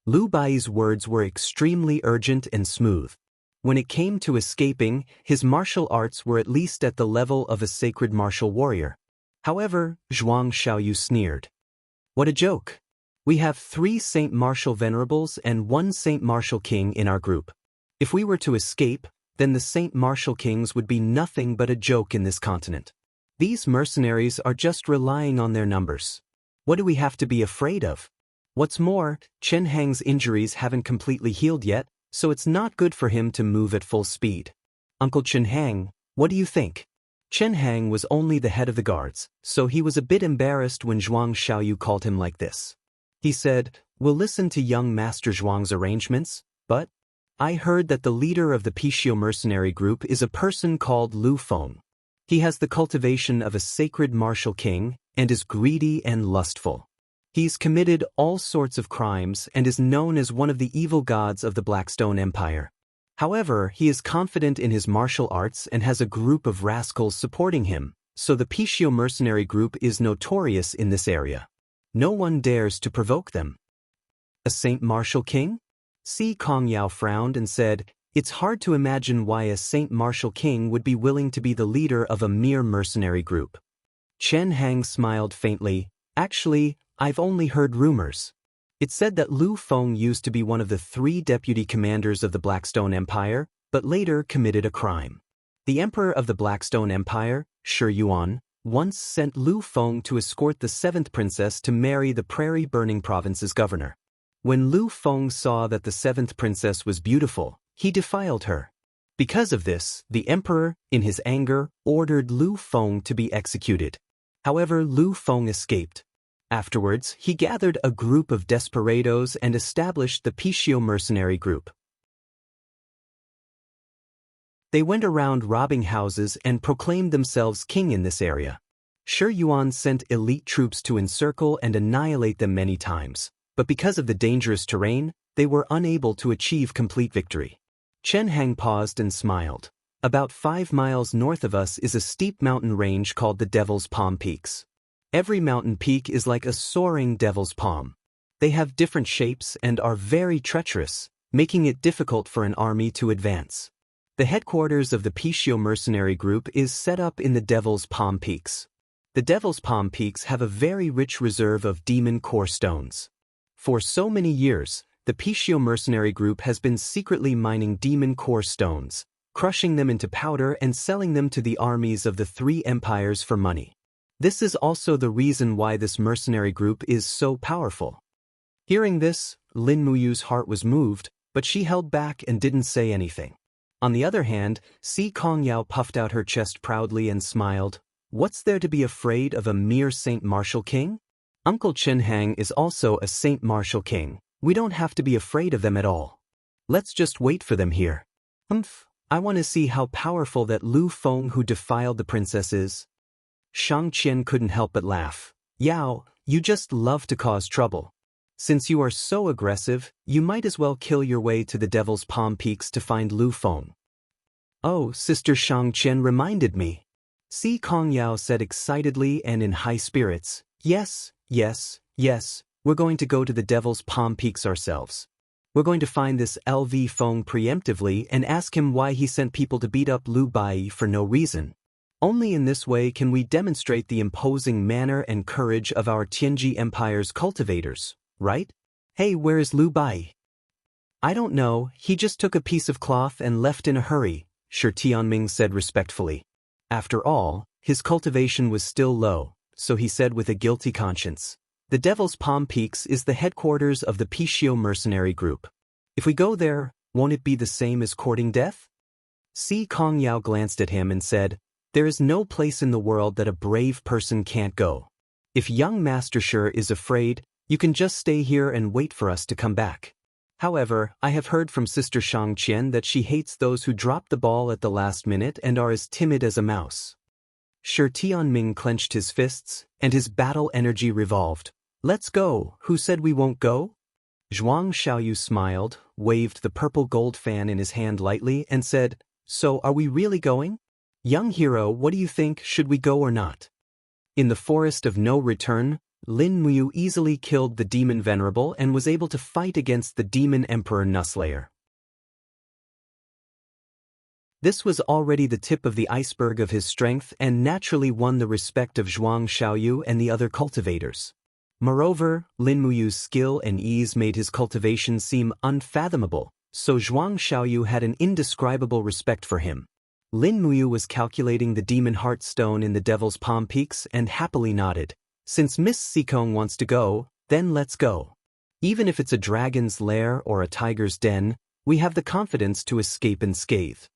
Lu Bai's words were extremely urgent and smooth. When it came to escaping, his martial arts were at least at the level of a sacred martial warrior. However, Zhuang Xiaoyu sneered. What a joke. We have 3 Saint Martial Venerables and 1 Saint Martial King in our group. If we were to escape, then the Saint Martial Kings would be nothing but a joke in this continent. These mercenaries are just relying on their numbers. What do we have to be afraid of? What's more, Chen Hang's injuries haven't completely healed yet, so it's not good for him to move at full speed. Uncle Chen Hang, what do you think? Chen Hang was only the head of the guards, so he was a bit embarrassed when Zhuang Xiaoyu called him like this. He said, we'll listen to young Master Zhuang's arrangements, but I heard that the leader of the Pishio mercenary group is a person called Lu Feng. He has the cultivation of a sacred martial king and is greedy and lustful. He's committed all sorts of crimes and is known as one of the evil gods of the Blackstone Empire. However, he is confident in his martial arts and has a group of rascals supporting him, so the Pishio mercenary group is notorious in this area. No one dares to provoke them. A Saint Martial King? Si Kongyao frowned and said, it's hard to imagine why a Saint Martial King would be willing to be the leader of a mere mercenary group. Chen Hang smiled faintly. Actually, I've only heard rumors. It said that Lu Feng used to be one of the 3 deputy commanders of the Blackstone Empire, but later committed a crime. The emperor of the Blackstone Empire, Shi Yuan, once sent Lu Feng to escort the 7th princess to marry the Prairie Burning Province's governor. When Lu Feng saw that the 7th princess was beautiful, he defiled her. Because of this, the emperor, in his anger, ordered Lu Feng to be executed. However, Lu Feng escaped. Afterwards, he gathered a group of desperados and established the Pichio mercenary group. They went around robbing houses and proclaimed themselves king in this area. Shi Yuan sent elite troops to encircle and annihilate them many times, but because of the dangerous terrain, they were unable to achieve complete victory. Chen Hang paused and smiled. About 5 miles north of us is a steep mountain range called the Devil's Palm Peaks. Every mountain peak is like a soaring devil's palm. They have different shapes and are very treacherous, making it difficult for an army to advance. The headquarters of the Pichio mercenary group is set up in the Devil's Palm Peaks. The Devil's Palm Peaks have a very rich reserve of demon core stones. For so many years, the Pichio mercenary group has been secretly mining demon core stones, crushing them into powder and selling them to the armies of the 3 empires for money. This is also the reason why this mercenary group is so powerful. Hearing this, Lin Muyu's heart was moved, but she held back and didn't say anything. On the other hand, Si Kongyao puffed out her chest proudly and smiled. What's there to be afraid of a mere Saint Martial King? Uncle Chen Hang is also a Saint Martial King. We don't have to be afraid of them at all. Let's just wait for them here. I want to see how powerful that Lu Feng who defiled the princess is. Shang Qian couldn't help but laugh. Yao, you just love to cause trouble. Since you are so aggressive, you might as well kill your way to the Devil's Palm Peaks to find Lu Feng. Oh, Sister Shang Qian reminded me. Si Kongyao said excitedly and in high spirits. Yes, we're going to go to the Devil's Palm Peaks ourselves. We're going to find this LV Feng preemptively and ask him why he sent people to beat up Lu Bai for no reason. Only in this way can we demonstrate the imposing manner and courage of our Tianji Empire's cultivators, right? Hey, where is Lu Bai? I don't know, he just took a piece of cloth and left in a hurry, Shi Tianming said respectfully. After all, his cultivation was still low, so he said with a guilty conscience. The Devil's Palm Peaks is the headquarters of the Pichio mercenary group. If we go there, won't it be the same as courting death? Si Kongyao glanced at him and said, there is no place in the world that a brave person can't go. If young Master Shi is afraid, you can just stay here and wait for us to come back. However, I have heard from Sister Shang Qian that she hates those who drop the ball at the last minute and are as timid as a mouse. Shi Tianming clenched his fists, and his battle energy revolved. Let's go, who said we won't go? Zhuang Xiaoyu smiled, waved the purple gold fan in his hand lightly and said, so are we really going? Young hero, what do you think, should we go or not? In the forest of no return, Lin Muyu easily killed the demon venerable and was able to fight against the demon emperor Nuslayer. This was already the tip of the iceberg of his strength and naturally won the respect of Zhuang Xiaoyu and the other cultivators. Moreover, Lin Muyu's skill and ease made his cultivation seem unfathomable, so Zhuang Xiaoyu had an indescribable respect for him. Lin Muyu was calculating the demon heart stone in the Devil's Palm Peaks and happily nodded. Since Miss Sikong wants to go, then let's go. Even if it's a dragon's lair or a tiger's den, we have the confidence to escape unscathed.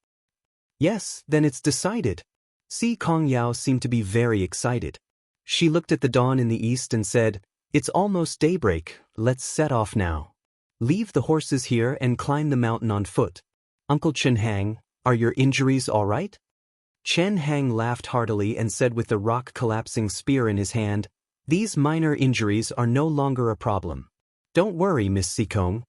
Yes, then it's decided. Si Kongyao seemed to be very excited. She looked at the dawn in the east and said, it's almost daybreak, let's set off now. Leave the horses here and climb the mountain on foot. Uncle Chen Hang, are your injuries all right? Chen Hang laughed heartily and said with the rock-collapsing spear in his hand, these minor injuries are no longer a problem. Don't worry, Miss Sikong.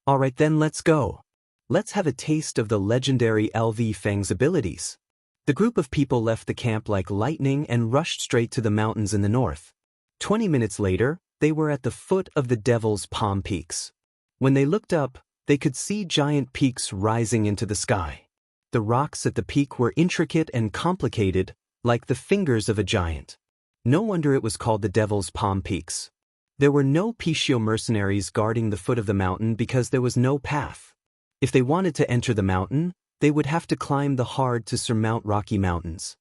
All right then, let's go. Let's have a taste of the legendary LV Feng's abilities. The group of people left the camp like lightning and rushed straight to the mountains in the north. 20 minutes later, they were at the foot of the Devil's Palm Peaks. When they looked up, they could see giant peaks rising into the sky. The rocks at the peak were intricate and complicated, like the fingers of a giant. No wonder it was called the Devil's Palm Peaks. There were no Pichio mercenaries guarding the foot of the mountain because there was no path. If they wanted to enter the mountain, they would have to climb the hard-to-surmount rocky mountains.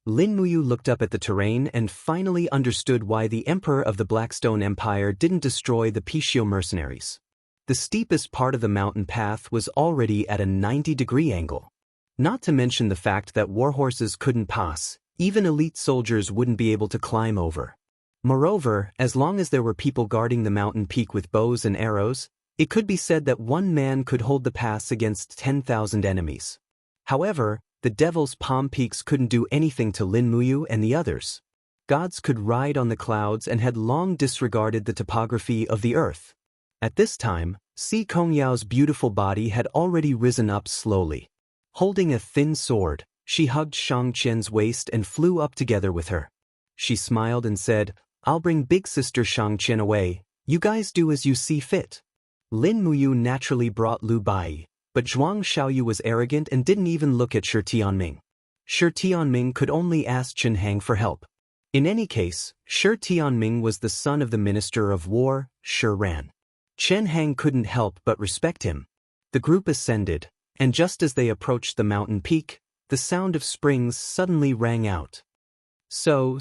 Lin Muyu looked up at the terrain and finally understood why the emperor of the Blackstone Empire didn't destroy the Pichio mercenaries. The steepest part of the mountain path was already at a 90-degree angle. Not to mention the fact that warhorses couldn't pass, Even elite soldiers wouldn't be able to climb over. Moreover, as long as there were people guarding the mountain peak with bows and arrows, it could be said that one man could hold the pass against 10,000 enemies. However, the Devil's Palm Peaks couldn't do anything to Lin Muyu and the others. Gods could ride on the clouds and had long disregarded the topography of the earth. At this time, Si Kongyao's beautiful body had already risen up slowly. Holding a thin sword, she hugged Shang Qian's waist and flew up together with her. She smiled and said, "I'll bring big sister Shang Qian away, you guys do as you see fit." Lin Muyu naturally brought Lu Bai, but Zhuang Xiaoyu was arrogant and didn't even look at Shi Tianming. Shi Tianming could only ask Chen Hang for help. In any case, Shi Tianming was the son of the Minister of War, Shi Ran. Chen Hang couldn't help but respect him. The group ascended, and just as they approached the mountain peak, the sound of springs suddenly rang out. So,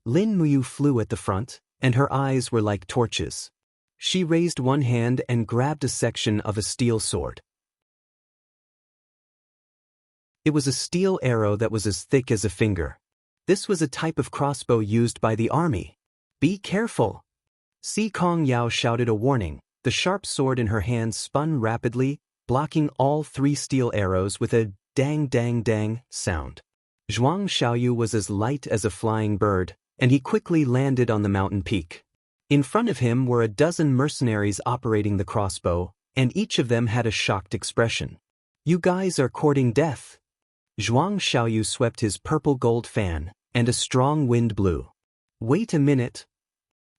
Lin Muyu flew at the front, and her eyes were like torches. She raised one hand and grabbed a section of a steel sword. It was a steel arrow that was as thick as a finger. This was a type of crossbow used by the army. "Be careful!" Si Kongyao shouted a warning. The sharp sword in her hand spun rapidly, blocking all 3 steel arrows with a dang sound. Zhuang Xiaoyu was as light as a flying bird, and he quickly landed on the mountain peak. In front of him were a dozen mercenaries operating the crossbow, and each of them had a shocked expression. "You guys are courting death." Zhuang Xiaoyu swept his purple-gold fan, and a strong wind blew. "Wait a minute,"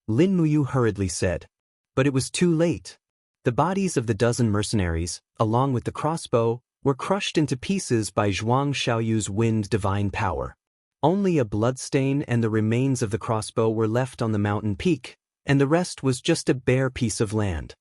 Lin Muyu hurriedly said. But it was too late. The bodies of the dozen mercenaries, along with the crossbow, were crushed into pieces by Zhuang Xiaoyu's wind divine power. Only a bloodstain and the remains of the crossbow were left on the mountain peak, and the rest was just a bare piece of land.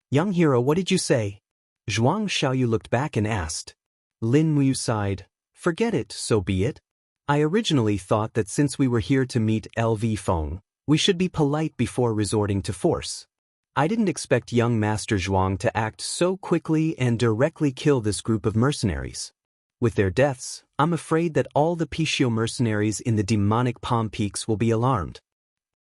"Young hero, what did you say?" Zhuang Xiaoyu looked back and asked. Lin Muyu sighed. "Forget it, so be it. I originally thought that since we were here to meet LV Feng, we should be polite before resorting to force. I didn't expect young Master Zhuang to act so quickly and directly kill this group of mercenaries. With their deaths, I'm afraid that all the Pishio mercenaries in the demonic Palm Peaks will be alarmed."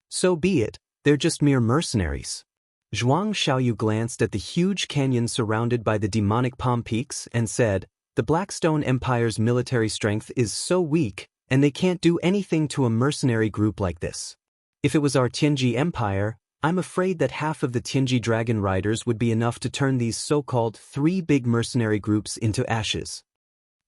"So be it, they're just mere mercenaries." Zhuang Xiaoyu glanced at the huge canyon surrounded by the demonic Palm Peaks and said, "The Blackstone Empire's military strength is so weak, and they can't do anything to a mercenary group like this. If it was our Tianji Empire, I'm afraid that half of the Tianji Dragon Riders would be enough to turn these so-called 3 big mercenary groups into ashes."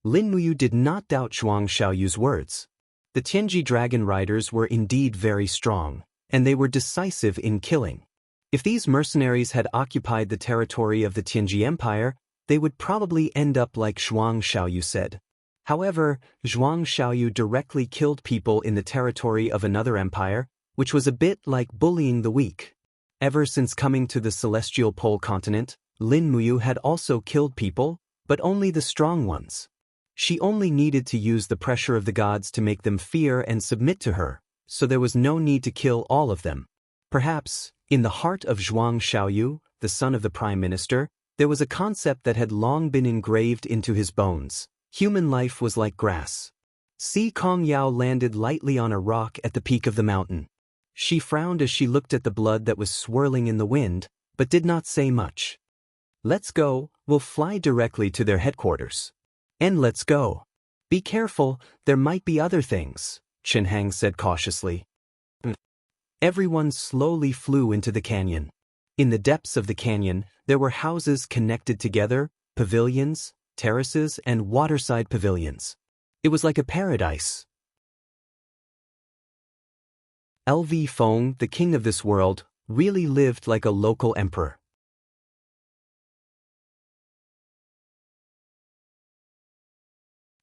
Lin Muyu did not doubt Zhuang Xiaoyu's words. The Tianji Dragon Riders were indeed very strong, and they were decisive in killing. If these mercenaries had occupied the territory of the Tianji Empire, they would probably end up like Zhuang Xiaoyu said. However, Zhuang Xiaoyu directly killed people in the territory of another empire, which was a bit like bullying the weak. Ever since coming to the Celestial Pole continent, Lin Muyu had also killed people, but only the strong ones. She only needed to use the pressure of the gods to make them fear and submit to her, so there was no need to kill all of them. Perhaps, in the heart of Zhuang Xiaoyu, the son of the prime minister, there was a concept that had long been engraved into his bones. Human life was like grass. Si Kongyao landed lightly on a rock at the peak of the mountain. She frowned as she looked at the blood that was swirling in the wind, but did not say much. "Let's go, we'll fly directly to their headquarters." "And let's go. Be careful, there might be other things," Chen Hang said cautiously. Everyone slowly flew into the canyon. In the depths of the canyon, there were houses connected together, pavilions, terraces, and waterside pavilions. It was like a paradise. LV Feng, the king of this world, really lived like a local emperor.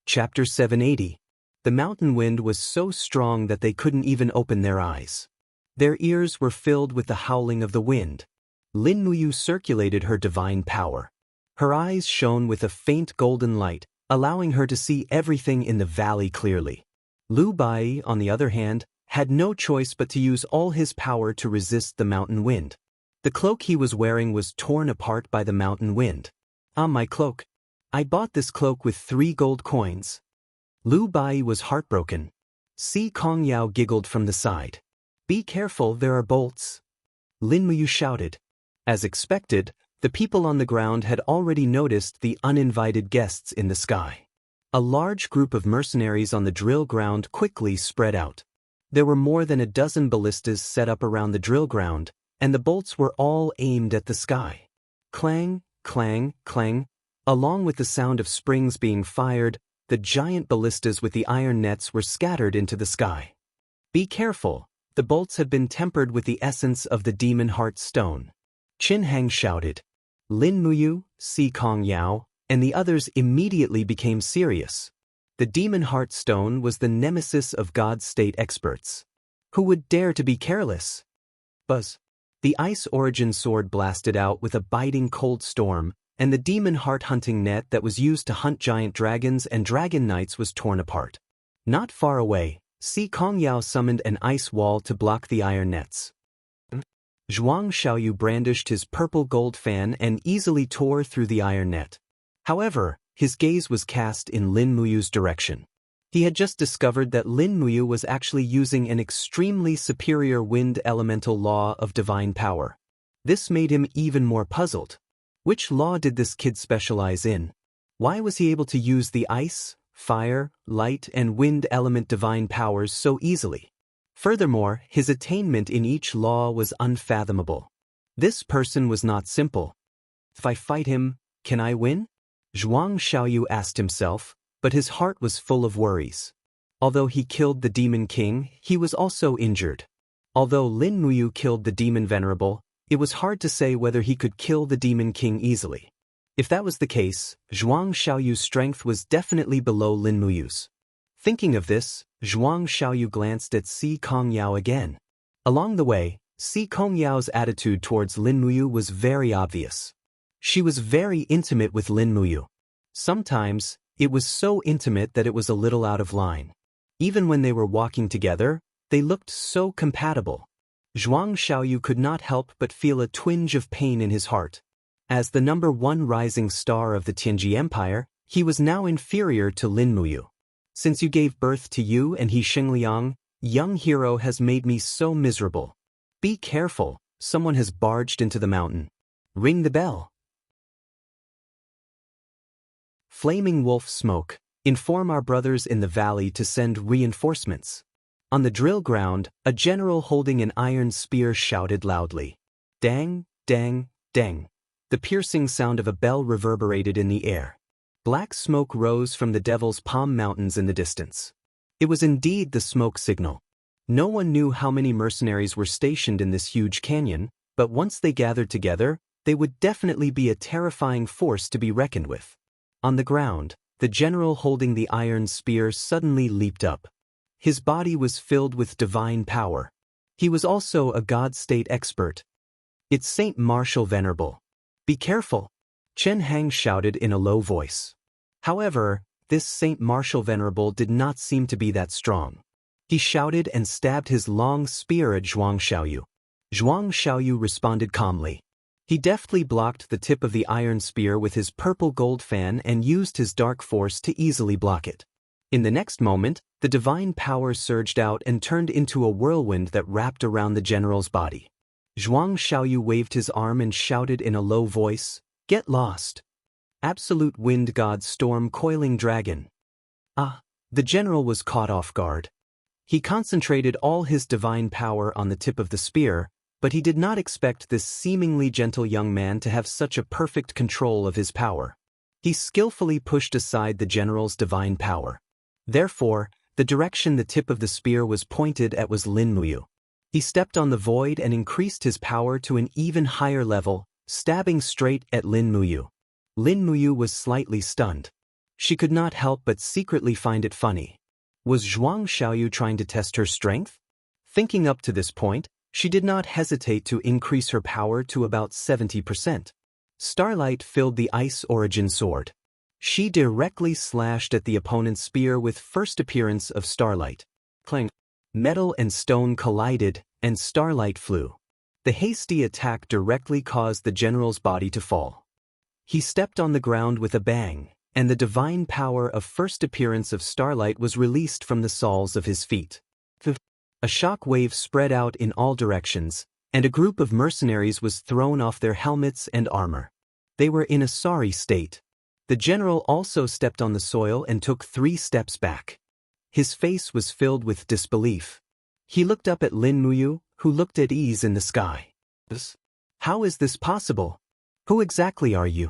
Chapter 780. The mountain wind was so strong that they couldn't even open their eyes. Their ears were filled with the howling of the wind. Lin Muyu circulated her divine power. Her eyes shone with a faint golden light, allowing her to see everything in the valley clearly. Lu Bai, on the other hand, had no choice but to use all his power to resist the mountain wind. The cloak he was wearing was torn apart by the mountain wind. "Ah, my cloak. I bought this cloak with 3 gold coins." Lu Bai was heartbroken. Si Kongyao giggled from the side. Be careful, there are bolts. Lin Muyu shouted. As expected, the people on the ground had already noticed the uninvited guests in the sky. A large group of mercenaries on the drill ground quickly spread out. There were more than a dozen ballistas set up around the drill ground, and the bolts were all aimed at the sky. Clang, clang, clang. Along with the sound of springs being fired, the giant ballistas with the iron nets were scattered into the sky. Be careful, the bolts have been tempered with the essence of the demon heart stone. Qin Hang shouted. Lin Muyu, Si Kongyao, and the others immediately became serious. The demon heart stone was the nemesis of God state experts. Who would dare to be careless? Buzz. The ice origin sword blasted out with a biting cold storm, and the demon heart hunting net that was used to hunt giant dragons and dragon knights was torn apart. Not far away, Si Kongyao summoned an ice wall to block the iron nets. Zhuang Xiaoyu brandished his purple gold fan and easily tore through the iron net. However, his gaze was cast in Lin Muyu's direction. He had just discovered that Lin Muyu was actually using an extremely superior wind elemental law of divine power. This made him even more puzzled. Which law did this kid specialize in? Why was he able to use the ice, fire, light, and wind element divine powers so easily? Furthermore, his attainment in each law was unfathomable. This person was not simple. If I fight him, can I win? Zhuang Xiaoyu asked himself, but his heart was full of worries. Although he killed the Demon King, he was also injured. Although Lin Muyu killed the Demon Venerable, it was hard to say whether he could kill the Demon King easily. If that was the case, Zhuang Xiaoyu's strength was definitely below Lin Muyu's. Thinking of this, Zhuang Xiaoyu glanced at Si Kongyao again. Along the way, Si Kongyao's attitude towards Lin Muyu was very obvious. She was very intimate with Lin Muyu. Sometimes, it was so intimate that it was a little out of line. Even when they were walking together, they looked so compatible. Zhuang Xiaoyu could not help but feel a twinge of pain in his heart. As the #1 rising star of the Tianji Empire, he was now inferior to Lin Muyu. Since you gave birth to you and he Xingliang, young hero has made me so miserable. Be careful, someone has barged into the mountain. Ring the bell. Flaming wolf smoke, inform our brothers in the valley to send reinforcements. On the drill ground, a general holding an iron spear shouted loudly. Dang, dang, dang. The piercing sound of a bell reverberated in the air. Black smoke rose from the Devil's Palm Mountains in the distance. It was indeed the smoke signal. No one knew how many mercenaries were stationed in this huge canyon, but once they gathered together, they would definitely be a terrifying force to be reckoned with. On the ground, the general holding the iron spear suddenly leaped up. His body was filled with divine power. He was also a God state expert. It's Saint Martial Venerable. Be careful, Chen Hang shouted in a low voice. However, this Saint Martial Venerable did not seem to be that strong. He shouted and stabbed his long spear at Zhuang Xiaoyu. Zhuang Xiaoyu responded calmly. He deftly blocked the tip of the iron spear with his purple gold fan and used his dark force to easily block it. In the next moment, the divine power surged out and turned into a whirlwind that wrapped around the general's body. Zhuang Xiaoyu waved his arm and shouted in a low voice, "Get lost! Absolute wind god storm coiling dragon." The general was caught off guard. He concentrated all his divine power on the tip of the spear, but he did not expect this seemingly gentle young man to have such a perfect control of his power. He skillfully pushed aside the general's divine power. Therefore, the direction the tip of the spear was pointed at was Lin Muyu. He stepped on the void and increased his power to an even higher level, stabbing straight at Lin Muyu. Lin Muyu was slightly stunned. She could not help but secretly find it funny. Was Zhuang Xiaoyu trying to test her strength? Thinking up to this point, she did not hesitate to increase her power to about 70%. Starlight filled the ice origin sword. She directly slashed at the opponent's spear with first appearance of Starlight. Clang. Metal and stone collided, and Starlight flew. The hasty attack directly caused the general's body to fall. He stepped on the ground with a bang, and the divine power of first appearance of starlight was released from the soles of his feet. A shock wave spread out in all directions, and a group of mercenaries was thrown off their helmets and armor. They were in a sorry state. The general also stepped on the soil and took 3 steps back. His face was filled with disbelief. He looked up at Lin Muyu, who looked at ease in the sky. How is this possible? Who exactly are you?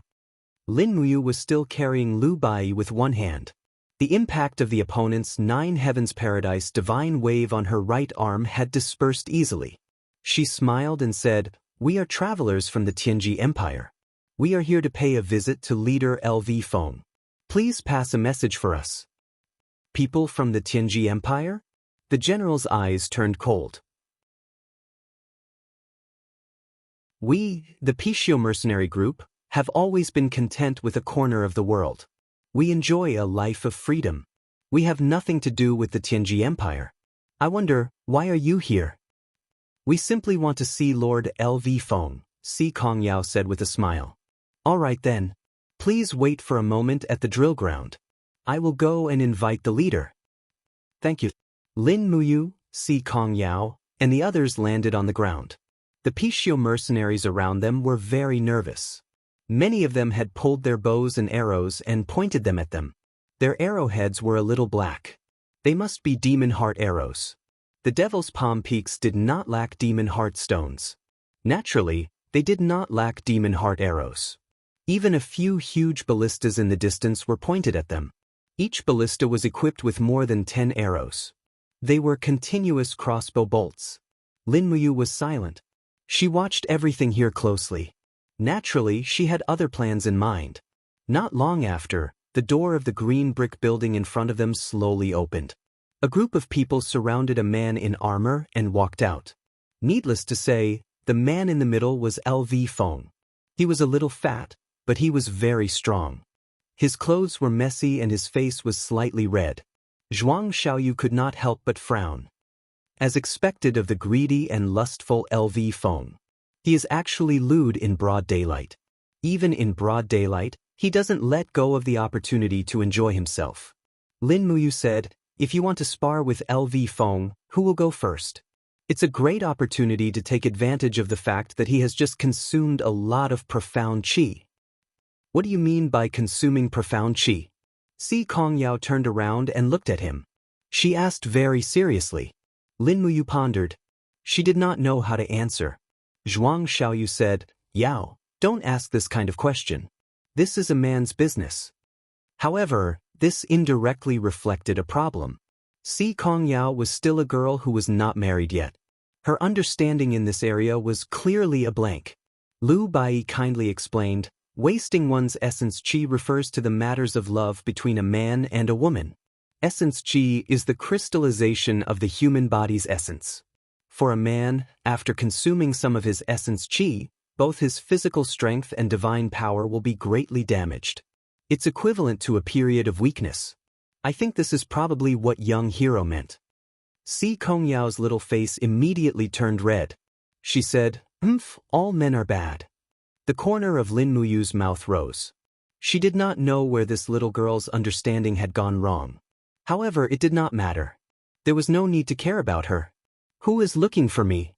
Lin Muyu was still carrying Lu Bai with one hand. The impact of the opponent's 9 Heavens Paradise divine wave on her right arm had dispersed easily. She smiled and said, "We are travelers from the Tianji Empire. We are here to pay a visit to leader LV Feng. Please pass a message for us." People from the Tianji Empire? The general's eyes turned cold. We, the Pishio mercenary group, have always been content with a corner of the world. We enjoy a life of freedom. We have nothing to do with the Tianji Empire. I wonder, why are you here? We simply want to see Lord LV Feng, Si Kongyao said with a smile. All right then. Please wait for a moment at the drill ground. I will go and invite the leader. Thank you. Lin Muyu, Si Kongyao, and the others landed on the ground. The Pishio mercenaries around them were very nervous. Many of them had pulled their bows and arrows and pointed them at them. Their arrowheads were a little black. They must be demon heart arrows. The Devil's Palm Peaks did not lack demon heart stones. Naturally, they did not lack demon heart arrows. Even a few huge ballistas in the distance were pointed at them. Each ballista was equipped with more than 10 arrows. They were continuous crossbow bolts. Lin Muyu was silent. She watched everything here closely. Naturally, she had other plans in mind. Not long after, the door of the green brick building in front of them slowly opened. A group of people surrounded a man in armor and walked out. Needless to say, the man in the middle was LV Feng. He was a little fat, but he was very strong. His clothes were messy and his face was slightly red. Zhuang Xiaoyu could not help but frown. As expected of the greedy and lustful LV Feng, he is actually lewd in broad daylight. Even in broad daylight, he doesn't let go of the opportunity to enjoy himself. Lin Muyu said, "If you want to spar with LV Feng, who will go first?" It's a great opportunity to take advantage of the fact that he has just consumed a lot of profound qi. What do you mean by consuming profound qi? Si Kongyao turned around and looked at him. She asked very seriously. Lin Muyu pondered. She did not know how to answer. Zhuang Xiaoyu said, "Yao, don't ask this kind of question. This is a man's business." However, this indirectly reflected a problem. Si Kongyao was still a girl who was not married yet. Her understanding in this area was clearly a blank. Lu Bai kindly explained, wasting one's essence qi refers to the matters of love between a man and a woman. Essence qi is the crystallization of the human body's essence. For a man, after consuming some of his essence qi, both his physical strength and divine power will be greatly damaged. It's equivalent to a period of weakness. I think this is probably what young hero meant. Si Kongyao's little face immediately turned red. She said, all men are bad." The corner of Lin Muyu's mouth rose. She did not know where this little girl's understanding had gone wrong. However, it did not matter. There was no need to care about her. "Who is looking for me?"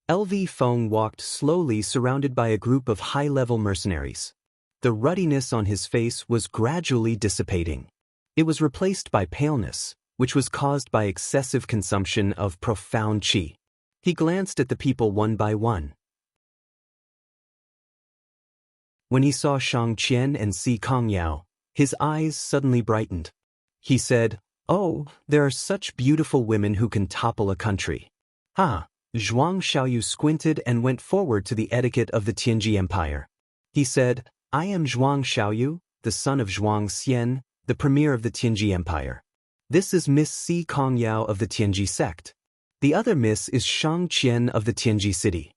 LV Feng walked slowly surrounded by a group of high-level mercenaries. The ruddiness on his face was gradually dissipating. It was replaced by paleness, which was caused by excessive consumption of profound qi. He glanced at the people one by one. When he saw Shang Qian and Si Kongyao, his eyes suddenly brightened. He said, "Oh, there are such beautiful women who can topple a country." Zhuang Xiaoyu squinted and went forward to the etiquette of the Tianji Empire. He said, "I am Zhuang Xiaoyu, the son of Zhuang Xian, the premier of the Tianji Empire. This is Miss Si Kongyao of the Tianji sect. The other miss is Shang Qian of the Tianji city."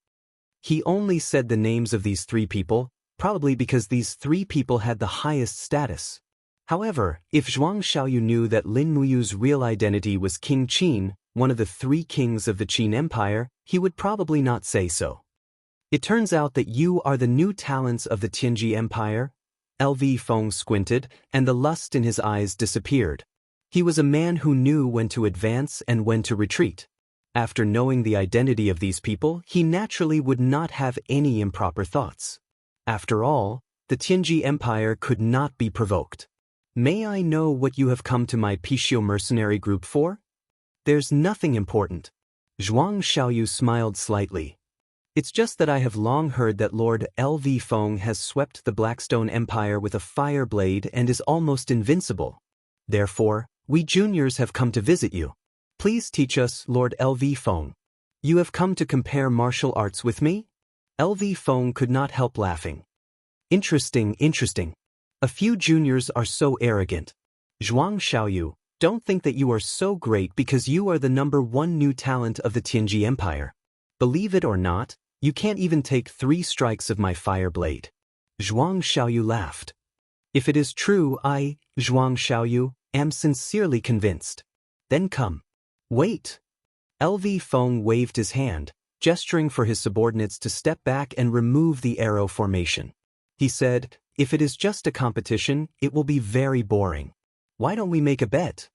He only said the names of these 3 people, probably because these 3 people had the highest status. However, if Zhuang Xiaoyu knew that Lin Muyu's real identity was King Qin, one of the 3 kings of the Qin Empire, he would probably not say so. "It turns out that you are the new talents of the Tianji Empire?" LV Feng squinted, and the lust in his eyes disappeared. He was a man who knew when to advance and when to retreat. After knowing the identity of these people, he naturally would not have any improper thoughts. After all, the Tianji Empire could not be provoked. May I know what you have come to my Pishio mercenary group for? There's nothing important. Zhuang Xiaoyu smiled slightly. It's just that I have long heard that Lord LV Feng has swept the Blackstone Empire with a fire blade and is almost invincible. Therefore, we juniors have come to visit you. Please teach us, Lord LV Feng. You have come to compare martial arts with me? LV Feng could not help laughing. Interesting. A few juniors are so arrogant. Zhuang Xiaoyu, don't think that you are so great because you are the #1 new talent of the Tianji Empire. Believe it or not, you can't even take 3 strikes of my fire blade. Zhuang Xiaoyu laughed. If it is true, I, Zhuang Xiaoyu, am sincerely convinced. Then come. Wait. LV Feng waved his hand, gesturing for his subordinates to step back and remove the arrow formation. He said, if it is just a competition, it will be very boring. Why don't we make a bet?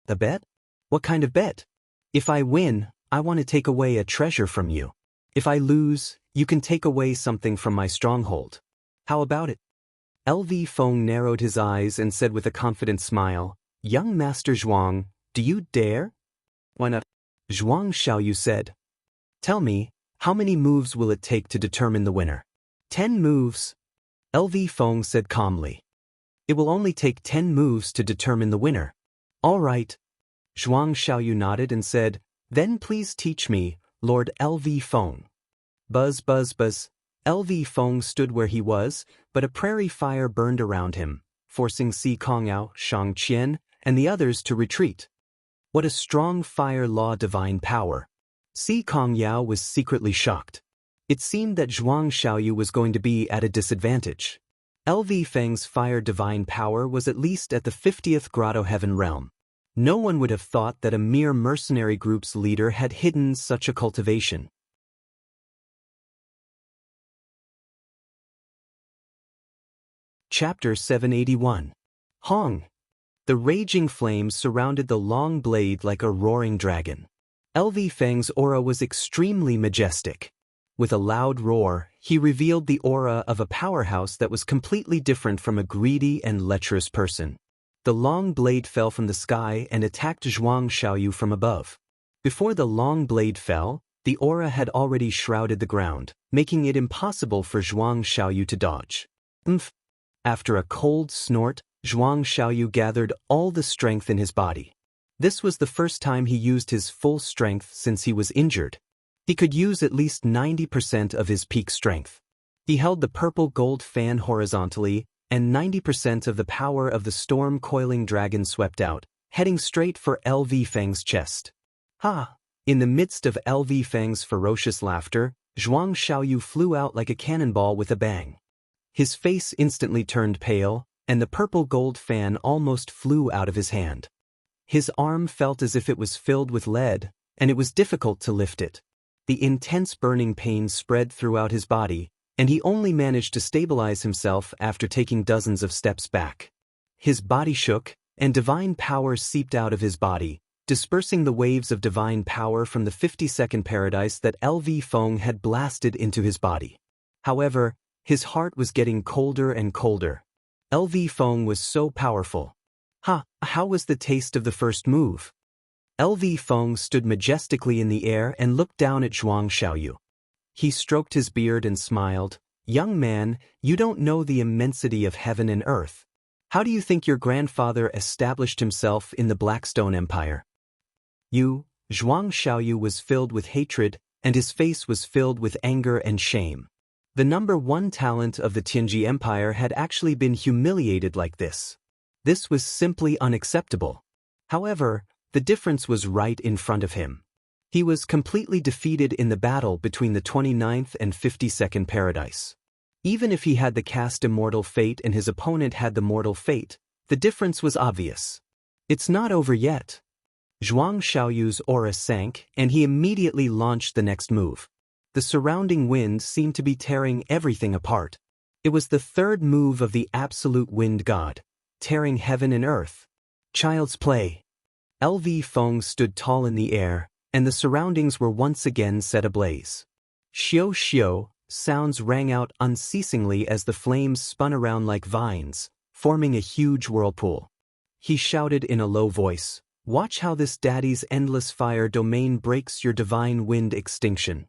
A bet? What kind of bet? If I win, I want to take away a treasure from you. If I lose, you can take away something from my stronghold. How about it? LV Feng narrowed his eyes and said with a confident smile, Young Master Zhuang, do you dare? Why not? Zhuang Xiaoyu said. Tell me, how many moves will it take to determine the winner? 10 moves. LV Feng said calmly. It will only take 10 moves to determine the winner. All right. Zhuang Xiaoyu nodded and said, Then please teach me, Lord LV Feng. Buzz. LV Feng stood where he was, but a prairie fire burned around him, forcing Si Kongyao, Shang Qian, and the others to retreat. What a strong fire law divine power. Si Kongyao was secretly shocked. It seemed that Zhuang Xiaoyu was going to be at a disadvantage. LV Feng's fire divine power was at least at the 50th Grotto Heaven realm. No one would have thought that a mere mercenary group's leader had hidden such a cultivation. Chapter 781. Hong. The raging flames surrounded the long blade like a roaring dragon. LV Feng's aura was extremely majestic. With a loud roar, he revealed the aura of a powerhouse that was completely different from a greedy and lecherous person. The long blade fell from the sky and attacked Zhuang Xiaoyu from above. Before the long blade fell, the aura had already shrouded the ground, making it impossible for Zhuang Xiaoyu to dodge. After a cold snort, Zhuang Xiaoyu gathered all the strength in his body. This was the first time he used his full strength since he was injured. He could use at least 90% of his peak strength. He held the purple gold fan horizontally, and 90% of the power of the storm coiling dragon swept out, heading straight for LV Feng's chest. Ha! In the midst of LV Feng's ferocious laughter, Zhuang Xiaoyu flew out like a cannonball with a bang. His face instantly turned pale, and the purple gold fan almost flew out of his hand. His arm felt as if it was filled with lead, and it was difficult to lift it. The intense burning pain spread throughout his body, and he only managed to stabilize himself after taking dozens of steps back. His body shook, and divine power seeped out of his body, dispersing the waves of divine power from the 50-second paradise that LV Feng had blasted into his body. However, his heart was getting colder and colder. LV Feng was so powerful. How was the taste of the first move? LV Feng stood majestically in the air and looked down at Zhuang Xiaoyu. He stroked his beard and smiled. Young man, you don't know the immensity of heaven and earth. How do you think your grandfather established himself in the Blackstone Empire? Zhuang Xiaoyu was filled with hatred, and his face was filled with anger and shame. The #1 talent of the Tianji Empire had actually been humiliated like this. This was simply unacceptable. However, the difference was right in front of him. He was completely defeated in the battle between the 29th and 52nd paradise. Even if he had the cast Immortal fate and his opponent had the mortal fate, the difference was obvious. It's not over yet. Zhuang Xiaoyu's aura sank, and he immediately launched the next move. The surrounding wind seemed to be tearing everything apart. It was the third move of the absolute wind god, tearing heaven and earth. Child's play. LV Feng stood tall in the air, and the surroundings were once again set ablaze. Xiao xiao, sounds rang out unceasingly as the flames spun around like vines, forming a huge whirlpool. He shouted in a low voice, "Watch how this daddy's endless fire domain breaks your divine wind extinction."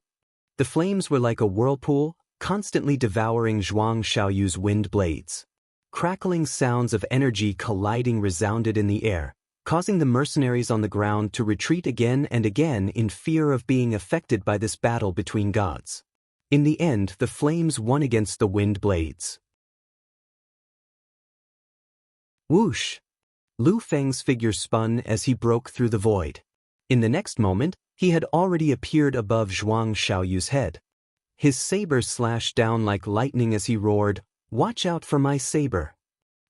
The flames were like a whirlpool, constantly devouring Zhuang Xiaoyu's wind blades. Crackling sounds of energy colliding resounded in the air, causing the mercenaries on the ground to retreat again and again in fear of being affected by this battle between gods. In the end, the flames won against the wind blades. Whoosh! Lu Feng's figure spun as he broke through the void. In the next moment, he had already appeared above Zhuang Xiaoyu's head. His saber slashed down like lightning as he roared, "Watch out for my saber."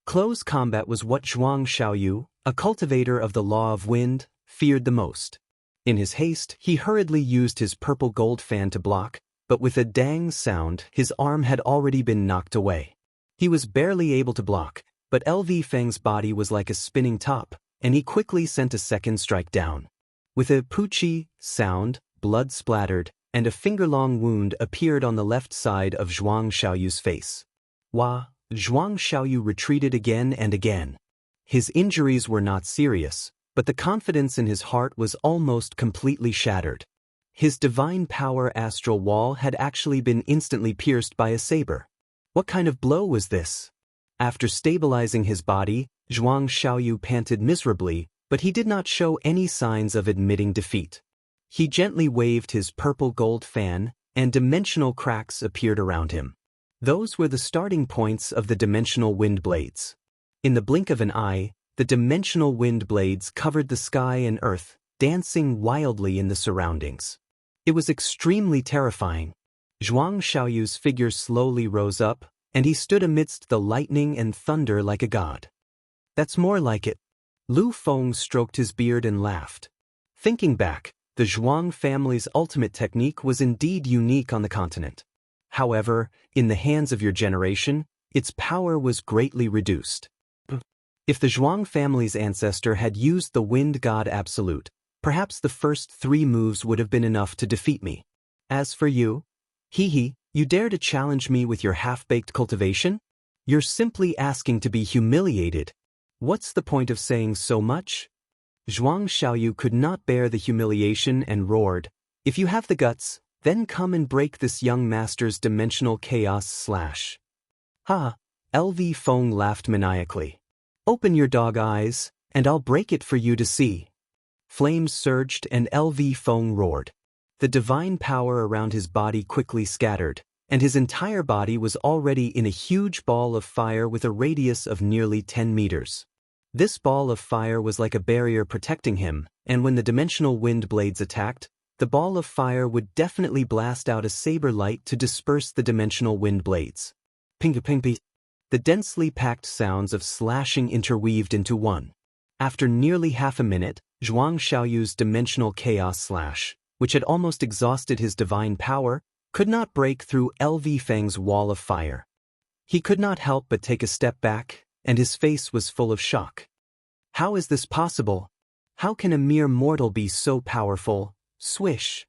Close combat was what Zhuang Xiaoyu, a cultivator of the law of wind, feared the most. In his haste, he hurriedly used his purple gold fan to block, but with a dang sound, his arm had already been knocked away. He was barely able to block, but LV Feng's body was like a spinning top, and he quickly sent a second strike down. With a poochie sound, blood splattered, and a finger-long wound appeared on the left side of Zhuang Xiaoyu's face. Wah! Zhuang Xiaoyu retreated again and again. His injuries were not serious, but the confidence in his heart was almost completely shattered. His divine power astral wall had actually been instantly pierced by a saber. What kind of blow was this? After stabilizing his body, Zhuang Xiaoyu panted miserably, but he did not show any signs of admitting defeat. He gently waved his purple gold fan, and dimensional cracks appeared around him. Those were the starting points of the dimensional wind blades. In the blink of an eye, the dimensional wind blades covered the sky and earth, dancing wildly in the surroundings. It was extremely terrifying. Zhuang Xiaoyu's figure slowly rose up, and he stood amidst the lightning and thunder like a god. That's more like it. Lu Feng stroked his beard and laughed. Thinking back, the Zhuang family's ultimate technique was indeed unique on the continent. However, in the hands of your generation, its power was greatly reduced. If the Zhuang family's ancestor had used the Wind God Absolute, perhaps the first 3 moves would have been enough to defeat me. As for you, you dare to challenge me with your half-baked cultivation? You're simply asking to be humiliated. What's the point of saying so much? Zhuang Xiaoyu could not bear the humiliation and roared, "If you have the guts, then come and break this young master's dimensional chaos slash." Ha! LV Feng laughed maniacally. "Open your dog eyes, and I'll break it for you to see." Flames surged and LV Feng roared. The divine power around his body quickly scattered, and his entire body was already in a huge ball of fire with a radius of nearly 10 meters. This ball of fire was like a barrier protecting him, and when the dimensional wind blades attacked, the ball of fire would definitely blast out a saber light to disperse the dimensional wind blades. Ping-a-ping-ping. The densely packed sounds of slashing interweaved into one. After nearly half a minute, Zhuang Xiaoyu's dimensional chaos slash, which had almost exhausted his divine power, could not break through LV Feng's wall of fire. He could not help but take a step back, and his face was full of shock. How is this possible? How can a mere mortal be so powerful? Swish!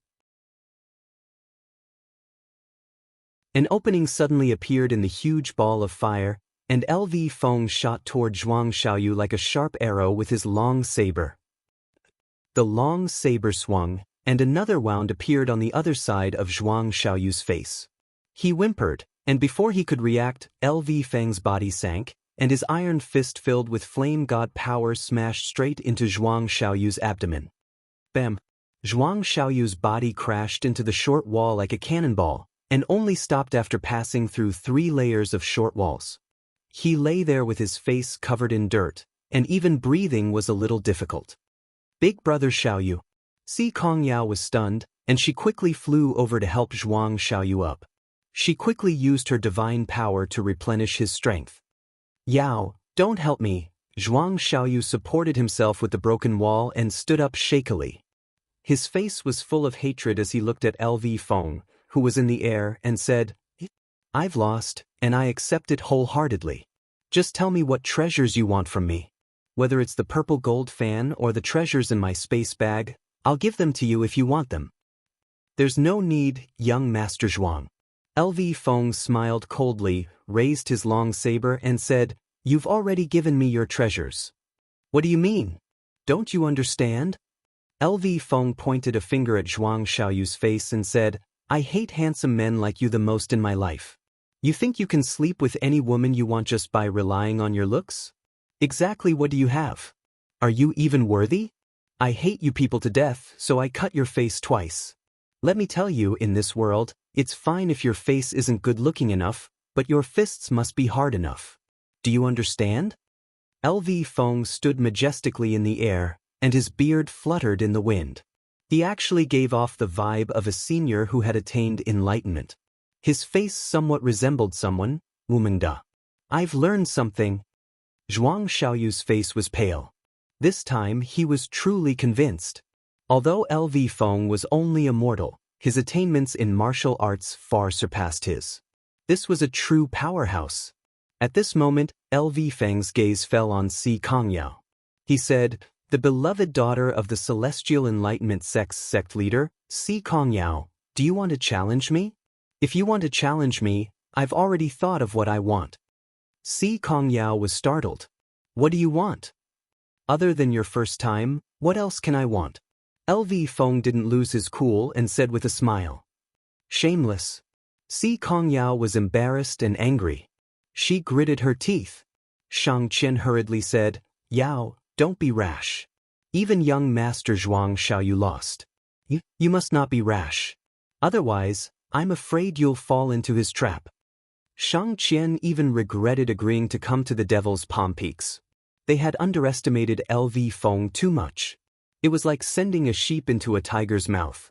An opening suddenly appeared in the huge ball of fire, and LV Feng shot toward Zhuang Xiaoyu like a sharp arrow with his long saber. The long saber swung, and another wound appeared on the other side of Zhuang Xiaoyu's face. He whimpered, and before he could react, LV Feng's body sank, and his iron fist filled with flame god power smashed straight into Zhuang Xiaoyu's abdomen. Bam! Zhuang Xiaoyu's body crashed into the short wall like a cannonball, and only stopped after passing through 3 layers of short walls. He lay there with his face covered in dirt, and even breathing was a little difficult. Big brother Xiaoyu. Si Kongyao was stunned, and she quickly flew over to help Zhuang Xiaoyu up. She quickly used her divine power to replenish his strength. "Yao, don't help me." Zhuang Xiaoyu supported himself with the broken wall and stood up shakily. His face was full of hatred as he looked at LV Feng, who was in the air, and said, I've lost, and I accept it wholeheartedly. Just tell me what treasures you want from me. Whether it's the purple gold fan or the treasures in my space bag, I'll give them to you if you want them. There's no need, young Master Zhuang. LV Feng smiled coldly, raised his long saber and said, You've already given me your treasures. What do you mean? Don't you understand? LV Feng pointed a finger at Zhuang Xiaoyu's face and said, I hate handsome men like you the most in my life. You think you can sleep with any woman you want just by relying on your looks? Exactly what do you have? Are you even worthy? I hate you people to death, so I cut your face twice. Let me tell you, in this world, it's fine if your face isn't good-looking enough, but your fists must be hard enough. Do you understand? LV Feng stood majestically in the air, and his beard fluttered in the wind. He actually gave off the vibe of a senior who had attained enlightenment. His face somewhat resembled someone, Wumingda. I've learned something. Zhuang Xiaoyu's face was pale. This time he was truly convinced. Although LV Feng was only a mortal, his attainments in martial arts far surpassed his. This was a true powerhouse. At this moment, LV Feng's gaze fell on Si Kongyao. He said, The beloved daughter of the Celestial Enlightenment sect leader, Si Kongyao, do you want to challenge me? If you want to challenge me, I've already thought of what I want. Si Kongyao was startled. What do you want? Other than your first time, what else can I want? LV Feng didn't lose his cool and said with a smile. Shameless. Si Kongyao was embarrassed and angry. She gritted her teeth. Shang Qian hurriedly said, Yao, don't be rash. Even young Master Zhuang Xiaoyu lost. You must not be rash. Otherwise, I'm afraid you'll fall into his trap. Shang Qian even regretted agreeing to come to the Devil's Palm Peaks. They had underestimated LV Feng too much. It was like sending a sheep into a tiger's mouth.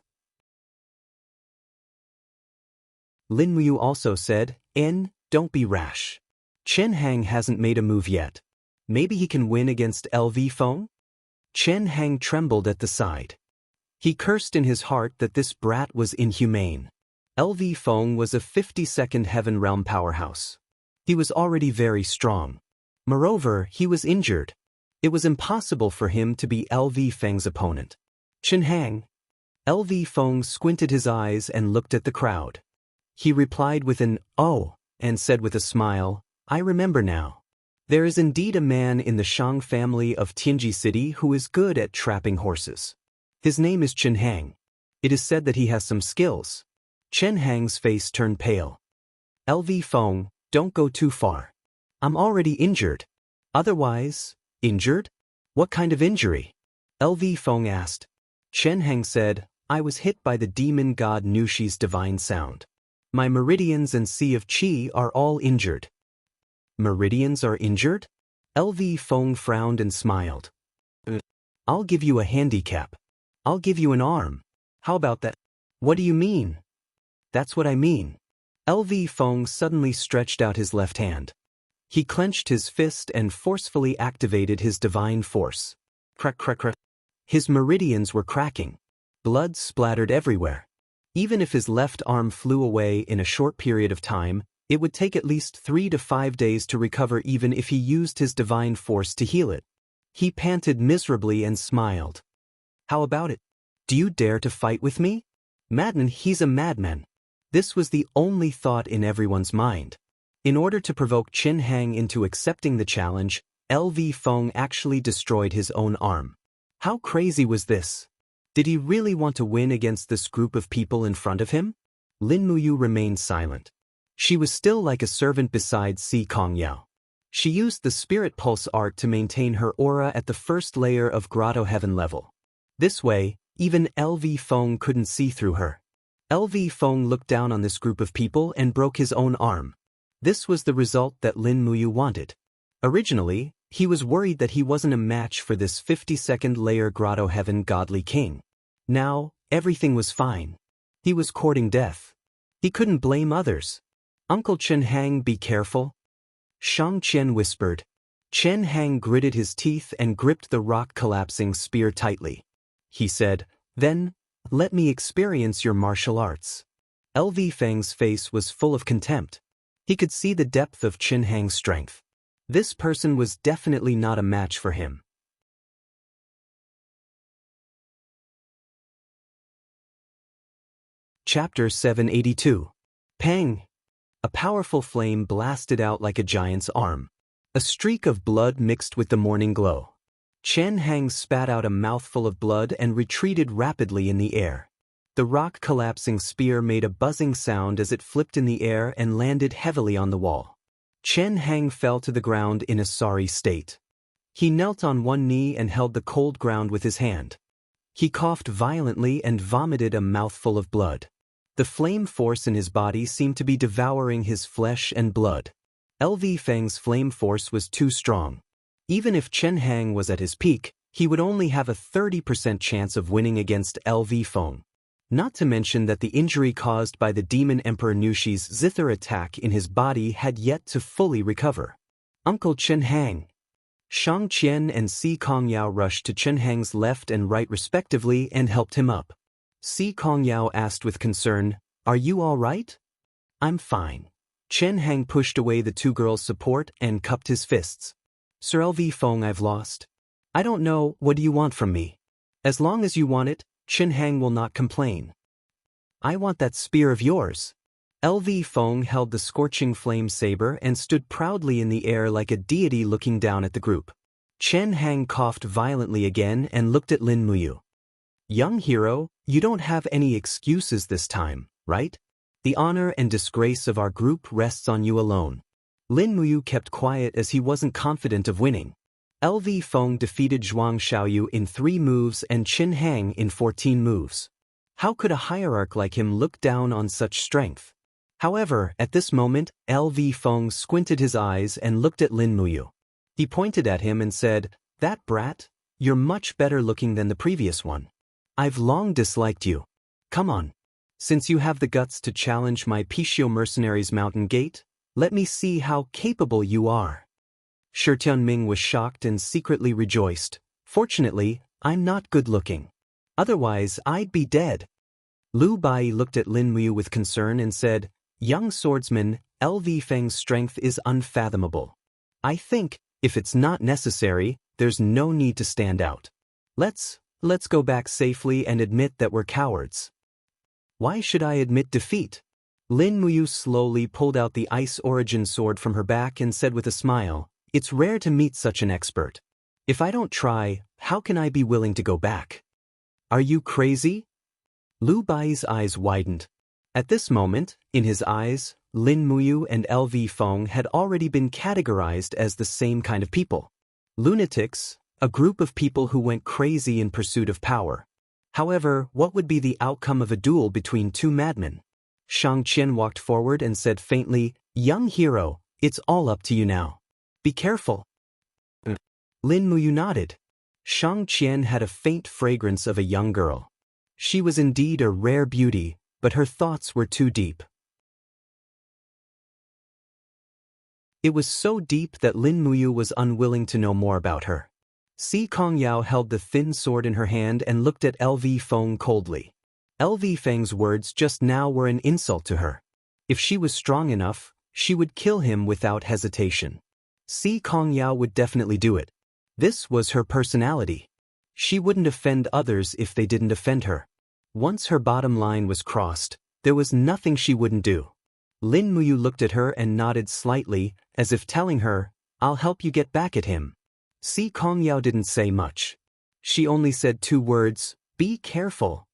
Lin Muyu also said, don't be rash. Chen Hang hasn't made a move yet. Maybe he can win against LV Feng? Chen Hang trembled at the side. He cursed in his heart that this brat was inhumane. LV Feng was a 52nd Heaven Realm powerhouse. He was already very strong. Moreover, he was injured. It was impossible for him to be LV Feng's opponent. Chen Hang. LV Feng squinted his eyes and looked at the crowd. He replied with an, oh, and said with a smile, I remember now. There is indeed a man in the Shang family of Tianji City who is good at trapping horses. His name is Chen Hang. It is said that he has some skills. Chen Hang's face turned pale. LV Feng, don't go too far. I'm already injured. Otherwise, injured? What kind of injury? LV Feng asked. Chen Hang said, I was hit by the demon god Nushi's divine sound. My meridians and sea of qi are all injured. Meridians are injured? LV Feng frowned and smiled. I'll give you a handicap. I'll give you an arm. How about that? What do you mean? That's what I mean. LV Feng suddenly stretched out his left hand. He clenched his fist and forcefully activated his divine force. Crack, crack, crack. His meridians were cracking. Blood splattered everywhere. Even if his left arm flew away in a short period of time, it would take at least 3 to 5 days to recover even if he used his divine force to heal it. He panted miserably and smiled. How about it? Do you dare to fight with me? Madman, he's a madman. This was the only thought in everyone's mind. In order to provoke Chen Hang into accepting the challenge, LV Feng actually destroyed his own arm. How crazy was this? Did he really want to win against this group of people in front of him? Lin Muyu remained silent. She was still like a servant beside Si Kongyao. She used the spirit pulse art to maintain her aura at the first layer of Grotto Heaven level. This way, even LV Feng couldn't see through her. LV Feng looked down on this group of people and broke his own arm. This was the result that Lin Muyu wanted. Originally, he was worried that he wasn't a match for this 52nd layer Grotto Heaven godly king. Now, everything was fine. He was courting death. He couldn't blame others. Uncle Chen Hang, be careful. Shang Qian whispered. Chen Hang gritted his teeth and gripped the rock-collapsing spear tightly. He said, then, let me experience your martial arts. LV Feng's face was full of contempt. He could see the depth of Qin Hang's strength. This person was definitely not a match for him. Chapter 782. Pang! A powerful flame blasted out like a giant's arm. A streak of blood mixed with the morning glow. Qin Hang spat out a mouthful of blood and retreated rapidly in the air. The rock-collapsing spear made a buzzing sound as it flipped in the air and landed heavily on the wall. Qin Hang fell to the ground in a sorry state. He knelt on one knee and held the cold ground with his hand. He coughed violently and vomited a mouthful of blood. The flame force in his body seemed to be devouring his flesh and blood. LV Feng's flame force was too strong. Even if Qin Hang was at his peak, he would only have a 30% chance of winning against LV Feng. Not to mention that the injury caused by the Demon Emperor Nushi's zither attack in his body had yet to fully recover. Uncle Qin Hang. Shang Qian and Si Kongyao rushed to Qin Hang's left and right respectively and helped him up. Si Kongyao asked with concern, "Are you all right?" "I'm fine." Qin Hang pushed away the two girls' support and cupped his fists. "Sir LV Feng, I've lost. I don't know, what do you want from me?" "As long as you want it, Qin Hang will not complain." "I want that spear of yours." LV Feng held the scorching flame saber and stood proudly in the air like a deity looking down at the group. Qin Hang coughed violently again and looked at Lin Muyu. "Young hero, you don't have any excuses this time, right? The honor and disgrace of our group rests on you alone." Lin Muyu kept quiet as he wasn't confident of winning. LV Feng defeated Zhuang Xiaoyu in 3 moves and Qin Hang in 14 moves. How could a hierarch like him look down on such strength? However, at this moment, LV Feng squinted his eyes and looked at Lin Muyu. He pointed at him and said, "That brat, you're much better looking than the previous one. I've long disliked you. Come on. Since you have the guts to challenge my Pishio mercenaries' mountain gate, let me see how capable you are." Shi Tianming was shocked and secretly rejoiced. "Fortunately, I'm not good looking. Otherwise, I'd be dead." Lu Bai looked at Lin Muyu with concern and said, "Young swordsman, LV Feng's strength is unfathomable. I think, if it's not necessary, there's no need to stand out. Let's go back safely and admit that we're cowards." "Why should I admit defeat?" Lin Muyu slowly pulled out the Ice Origin sword from her back and said with a smile, "It's rare to meet such an expert. If I don't try, how can I be willing to go back?" "Are you crazy?" Lu Bai's eyes widened. At this moment, in his eyes, Lin Muyu and LV Feng had already been categorized as the same kind of people. Lunatics, a group of people who went crazy in pursuit of power. However, what would be the outcome of a duel between two madmen? Shang Qian walked forward and said faintly, "Young hero, it's all up to you now. Be careful." Lin Muyu nodded. Shang Qian had a faint fragrance of a young girl. She was indeed a rare beauty, but her thoughts were too deep. It was so deep that Lin Muyu was unwilling to know more about her. Si Kongyao held the thin sword in her hand and looked at LV Feng coldly. LV Feng's words just now were an insult to her. If she was strong enough, she would kill him without hesitation. Si Kongyao would definitely do it. This was her personality. She wouldn't offend others if they didn't offend her. Once her bottom line was crossed, there was nothing she wouldn't do. Lin Muyu looked at her and nodded slightly, as if telling her, "I'll help you get back at him." Si Kongyao didn't say much. She only said 2 words, "Be careful."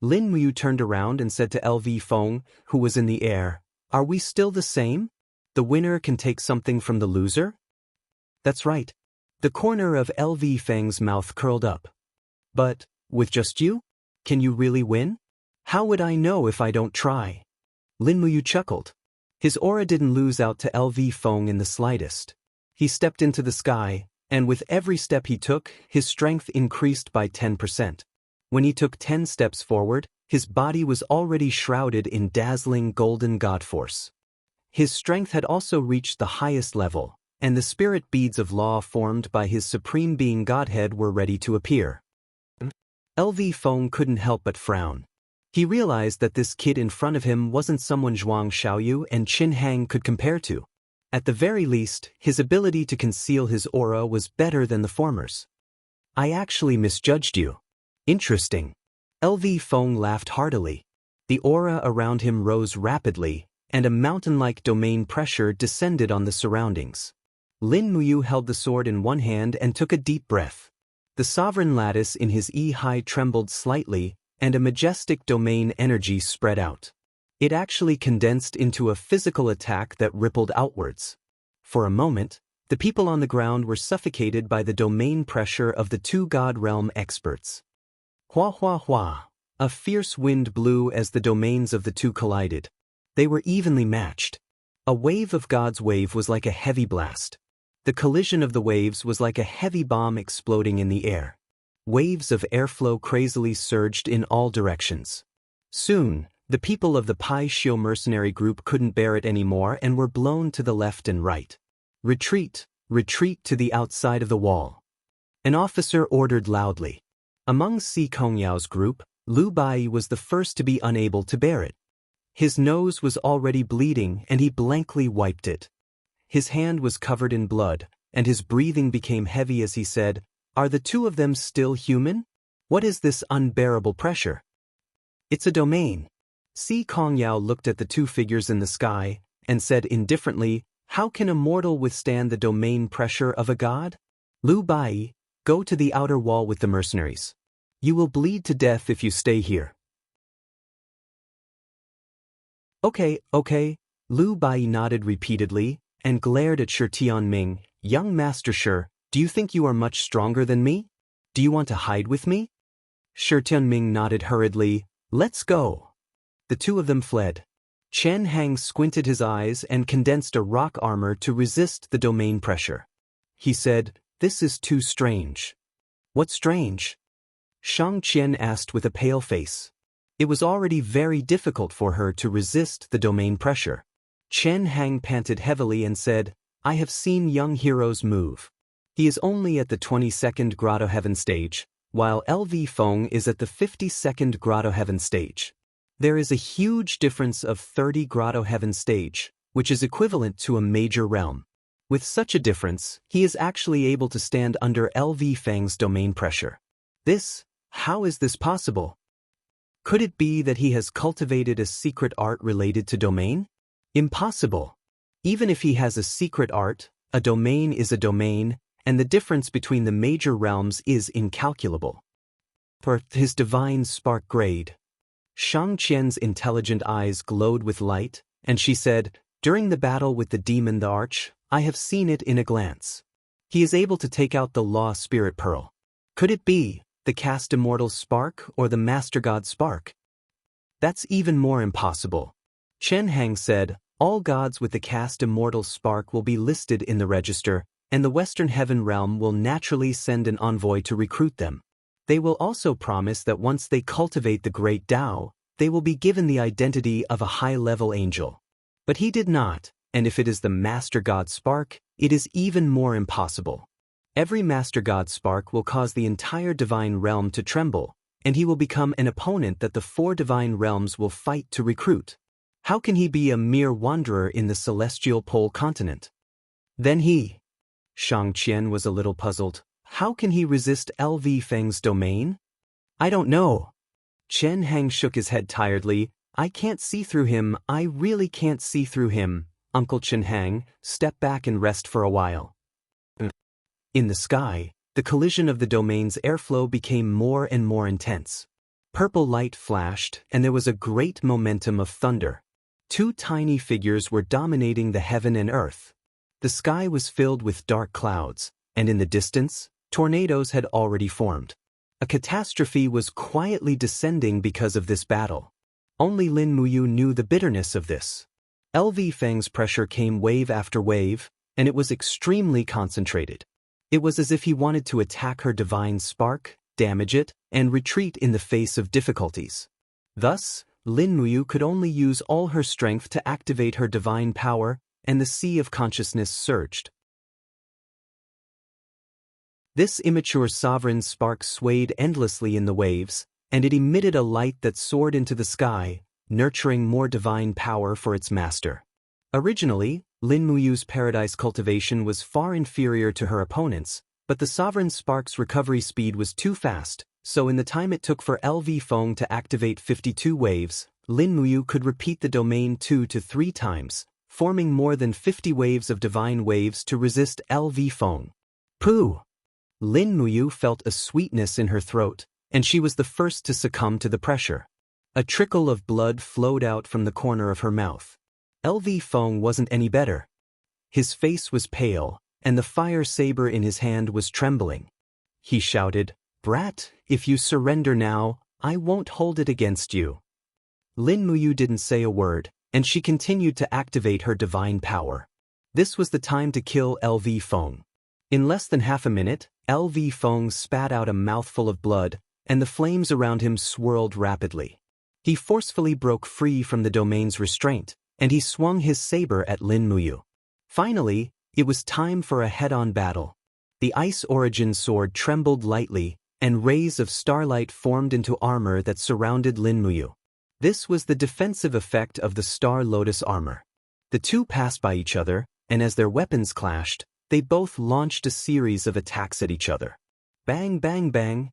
Lin Muyu turned around and said to LV Feng, who was in the air, "Are we still the same? The winner can take something from the loser?" "That's right." The corner of LV Feng's mouth curled up. "But, with just you? Can you really win? How would I know if I don't try?" Lin Muyu chuckled. His aura didn't lose out to LV Feng in the slightest. He stepped into the sky, and with every step he took, his strength increased by 10%. When he took 10 steps forward, his body was already shrouded in dazzling golden god force. His strength had also reached the highest level, and the spirit beads of law formed by his supreme being godhead were ready to appear. LV Feng couldn't help but frown. He realized that this kid in front of him wasn't someone Zhuang Xiaoyu and Qin Hang could compare to. At the very least, his ability to conceal his aura was better than the former's. I actually misjudged you. Interesting. LV Feng laughed heartily. The aura around him rose rapidly, and a mountain-like domain pressure descended on the surroundings. Lin Muyu held the sword in one hand and took a deep breath. The sovereign lattice in his E-high trembled slightly, and a majestic domain energy spread out. It actually condensed into a physical attack that rippled outwards. For a moment, the people on the ground were suffocated by the domain pressure of the two God Realm experts. Hua hua hua. A fierce wind blew as the domains of the two collided. They were evenly matched. A wave of God's wave was like a heavy blast. The collision of the waves was like a heavy bomb exploding in the air. Waves of airflow crazily surged in all directions. Soon, the people of the Pai Xiu mercenary group couldn't bear it anymore and were blown to the left and right. Retreat, retreat to the outside of the wall. An officer ordered loudly. Among Si Kongyao's group, Lu Bai was the first to be unable to bear it. His nose was already bleeding and he blankly wiped it. His hand was covered in blood, and his breathing became heavy as he said, "Are the two of them still human? What is this unbearable pressure?" "It's a domain." Si Kongyao looked at the two figures in the sky, and said indifferently, "How can a mortal withstand the domain pressure of a god? Lu Bai, go to the outer wall with the mercenaries. You will bleed to death if you stay here." Okay, Lu Bai nodded repeatedly, and glared at Shi Tianming. "Young Master Shi, do you think you are much stronger than me? Do you want to hide with me?" Shi Tianming nodded hurriedly. "Let's go." The two of them fled. Chen Hang squinted his eyes and condensed a rock armor to resist the domain pressure. He said, "This is too strange." "What's strange?" Shang Qian asked with a pale face. It was already very difficult for her to resist the domain pressure. Chen Hang panted heavily and said, "I have seen young heroes move. He is only at the 22nd Grotto Heaven stage, while LV Feng is at the 52nd Grotto Heaven stage. There is a huge difference of 30 Grotto Heaven stage, which is equivalent to a major realm. With such a difference, he is actually able to stand under LV Feng's domain pressure. How is this possible? Could it be that he has cultivated a secret art related to domain? Impossible. Even if he has a secret art, a domain is a domain, and the difference between the major realms is incalculable. For his divine spark grade. Shang Qian's intelligent eyes glowed with light, and she said, "During the battle with the demon the Arch, I have seen it in a glance. He is able to take out the Law Spirit Pearl. Could it be the Cast Immortal Spark or the Master God Spark?" "That's even more impossible." Chen Hang said, "All gods with the Cast Immortal Spark will be listed in the register, and the Western Heaven Realm will naturally send an envoy to recruit them. They will also promise that once they cultivate the Great Tao, they will be given the identity of a high-level angel. But he did not, and if it is the Master God Spark, it is even more impossible. Every Master God Spark will cause the entire Divine Realm to tremble, and he will become an opponent that the four Divine Realms will fight to recruit. How can he be a mere wanderer in the Celestial Pole continent? Then Shang Qian was a little puzzled. How can he resist LV Feng's domain? "I don't know." Chen Hang shook his head tiredly. "I can't see through him, I really can't see through him." "Uncle Chen Hang, step back and rest for a while." In the sky, the collision of the domain's airflow became more and more intense. Purple light flashed, and there was a great momentum of thunder. Two tiny figures were dominating the heaven and earth. The sky was filled with dark clouds, and in the distance, tornadoes had already formed. A catastrophe was quietly descending because of this battle. Only Lin Muyu knew the bitterness of this. LV Feng's pressure came wave after wave, and it was extremely concentrated. It was as if he wanted to attack her divine spark, damage it, and retreat in the face of difficulties. Thus, Lin Muyu could only use all her strength to activate her divine power, and the sea of consciousness surged. This immature sovereign spark swayed endlessly in the waves, and it emitted a light that soared into the sky, nurturing more divine power for its master. Originally, Lin Muyu's paradise cultivation was far inferior to her opponent's, but the Sovereign Spark's recovery speed was too fast, so in the time it took for LV Feng to activate 52 waves, Lin Muyu could repeat the domain 2 to 3 times, forming more than 50 waves of divine waves to resist LV Feng. Pooh! Lin Muyu felt a sweetness in her throat, and she was the first to succumb to the pressure. A trickle of blood flowed out from the corner of her mouth. LV Feng wasn't any better. His face was pale, and the fire saber in his hand was trembling. He shouted, "Brat, if you surrender now, I won't hold it against you." Lin Muyu didn't say a word, and she continued to activate her divine power. This was the time to kill LV Feng. In less than half a minute, LV Feng spat out a mouthful of blood, and the flames around him swirled rapidly. He forcefully broke free from the domain's restraint, and he swung his saber at Lin Muyu. Finally, it was time for a head-on battle. The Ice Origin sword trembled lightly, and rays of starlight formed into armor that surrounded Lin Muyu. This was the defensive effect of the Star Lotus armor. The two passed by each other, and as their weapons clashed, they both launched a series of attacks at each other. Bang bang bang!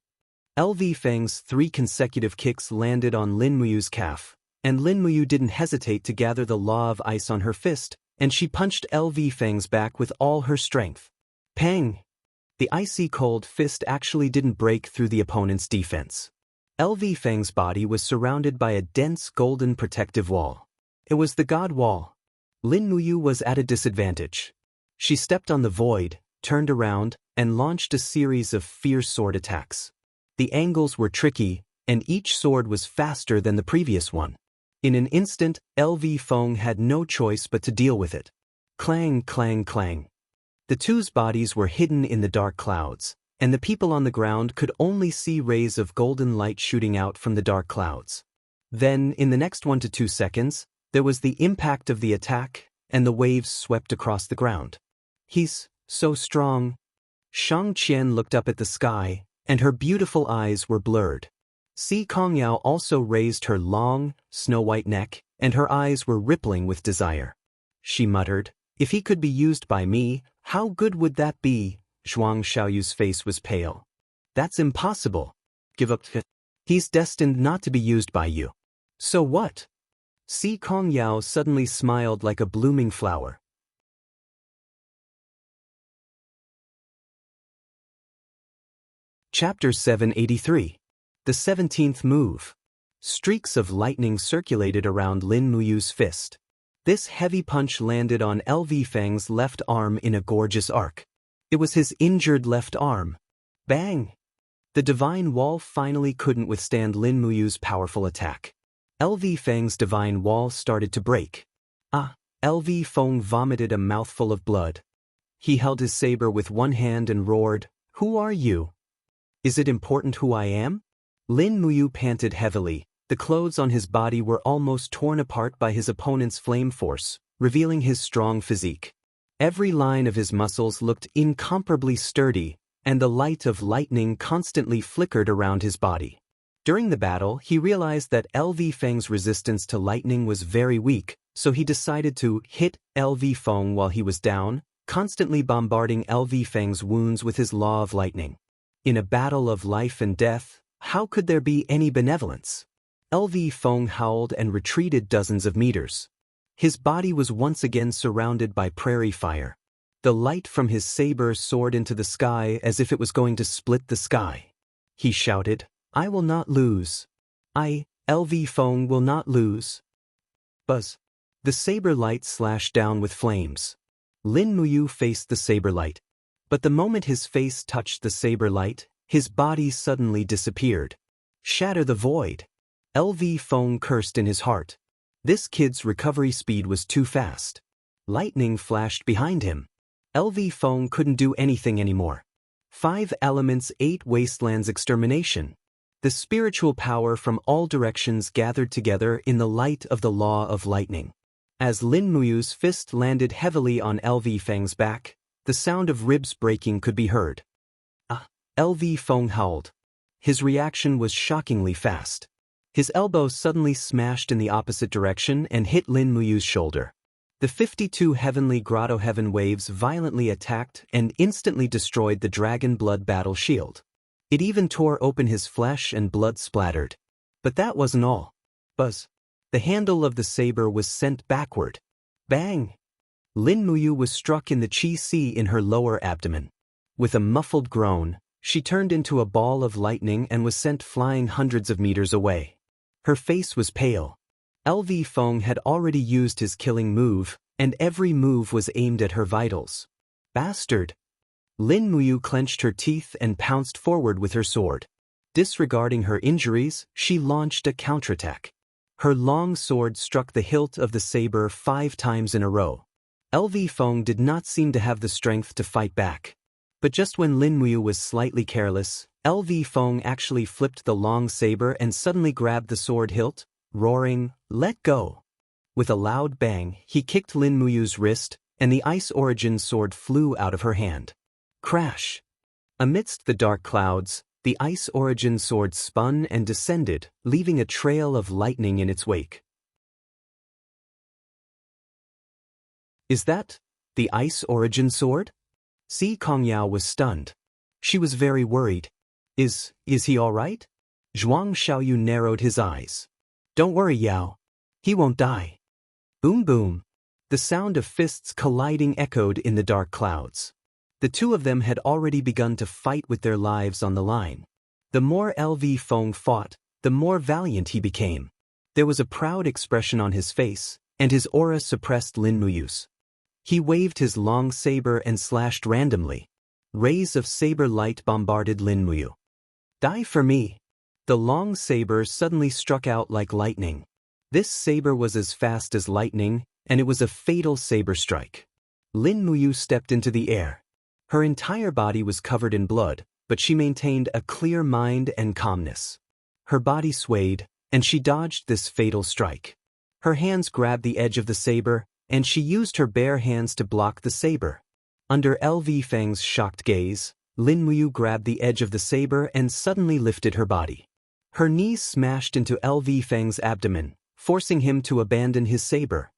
LV Feng's 3 consecutive kicks landed on Lin Muyu's calf, and Lin Muyu didn't hesitate to gather the Law of Ice on her fist, and she punched LV Feng's back with all her strength. Pang! The icy cold fist actually didn't break through the opponent's defense. LV Feng's body was surrounded by a dense golden protective wall. It was the God Wall. Lin Muyu was at a disadvantage. She stepped on the void, turned around, and launched a series of fierce sword attacks. The angles were tricky, and each sword was faster than the previous one. In an instant, LV Feng had no choice but to deal with it. Clang, clang, clang. The two's bodies were hidden in the dark clouds, and the people on the ground could only see rays of golden light shooting out from the dark clouds. Then, in the next 1 to 2 seconds, there was the impact of the attack, and the waves swept across the ground. "He's so strong." Shang Qian looked up at the sky, and her beautiful eyes were blurred. Si Kongyao also raised her long, snow-white neck, and her eyes were rippling with desire. She muttered, "If he could be used by me, how good would that be?" Zhuang Xiaoyu's face was pale. "That's impossible. Give up. He's destined not to be used by you." "So what?" Si Kongyao suddenly smiled like a blooming flower. Chapter 783. The 17th Move. Streaks of lightning circulated around Lin Muyu's fist. This heavy punch landed on LV Feng's left arm in a gorgeous arc. It was his injured left arm. Bang! The divine wall finally couldn't withstand Lin Muyu's powerful attack. LV Feng's divine wall started to break. LV Feng vomited a mouthful of blood. He held his saber with one hand and roared, "Who are you? Is it important who I am?" Lin Muyu panted heavily. The clothes on his body were almost torn apart by his opponent's flame force, revealing his strong physique. Every line of his muscles looked incomparably sturdy, and the light of lightning constantly flickered around his body. During the battle, he realized that LV Feng's resistance to lightning was very weak, so he decided to hit LV Feng while he was down, constantly bombarding LV Feng's wounds with his Law of Lightning. In a battle of life and death, how could there be any benevolence? LV Feng howled and retreated dozens of meters. His body was once again surrounded by prairie fire. The light from his saber soared into the sky as if it was going to split the sky. He shouted, "I will not lose. LV Feng will not lose." Buzz. The saber light slashed down with flames. Lin Muyu faced the saber light. But the moment his face touched the saber light, his body suddenly disappeared. Shatter the void. LV Feng cursed in his heart. This kid's recovery speed was too fast. Lightning flashed behind him. LV Feng couldn't do anything anymore. 5 elements, 8 wastelands extermination. The spiritual power from all directions gathered together in the light of the Law of Lightning. As Lin Muyu's fist landed heavily on LV Feng's back, the sound of ribs breaking could be heard. LV Feng howled. his reaction was shockingly fast. His elbow suddenly smashed in the opposite direction and hit Lin Muyu's shoulder. The 52 heavenly grotto heaven waves violently attacked and instantly destroyed the dragon blood battle shield. It even tore open his flesh and blood splattered. But that wasn't all. Buzz. The handle of the saber was sent backward. Bang! Lin Muyu was struck in the chi si in her lower abdomen. With a muffled groan, she turned into a ball of lightning and was sent flying hundreds of meters away. Her face was pale. LV Feng had already used his killing move, and every move was aimed at her vitals. Bastard! Lin Muyu clenched her teeth and pounced forward with her sword. Disregarding her injuries, she launched a counterattack. Her long sword struck the hilt of the saber 5 times in a row. LV Feng did not seem to have the strength to fight back. But just when Lin Muyu was slightly careless, LV Feng actually flipped the long saber and suddenly grabbed the sword hilt, roaring, "Let go!" With a loud bang, he kicked Lin Muyu's wrist, and the Ice Origin sword flew out of her hand. Crash! Amidst the dark clouds, the Ice Origin sword spun and descended, leaving a trail of lightning in its wake. Is that the Ice Origin sword? Si Kongyao was stunned. She was very worried. Is he all right? Zhuang Xiaoyu narrowed his eyes. Don't worry, Yao. He won't die. Boom boom. The sound of fists colliding echoed in the dark clouds. The two of them had already begun to fight with their lives on the line. The more LV Feng fought, the more valiant he became. There was a proud expression on his face, and his aura suppressed Lin Muyu's. He waved his long saber and slashed randomly. Rays of saber light bombarded Lin Muyu. Die for me! The long saber suddenly struck out like lightning. This saber was as fast as lightning, and it was a fatal saber strike. Lin Muyu stepped into the air. Her entire body was covered in blood, but she maintained a clear mind and calmness. Her body swayed, and she dodged this fatal strike. Her hands grabbed the edge of the saber, and she used her bare hands to block the saber. Under LV Feng's shocked gaze, Lin Muyu grabbed the edge of the saber and suddenly lifted her body. Her knees smashed into LV Feng's abdomen, forcing him to abandon his saber.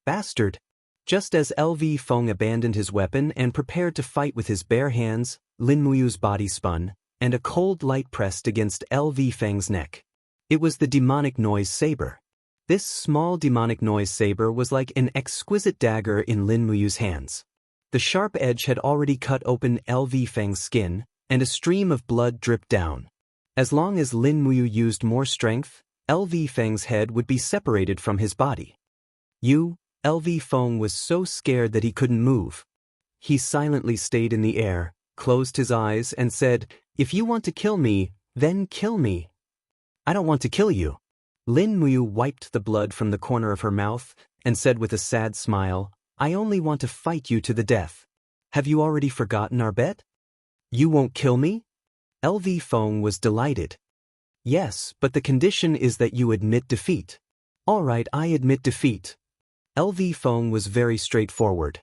Bastard! Just as LV Feng abandoned his weapon and prepared to fight with his bare hands, Lin Muyu's body spun, and a cold light pressed against LV Feng's neck. It was the demonic noise saber. This small demonic noise saber was like an exquisite dagger in Lin Muyu's hands. The sharp edge had already cut open LV Feng's skin, and a stream of blood dripped down. As long as Lin Muyu used more strength, LV Feng's head would be separated from his body. LV Feng was so scared that he couldn't move. He silently stayed in the air, closed his eyes and said, "If you want to kill me, then kill me." "I don't want to kill you." Lin Muyu wiped the blood from the corner of her mouth and said with a sad smile, "I only want to fight you to the death. Have you already forgotten our bet?" "You won't kill me?" LV Feng was delighted. "Yes, but the condition is that you admit defeat." "All right, I admit defeat." LV Feng was very straightforward.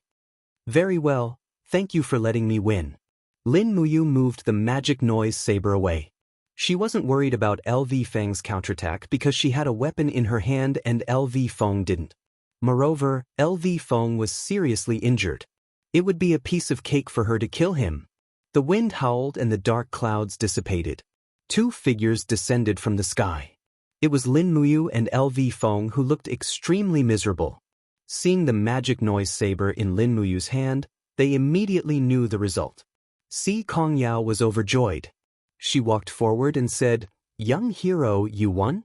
"Very well, thank you for letting me win." Lin Muyu moved the magic noise saber away. She wasn't worried about LV Feng's counterattack because she had a weapon in her hand and LV Feng didn't. Moreover, LV Feng was seriously injured. It would be a piece of cake for her to kill him. The wind howled and the dark clouds dissipated. 2 figures descended from the sky. It was Lin Muyu and LV Feng who looked extremely miserable. Seeing the magic noise saber in Lin Muyu's hand, they immediately knew the result. Si Kongyao was overjoyed. She walked forward and said, "Young hero, you won?"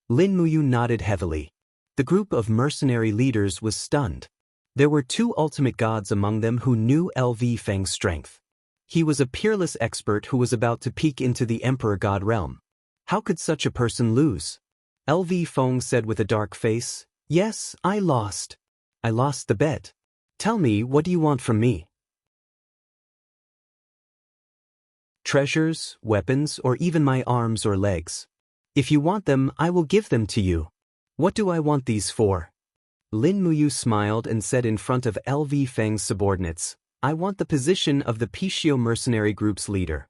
Lin Muyu nodded heavily. The group of mercenary leaders was stunned. There were 2 ultimate gods among them who knew LV Feng's strength. He was a peerless expert who was about to peek into the Emperor God realm. How could such a person lose? LV Feng said with a dark face, "Yes, I lost. I lost the bet. Tell me, what do you want from me?" "Treasures, weapons, or even my arms or legs. If you want them, I will give them to you." "What do I want these for?" Lin Muyu smiled and said in front of LV Feng's subordinates, "I want the position of the Pishio mercenary group's leader."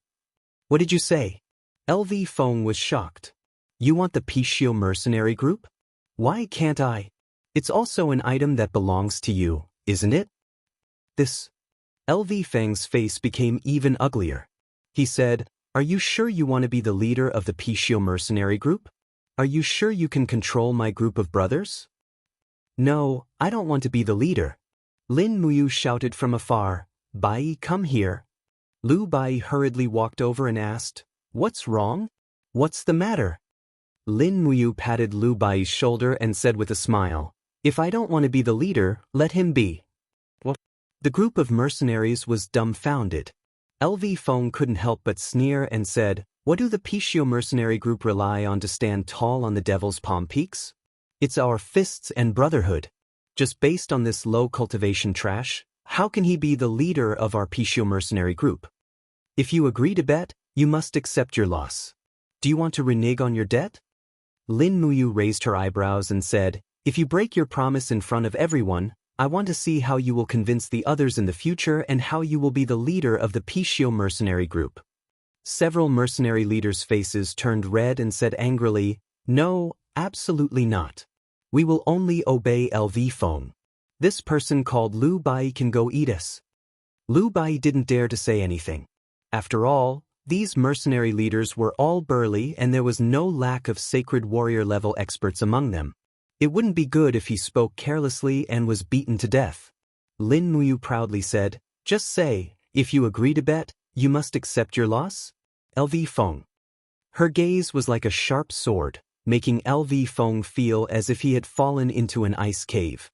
"What did you say?" LV Feng was shocked. You want the Pishio mercenary group? Why can't I? It's also an item that belongs to you, isn't it? This. LV Feng's face became even uglier. He said, Are you sure you want to be the leader of the Pishio mercenary group? Are you sure you can control my group of brothers? No, I don't want to be the leader. Lin Muyu shouted from afar, Bai, come here. Lu Bai hurriedly walked over and asked, What's wrong? What's the matter? Lin Muyu patted Lu Bai's shoulder and said with a smile, If I don't want to be the leader, let him be. What? The group of mercenaries was dumbfounded. LV Feng couldn't help but sneer and said, What do the Pishio mercenary group rely on to stand tall on the Devil's Palm Peaks? It's our fists and brotherhood. Just based on this low cultivation trash, how can he be the leader of our Pishio mercenary group? If you agree to bet, you must accept your loss. Do you want to renege on your debt? Lin Muyu raised her eyebrows and said, If you break your promise in front of everyone, I want to see how you will convince the others in the future and how you will be the leader of the Pishio mercenary group. Several mercenary leaders' faces turned red and said angrily, No, absolutely not. We will only obey LV Feng. This person called Lu Bai can go eat us. Lu Bai didn't dare to say anything. After all, these mercenary leaders were all burly and there was no lack of sacred warrior-level experts among them. It wouldn't be good if he spoke carelessly and was beaten to death. Lin Muyu proudly said, Just say, if you agree to bet, you must accept your loss? LV Feng. Her gaze was like a sharp sword, making LV Feng feel as if he had fallen into an ice cave.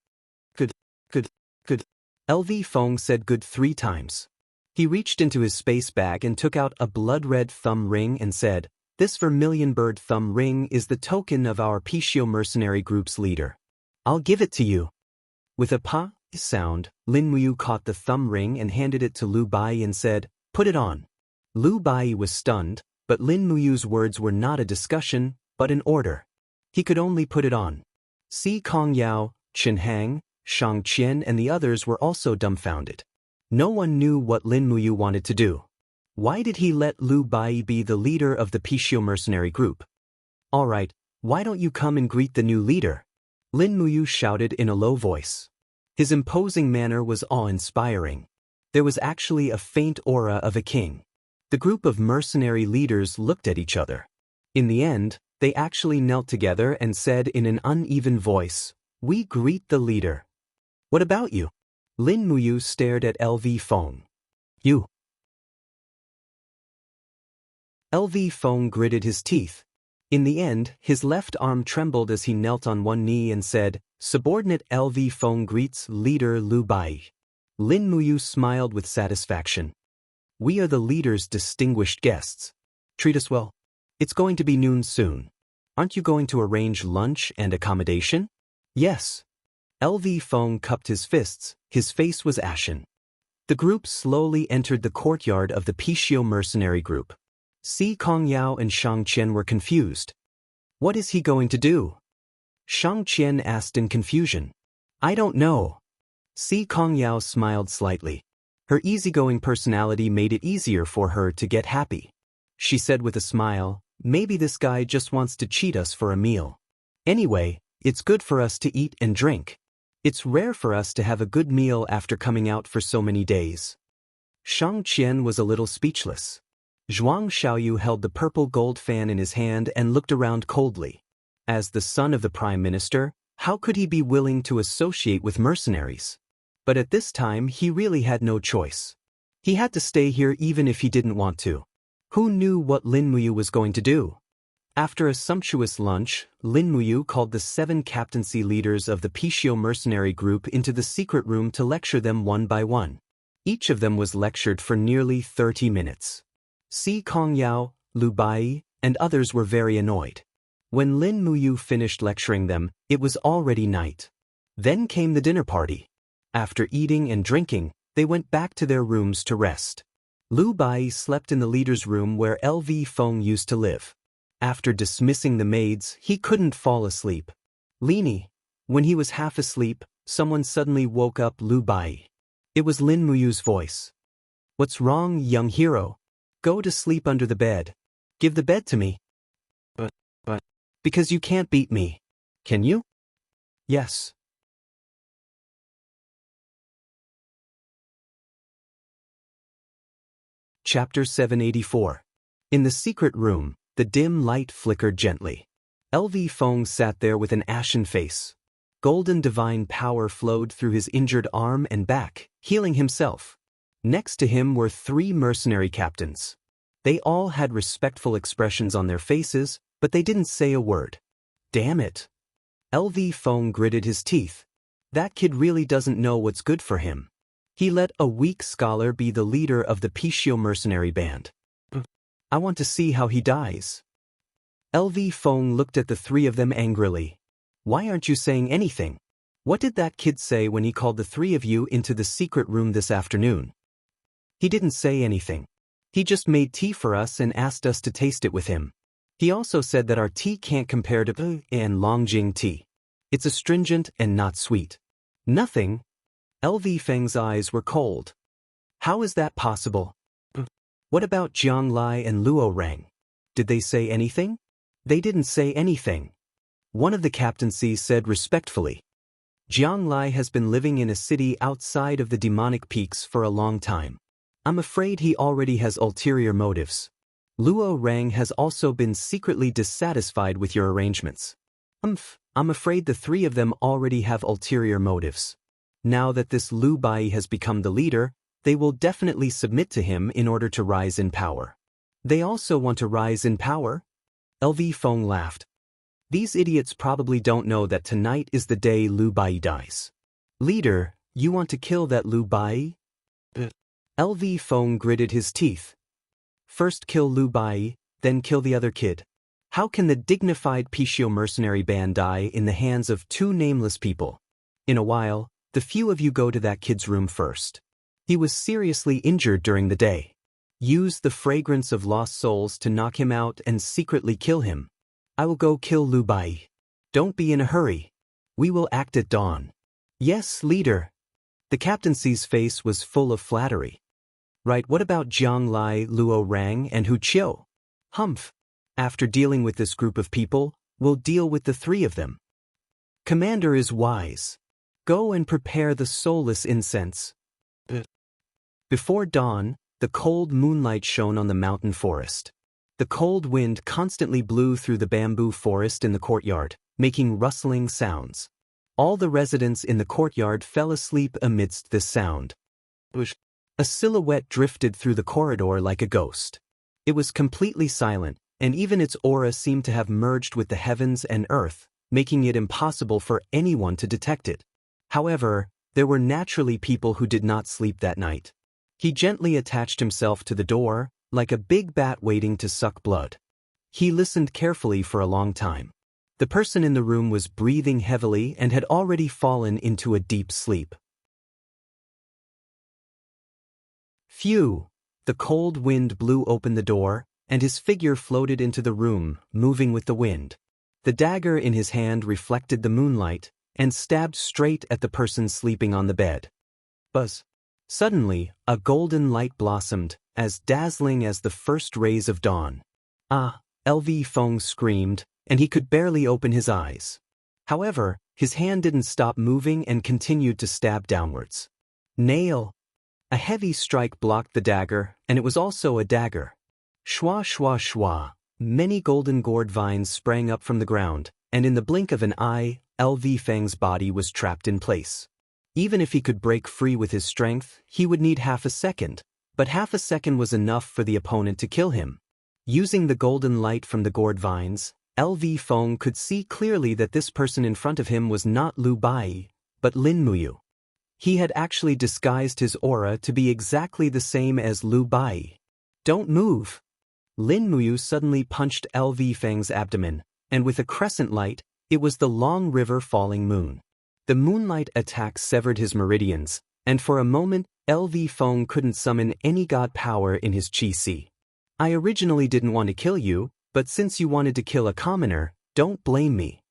Good. LV Feng said good 3 times. He reached into his space bag and took out a blood-red thumb ring and said, This vermilion bird thumb ring is the token of our Pishio mercenary group's leader. I'll give it to you. With a pa sound, Lin Muyu caught the thumb ring and handed it to Lu Bai and said, Put it on. Lu Bai was stunned, but Lin Muyu's words were not a discussion, but an order. He could only put it on. Si Kong Yao, Chen Hang, Shang Qian and the others were also dumbfounded. No one knew what Lin Muyu wanted to do. Why did he let Lu Bai be the leader of the Pishio mercenary group? All right, why don't you come and greet the new leader? Lin Muyu shouted in a low voice. His imposing manner was awe-inspiring. There was actually a faint aura of a king. The group of mercenary leaders looked at each other. In the end, they actually knelt together and said in an uneven voice, We greet the leader. What about you? Lin Muyu stared at LV Feng. You. LV Feng gritted his teeth. In the end, his left arm trembled as he knelt on one knee and said, Subordinate LV Feng greets leader Lu Bai. Lin Muyu smiled with satisfaction. We are the leader's distinguished guests. Treat us well. It's going to be noon soon. Aren't you going to arrange lunch and accommodation? Yes. LV Feng cupped his fists, his face was ashen. The group slowly entered the courtyard of the Pishio mercenary group. Si Kong Yao and Shang Qian were confused. What is he going to do? Shang Qian asked in confusion. I don't know. Si Kong Yao smiled slightly. Her easygoing personality made it easier for her to get happy. She said with a smile, Maybe this guy just wants to cheat us for a meal. Anyway, it's good for us to eat and drink. It's rare for us to have a good meal after coming out for so many days. Shang Qian was a little speechless. Zhuang Xiaoyu held the purple gold fan in his hand and looked around coldly. As the son of the prime minister, how could he be willing to associate with mercenaries? But at this time he really had no choice. He had to stay here even if he didn't want to. Who knew what Lin Muyu was going to do? After a sumptuous lunch, Lin Muyu called the 7 captaincy leaders of the Pishio mercenary group into the secret room to lecture them one by one. Each of them was lectured for nearly 30 minutes. Si Kong Yao, Lu Bai, and others were very annoyed. When Lin Muyu finished lecturing them, it was already night. Then came the dinner party. After eating and drinking, they went back to their rooms to rest. Lu Bai slept in the leader's room where LV Feng used to live. After dismissing the maids, he couldn't fall asleep. Lini. When he was half asleep, someone suddenly woke up Lu Bai. It was Lin Muyu's voice. What's wrong, young hero? Go to sleep under the bed. Give the bed to me. But. Because you can't beat me. Can you? Yes. Chapter 784. In the secret room, the dim light flickered gently. LV Feng sat there with an ashen face. Golden divine power flowed through his injured arm and back, healing himself. Next to him were 3 mercenary captains. They all had respectful expressions on their faces, but they didn't say a word. Damn it. LV Feng gritted his teeth. That kid really doesn't know what's good for him. He let a weak scholar be the leader of the Pishio mercenary band. I want to see how he dies. LV Feng looked at the 3 of them angrily. Why aren't you saying anything? What did that kid say when he called the 3 of you into the secret room this afternoon? He didn't say anything. He just made tea for us and asked us to taste it with him. He also said that our tea can't compare to and Longjing tea. It's astringent and not sweet. Nothing. LV Feng's eyes were cold. How is that possible? What about Jiang Lai and Luo Rang? Did they say anything? They didn't say anything. One of the captaincies said respectfully. Jiang Lai has been living in a city outside of the demonic peaks for a long time. I'm afraid he already has ulterior motives. Luo Rang has also been secretly dissatisfied with your arrangements. I'm afraid the 3 of them already have ulterior motives. Now that this Lu Bai has become the leader, they will definitely submit to him in order to rise in power. They also want to rise in power? LV Feng laughed. These idiots probably don't know that tonight is the day Lu Bai dies. Leader, you want to kill that Lu Bai? LV Feng gritted his teeth. First kill Lu Bai, then kill the other kid. How can the dignified Pishio mercenary band die in the hands of 2 nameless people? In a while, the few of you go to that kid's room first. He was seriously injured during the day. Use the fragrance of lost souls to knock him out and secretly kill him. I will go kill Lu Bai. Don't be in a hurry. We will act at dawn. Yes, leader. The captaincy's face was full of flattery. Right, what about Jiang Lai, Luo Rang, and Hu Qiu? Humph. After dealing with this group of people, we'll deal with the 3 of them. Commander is wise. Go and prepare the soulless incense. Before dawn, the cold moonlight shone on the mountain forest. The cold wind constantly blew through the bamboo forest in the courtyard, making rustling sounds. All the residents in the courtyard fell asleep amidst this sound. A silhouette drifted through the corridor like a ghost. It was completely silent, and even its aura seemed to have merged with the heavens and earth, making it impossible for anyone to detect it. However, there were naturally people who did not sleep that night. He gently attached himself to the door, like a big bat waiting to suck blood. He listened carefully for a long time. The person in the room was breathing heavily and had already fallen into a deep sleep. Phew! The cold wind blew open the door, and his figure floated into the room, moving with the wind. The dagger in his hand reflected the moonlight, and stabbed straight at the person sleeping on the bed. Buzz! Suddenly, a golden light blossomed, as dazzling as the first rays of dawn. Ah! LV Feng screamed, and he could barely open his eyes. However, his hand didn't stop moving and continued to stab downwards. Nail! A heavy strike blocked the dagger, and it was also a dagger. Shwa shwa shwa! Many golden gourd vines sprang up from the ground, and in the blink of an eye, LV Feng's body was trapped in place. Even if he could break free with his strength, he would need half a second, but half a second was enough for the opponent to kill him. Using the golden light from the gourd vines, LV Feng could see clearly that this person in front of him was not Lu Bai, but Lin Muyu. He had actually disguised his aura to be exactly the same as Lu Bai. Don't move! Lin Muyu suddenly punched LV Feng's abdomen, and with a crescent light, it was the long river falling moon. The moonlight attack severed his meridians, and for a moment, LV Feng couldn't summon any god power in his chi-si. I originally didn't want to kill you, but since you wanted to kill a commoner, don't blame me.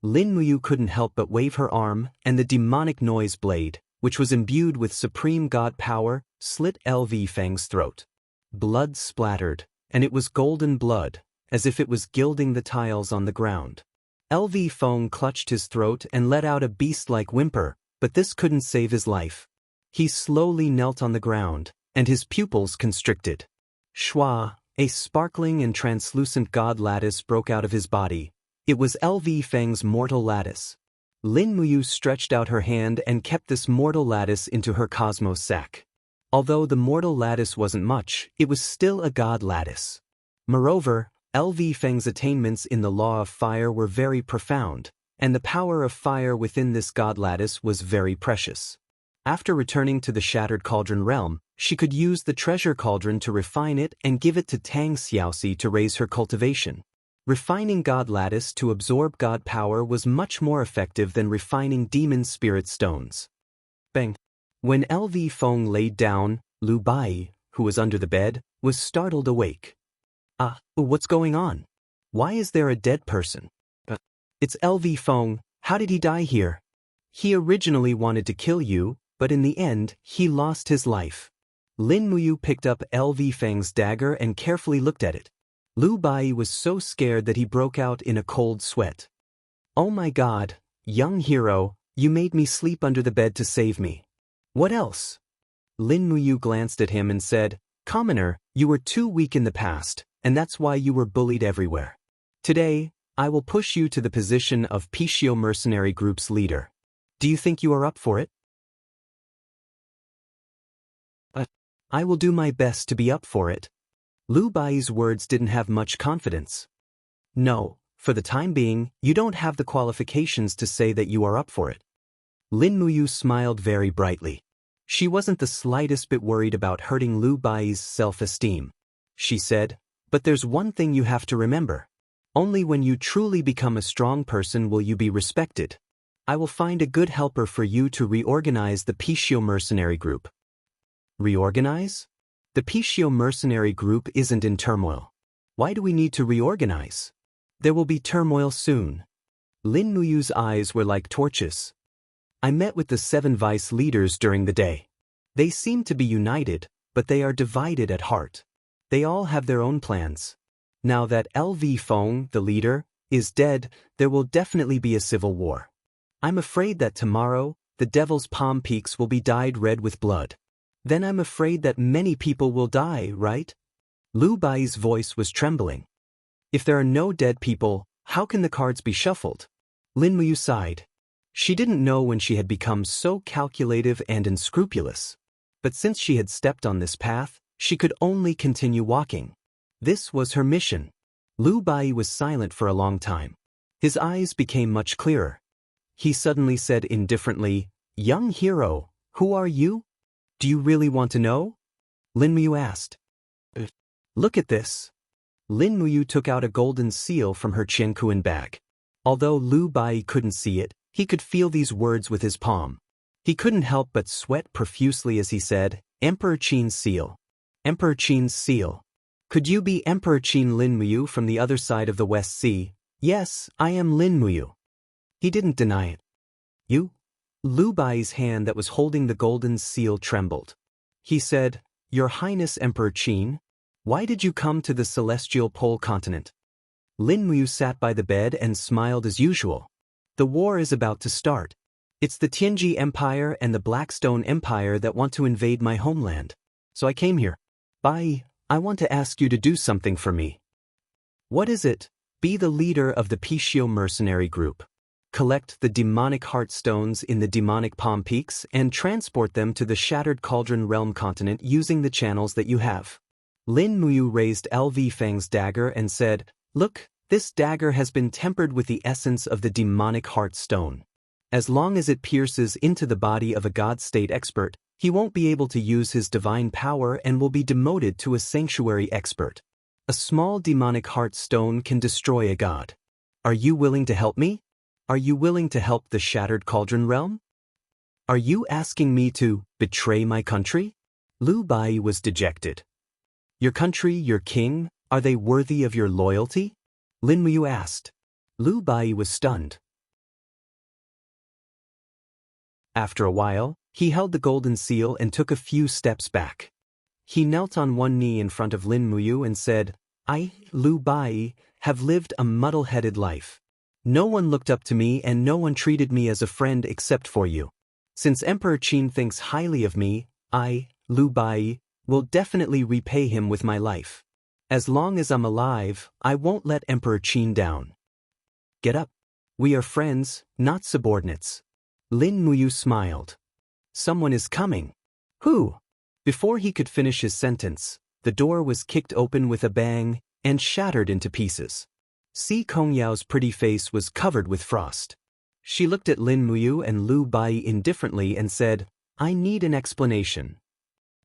Lin Muyu couldn't help but wave her arm, and the demonic noise blade, which was imbued with supreme god power, slit LV Feng's throat. Blood splattered, and it was golden blood, as if it was gilding the tiles on the ground. LV Feng clutched his throat and let out a beast-like whimper, but this couldn't save his life. He slowly knelt on the ground, and his pupils constricted. Shua, a sparkling and translucent god lattice broke out of his body. It was LV Feng's mortal lattice. Lin Muyu stretched out her hand and kept this mortal lattice into her cosmos sac. Although the mortal lattice wasn't much, it was still a god lattice. Moreover, LV Feng's attainments in the law of fire were very profound, and the power of fire within this god lattice was very precious. After returning to the Shattered Cauldron realm, she could use the treasure cauldron to refine it and give it to Tang Xiaoxi to raise her cultivation. Refining God Lattice to absorb God power was much more effective than refining demon spirit stones. Bang! When LV Feng laid down, Lu Bai, who was under the bed, was startled awake. What's going on? Why is there a dead person? It's LV Feng, how did he die here? He originally wanted to kill you, but in the end, he lost his life. Lin Muyu picked up LV Feng's dagger and carefully looked at it. Lu Bai was so scared that he broke out in a cold sweat. Oh my god, young hero, you made me sleep under the bed to save me. What else? Lin Muyu glanced at him and said, Commoner, you were too weak in the past, and that's why you were bullied everywhere. Today, I will push you to the position of Pishio Mercenary Group's leader. Do you think you are up for it? I will do my best to be up for it. Lu Bai's words didn't have much confidence. No, for the time being, you don't have the qualifications to say that you are up for it. Lin Muyu smiled very brightly. She wasn't the slightest bit worried about hurting Lu Bai's self-esteem. She said, but there's one thing you have to remember. Only when you truly become a strong person will you be respected. I will find a good helper for you to reorganize the Pishio Mercenary Group. Reorganize? The Pishio Mercenary Group isn't in turmoil. Why do we need to reorganize? There will be turmoil soon. Lin Muyu's eyes were like torches. I met with the 7 vice leaders during the day. They seem to be united, but they are divided at heart. They all have their own plans. Now that LV Feng, the leader, is dead, there will definitely be a civil war. I'm afraid that tomorrow, the Devil's Palm Peaks will be dyed red with blood. Then I'm afraid that many people will die, right? Lu Bai's voice was trembling. If there are no dead people, how can the cards be shuffled? Lin Muyu sighed. She didn't know when she had become so calculative and unscrupulous. But since she had stepped on this path, she could only continue walking. This was her mission. Lu Bai was silent for a long time. His eyes became much clearer. He suddenly said indifferently, Young hero, who are you? Do you really want to know? Lin Muyu asked. Look at this. Lin Muyu took out a golden seal from her Jianghu bag. Although Lu Bai couldn't see it, he could feel these words with his palm. He couldn't help but sweat profusely as he said, Emperor Qin's seal. Emperor Qin's seal. Could you be Emperor Qin Lin Muyu from the other side of the West Sea? Yes, I am Lin Muyu. He didn't deny it. You? Lu Bai's hand that was holding the golden seal trembled. He said, Your Highness Emperor Qin, why did you come to the celestial pole continent? Lin Muyu sat by the bed and smiled as usual. The war is about to start. It's the Tianji Empire and the Blackstone Empire that want to invade my homeland. So I came here. Bai, I want to ask you to do something for me. What is it? Be the leader of the Pishio Mercenary Group. Collect the demonic heart stones in the demonic palm peaks and transport them to the Shattered Cauldron Realm continent using the channels that you have. Lin Muyu raised LV Feng's dagger and said, Look, this dagger has been tempered with the essence of the demonic heart stone. As long as it pierces into the body of a god state expert, he won't be able to use his divine power and will be demoted to a sanctuary expert. A small demonic heart stone can destroy a god. Are you willing to help me? Are you willing to help the Shattered Cauldron Realm? Are you asking me to betray my country? Lu Bai was dejected. Your country, your king, are they worthy of your loyalty? Lin Muyu asked. Lu Bai was stunned. After a while, he held the golden seal and took a few steps back. He knelt on one knee in front of Lin Muyu and said, I, Lu Bai, have lived a muddle-headed life. No one looked up to me and no one treated me as a friend except for you. Since Emperor Qin thinks highly of me, I, Lu Bai, will definitely repay him with my life. As long as I'm alive, I won't let Emperor Qin down. Get up. We are friends, not subordinates. Lin Muyu smiled. Someone is coming. Who? Before he could finish his sentence, the door was kicked open with a bang and shattered into pieces. Si Kongyao's pretty face was covered with frost. She looked at Lin Muyu and Lu Bai indifferently and said, I need an explanation.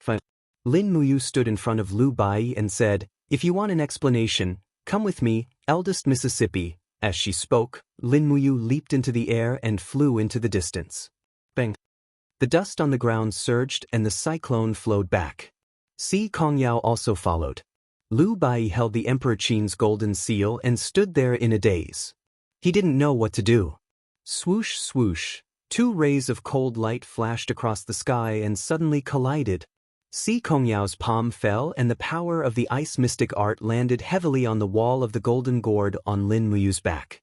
Fine. Lin Muyu stood in front of Lu Bai and said, if you want an explanation, come with me, eldest Mississippi. As she spoke, Lin Muyu leaped into the air and flew into the distance. Bang! The dust on the ground surged and the cyclone flowed back. Si Kongyao also followed. Lu Bai held the Emperor Qin's golden seal and stood there in a daze. He didn't know what to do. Swoosh, swoosh, 2 rays of cold light flashed across the sky and suddenly collided. Si Kongyao's palm fell and the power of the ice mystic art landed heavily on the wall of the golden gourd on Lin Muyu's back.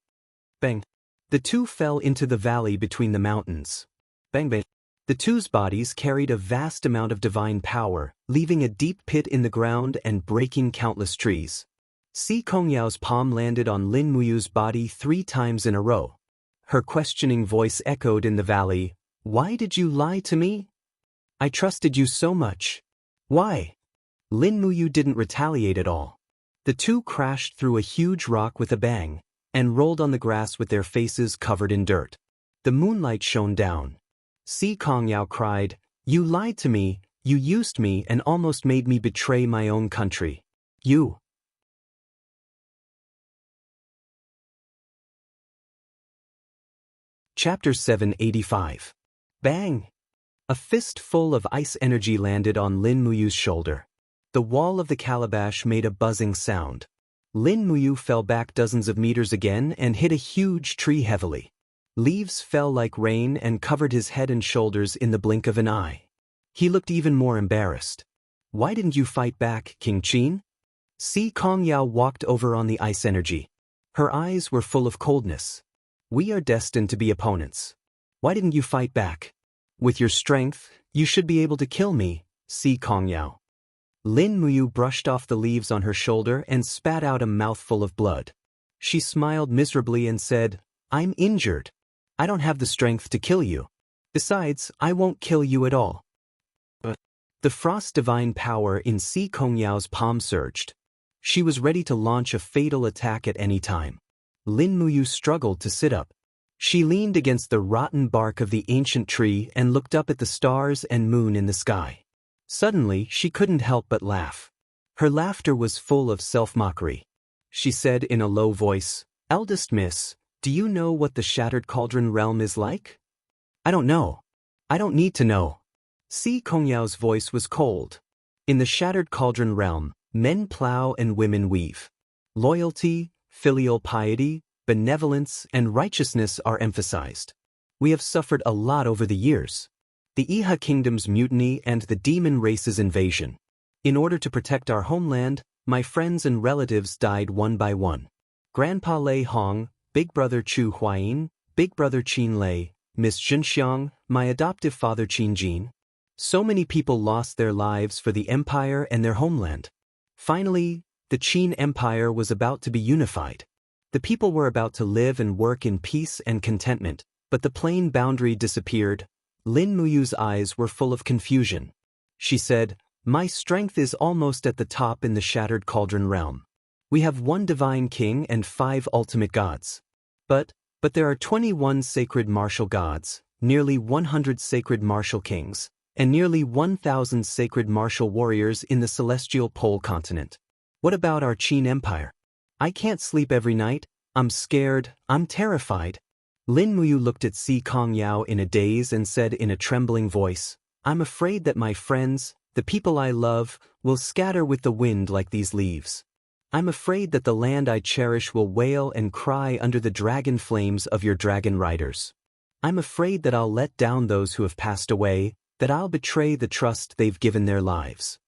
Bang! The 2 fell into the valley between the mountains. Bang bang! The 2's bodies carried a vast amount of divine power, leaving a deep pit in the ground and breaking countless trees. Si Kongyao's palm landed on Lin Muyu's body 3 times in a row. Her questioning voice echoed in the valley, Why did you lie to me? I trusted you so much. Why? Lin Muyu didn't retaliate at all. The 2 crashed through a huge rock with a bang, and rolled on the grass with their faces covered in dirt. The moonlight shone down. Si Kongyao cried, You lied to me, you used me and almost made me betray my own country. You. Chapter 785. Bang! A fist full of ice energy landed on Lin Muyu's shoulder. The wall of the calabash made a buzzing sound. Lin Muyu fell back dozens of meters again and hit a huge tree heavily. Leaves fell like rain and covered his head and shoulders in the blink of an eye. He looked even more embarrassed. Why didn't you fight back, King Qin? Si Kongyao walked over on the ice energy. Her eyes were full of coldness. We are destined to be opponents. Why didn't you fight back? With your strength, you should be able to kill me, Si Kongyao. Lin Muyu brushed off the leaves on her shoulder and spat out a mouthful of blood. She smiled miserably and said, I'm injured. I don't have the strength to kill you. Besides, I won't kill you at all. The frost divine power in Si Kongyao's palm surged. She was ready to launch a fatal attack at any time. Lin Muyu struggled to sit up. She leaned against the rotten bark of the ancient tree and looked up at the stars and moon in the sky. Suddenly, she couldn't help but laugh. Her laughter was full of self-mockery. She said in a low voice, Eldest Miss, do you know what the Shattered Cauldron realm is like? I don't know. I don't need to know. Si Kongyao's voice was cold. In the Shattered Cauldron realm, men plow and women weave. Loyalty, filial piety, benevolence, and righteousness are emphasized. We have suffered a lot over the years. The Iha Kingdom's mutiny and the demon race's invasion. In order to protect our homeland, my friends and relatives died one by one. Grandpa Lei Hong, Big Brother Chu Huayin, Big Brother Qin Lei, Miss Zhenxiang, my adoptive father Qin Jin. So many people lost their lives for the empire and their homeland. Finally, the Qin Empire was about to be unified. The people were about to live and work in peace and contentment, but the plain boundary disappeared. Lin Muyu's eyes were full of confusion. She said, My strength is almost at the top in the Shattered Cauldron realm. We have 1 divine king and 5 ultimate gods. But there are 21 sacred martial gods, nearly 100 sacred martial kings, and nearly 1,000 sacred martial warriors in the celestial pole continent. What about our Qin Empire? I can't sleep every night. I'm scared. I'm terrified. Lin Muyu looked at Si Kongyao in a daze and said in a trembling voice, I'm afraid that my friends, the people I love, will scatter with the wind like these leaves. I'm afraid that the land I cherish will wail and cry under the dragon flames of your dragon riders. I'm afraid that I'll let down those who have passed away, that I'll betray the trust they've given their lives.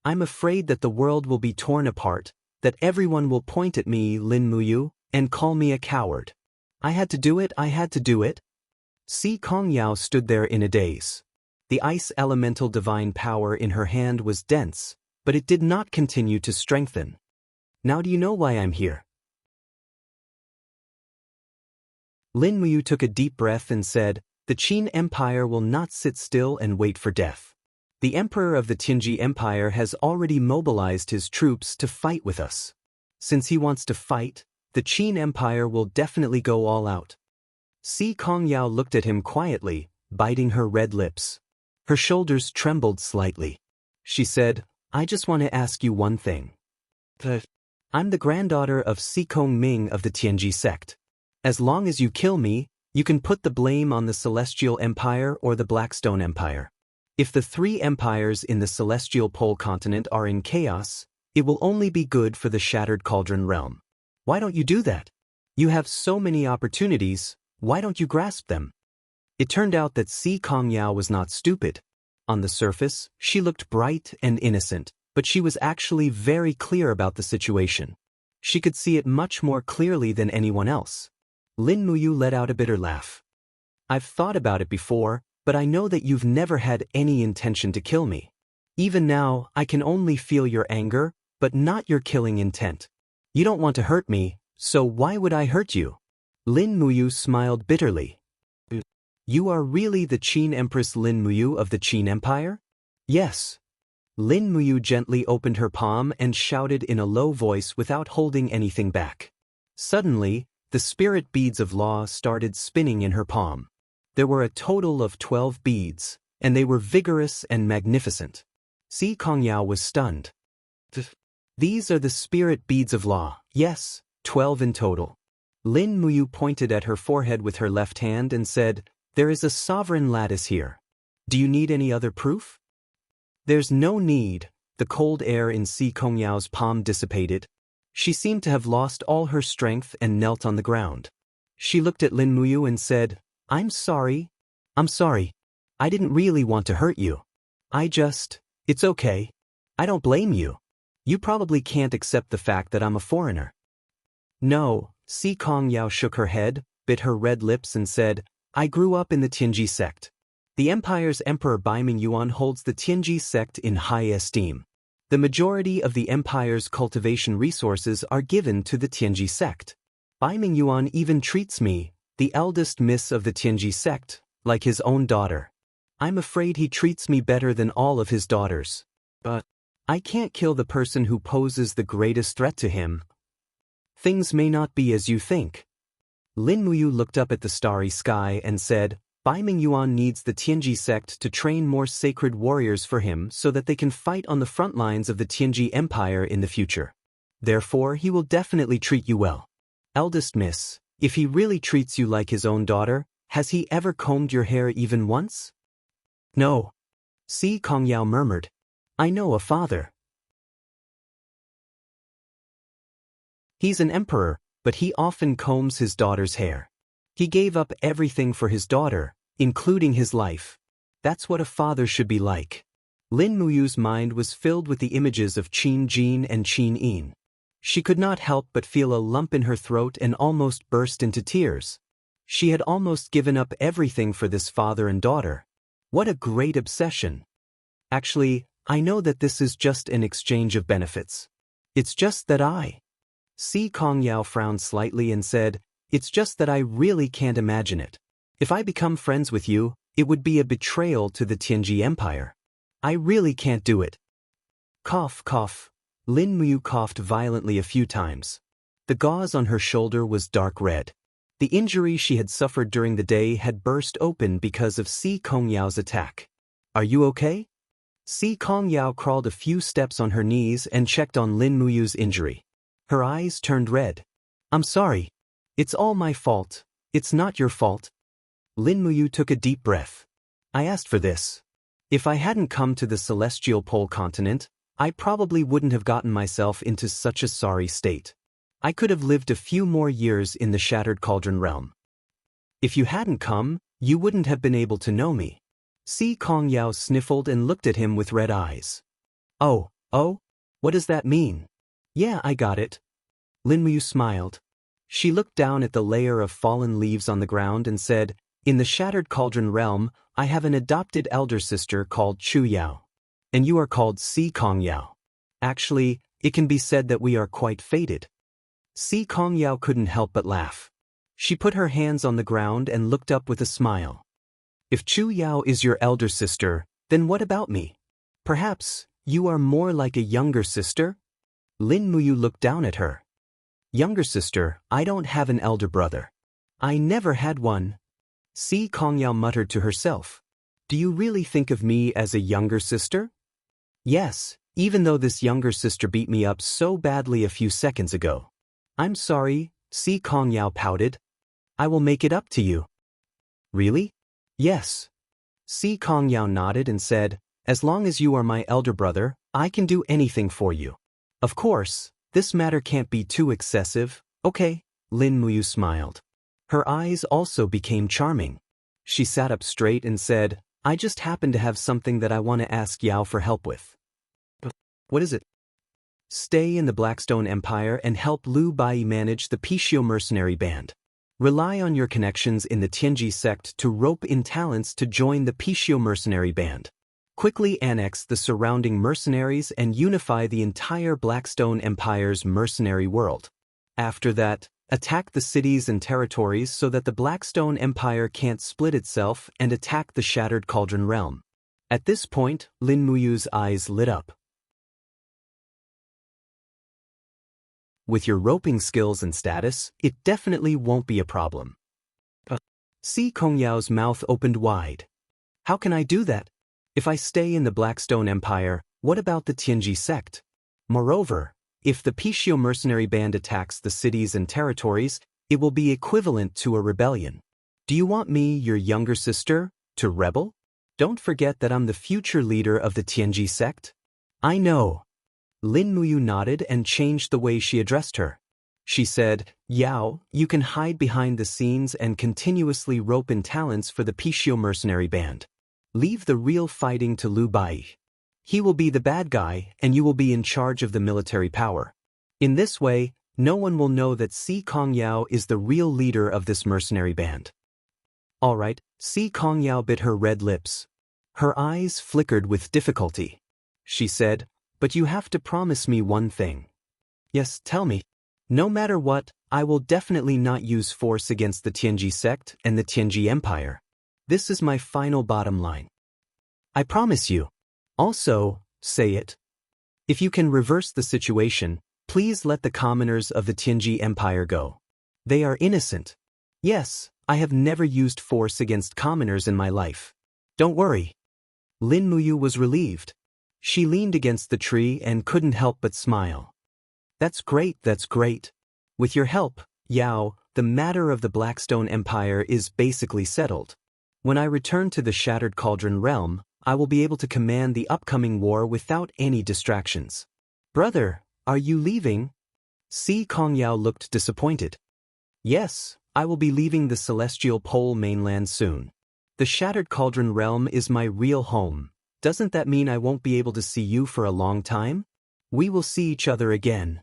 I'm afraid that the world will be torn apart, that everyone will point at me, Lin Muyu, and call me a coward. I had to do it, I had to do it. Si Kongyao stood there in a daze. The ice elemental divine power in her hand was dense, but it did not continue to strengthen. Now do you know why I'm here? Lin Muyu took a deep breath and said, the Qin Empire will not sit still and wait for death. The Emperor of the Tianji Empire has already mobilized his troops to fight with us. Since he wants to fight, the Qin Empire will definitely go all out. Si Kongyao looked at him quietly, biting her red lips. Her shoulders trembled slightly. She said, I just want to ask you one thing. I'm the granddaughter of Si Kongming of the Tianji sect. As long as you kill me, you can put the blame on the Celestial Empire or the Blackstone Empire. If the three empires in the Celestial Pole continent are in chaos, it will only be good for the Shattered Cauldron realm. Why don't you do that? You have so many opportunities, why don't you grasp them? It turned out that Si Kongyao was not stupid. On the surface, she looked bright and innocent, but she was actually very clear about the situation. She could see it much more clearly than anyone else. Lin Muyu let out a bitter laugh. I've thought about it before, but I know that you've never had any intention to kill me. Even now, I can only feel your anger, but not your killing intent. You don't want to hurt me, so why would I hurt you? Lin Muyu smiled bitterly. You are really the Qin Empress Lin Muyu of the Qin Empire? Yes. Lin Muyu gently opened her palm and shouted in a low voice without holding anything back. Suddenly, the spirit beads of law started spinning in her palm. There were a total of 12 beads, and they were vigorous and magnificent. Si Kongyao was stunned. These are the spirit beads of law, yes, 12 in total. Lin Muyu pointed at her forehead with her left hand and said, there is a sovereign lattice here. Do you need any other proof? There's no need. The cold air in Si Kongyao's palm dissipated. She seemed to have lost all her strength and knelt on the ground. She looked at Lin Muyu and said, I'm sorry. I didn't really want to hurt you. It's okay. I don't blame you. You probably can't accept the fact that I'm a foreigner. No, Si Kongyao shook her head, bit her red lips and said, I grew up in the Tianji sect. The empire's Emperor Baiming Yuan holds the Tianji sect in high esteem. The majority of the empire's cultivation resources are given to the Tianji sect. Baiming Yuan even treats me, the eldest miss of the Tianji sect, like his own daughter. I'm afraid he treats me better than all of his daughters. But I can't kill the person who poses the greatest threat to him. Things may not be as you think. Lin Muyu looked up at the starry sky and said, Baiming Yuan needs the Tianji sect to train more sacred warriors for him so that they can fight on the front lines of the Tianji Empire in the future. Therefore, he will definitely treat you well. Eldest miss, if he really treats you like his own daughter, has he ever combed your hair even once? No. Si Kongyao murmured. I know a father. He's an emperor, but he often combs his daughter's hair. He gave up everything for his daughter, including his life. That's what a father should be like. Lin Muyu's mind was filled with the images of Qin Jin and Qin Yin. She could not help but feel a lump in her throat and almost burst into tears. She had almost given up everything for this father and daughter. What a great obsession. Actually, I know that this is just an exchange of benefits. It's just that Si Kongyao frowned slightly and said, it's just that I really can't imagine it. If I become friends with you, it would be a betrayal to the Tianji Empire. I really can't do it. Cough, cough. Lin Muyu coughed violently a few times. The gauze on her shoulder was dark red. The injury she had suffered during the day had burst open because of Si Kongyao's attack. Are you okay? Si Kongyao crawled a few steps on her knees and checked on Lin Muyu's injury. Her eyes turned red. I'm sorry. It's all my fault. It's not your fault. Lin Muyu took a deep breath. I asked for this. If I hadn't come to the Celestial Pole continent, I probably wouldn't have gotten myself into such a sorry state. I could have lived a few more years in the Shattered Cauldron realm. If you hadn't come, you wouldn't have been able to know me. Si Kongyao sniffled and looked at him with red eyes. Oh, Oh? What does that mean? Yeah, I got it. Lin Muyu smiled. She looked down at the layer of fallen leaves on the ground and said, "In the Shattered Cauldron realm, I have an adopted elder sister called Chu Yao. And you are called Si Kong Yao. Actually, it can be said that we are quite fated." Si Kong Yao couldn't help but laugh. She put her hands on the ground and looked up with a smile. "If Chu Yao is your elder sister, then what about me? Perhaps you are more like a younger sister?" Lin Muyu looked down at her. "Younger sister, I don't have an elder brother. I never had one." Si Kongyao muttered to herself. "Do you really think of me as a younger sister?" "Yes, even though this younger sister beat me up so badly a few seconds ago." "I'm sorry," Si Kongyao pouted. "I will make it up to you." "Really?" "Yes." Si Kongyao nodded and said, "As long as you are my elder brother, I can do anything for you. Of course, this matter can't be too excessive, okay?" Lin Muyu smiled. Her eyes also became charming. She sat up straight and said, "I just happen to have something that I want to ask Yao for help with." "What is it?" "Stay in the Blackstone Empire and help Liu Bai manage the Pishio mercenary band. Rely on your connections in the Tianji sect to rope in talents to join the Pishio mercenary band. Quickly annex the surrounding mercenaries and unify the entire Blackstone Empire's mercenary world. After that, attack the cities and territories so that the Blackstone Empire can't split itself and attack the Shattered Cauldron realm." At this point, Lin Muyu's eyes lit up. "With your roping skills and status, it definitely won't be a problem." Si Kongyao's mouth opened wide. "How can I do that? If I stay in the Blackstone Empire, what about the Tianji sect? Moreover, if the Pishio mercenary band attacks the cities and territories, it will be equivalent to a rebellion. Do you want me, your younger sister, to rebel? Don't forget that I'm the future leader of the Tianji sect." "I know." Lin Muyu nodded and changed the way she addressed her. She said, "Yao, you can hide behind the scenes and continuously rope in talents for the Pishio mercenary band. Leave the real fighting to Liu Bai. He will be the bad guy and you will be in charge of the military power. In this way, no one will know that Si Kongyao is the real leader of this mercenary band." "All right," Si Kongyao bit her red lips. Her eyes flickered with difficulty. She said, "But you have to promise me one thing." "Yes, tell me." "No matter what, I will definitely not use force against the Tianji sect and the Tianji Empire. This is my final bottom line. I promise you." "Also, say it. If you can reverse the situation, please let the commoners of the Tianji Empire go. They are innocent. Yes, I have never used force against commoners in my life. Don't worry." Lin Muyu was relieved. She leaned against the tree and couldn't help but smile. That's great. With your help, Yao, the matter of the Blackstone Empire is basically settled. When I return to the Shattered Cauldron realm, I will be able to command the upcoming war without any distractions." "Brother, are you leaving?" Si Kongyao looked disappointed. "Yes, I will be leaving the Celestial Pole mainland soon. The Shattered Cauldron realm is my real home. Doesn't that mean I won't be able to see you for a long time? We will see each other again."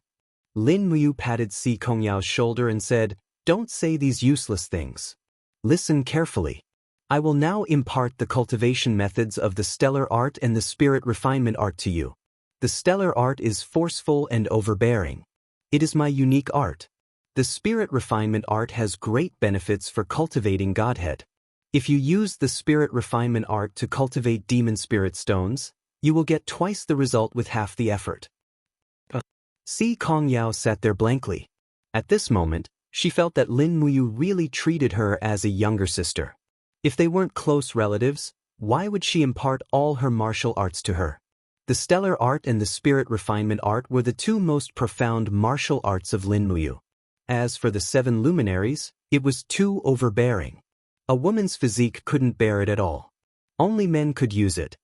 Lin Muyu patted Si Kongyao's shoulder and said, "Don't say these useless things. Listen carefully. I will now impart the cultivation methods of the stellar art and the spirit refinement art to you. The stellar art is forceful and overbearing. It is my unique art. The spirit refinement art has great benefits for cultivating Godhead. If you use the spirit refinement art to cultivate demon spirit stones, you will get twice the result with half the effort." Si Kongyao sat there blankly. At this moment, she felt that Lin Muyu really treated her as a younger sister. If they weren't close relatives, why would she impart all her martial arts to her? The stellar art and the spirit refinement art were the two most profound martial arts of Lin Muyu. As for the 7 luminaries, it was too overbearing. A woman's physique couldn't bear it at all. Only men could use it.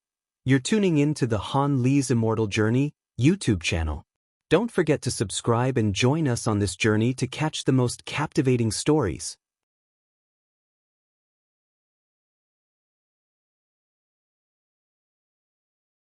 You're tuning in to the Han Li's Immortal Journey YouTube channel. Don't forget to subscribe and join us on this journey to catch the most captivating stories.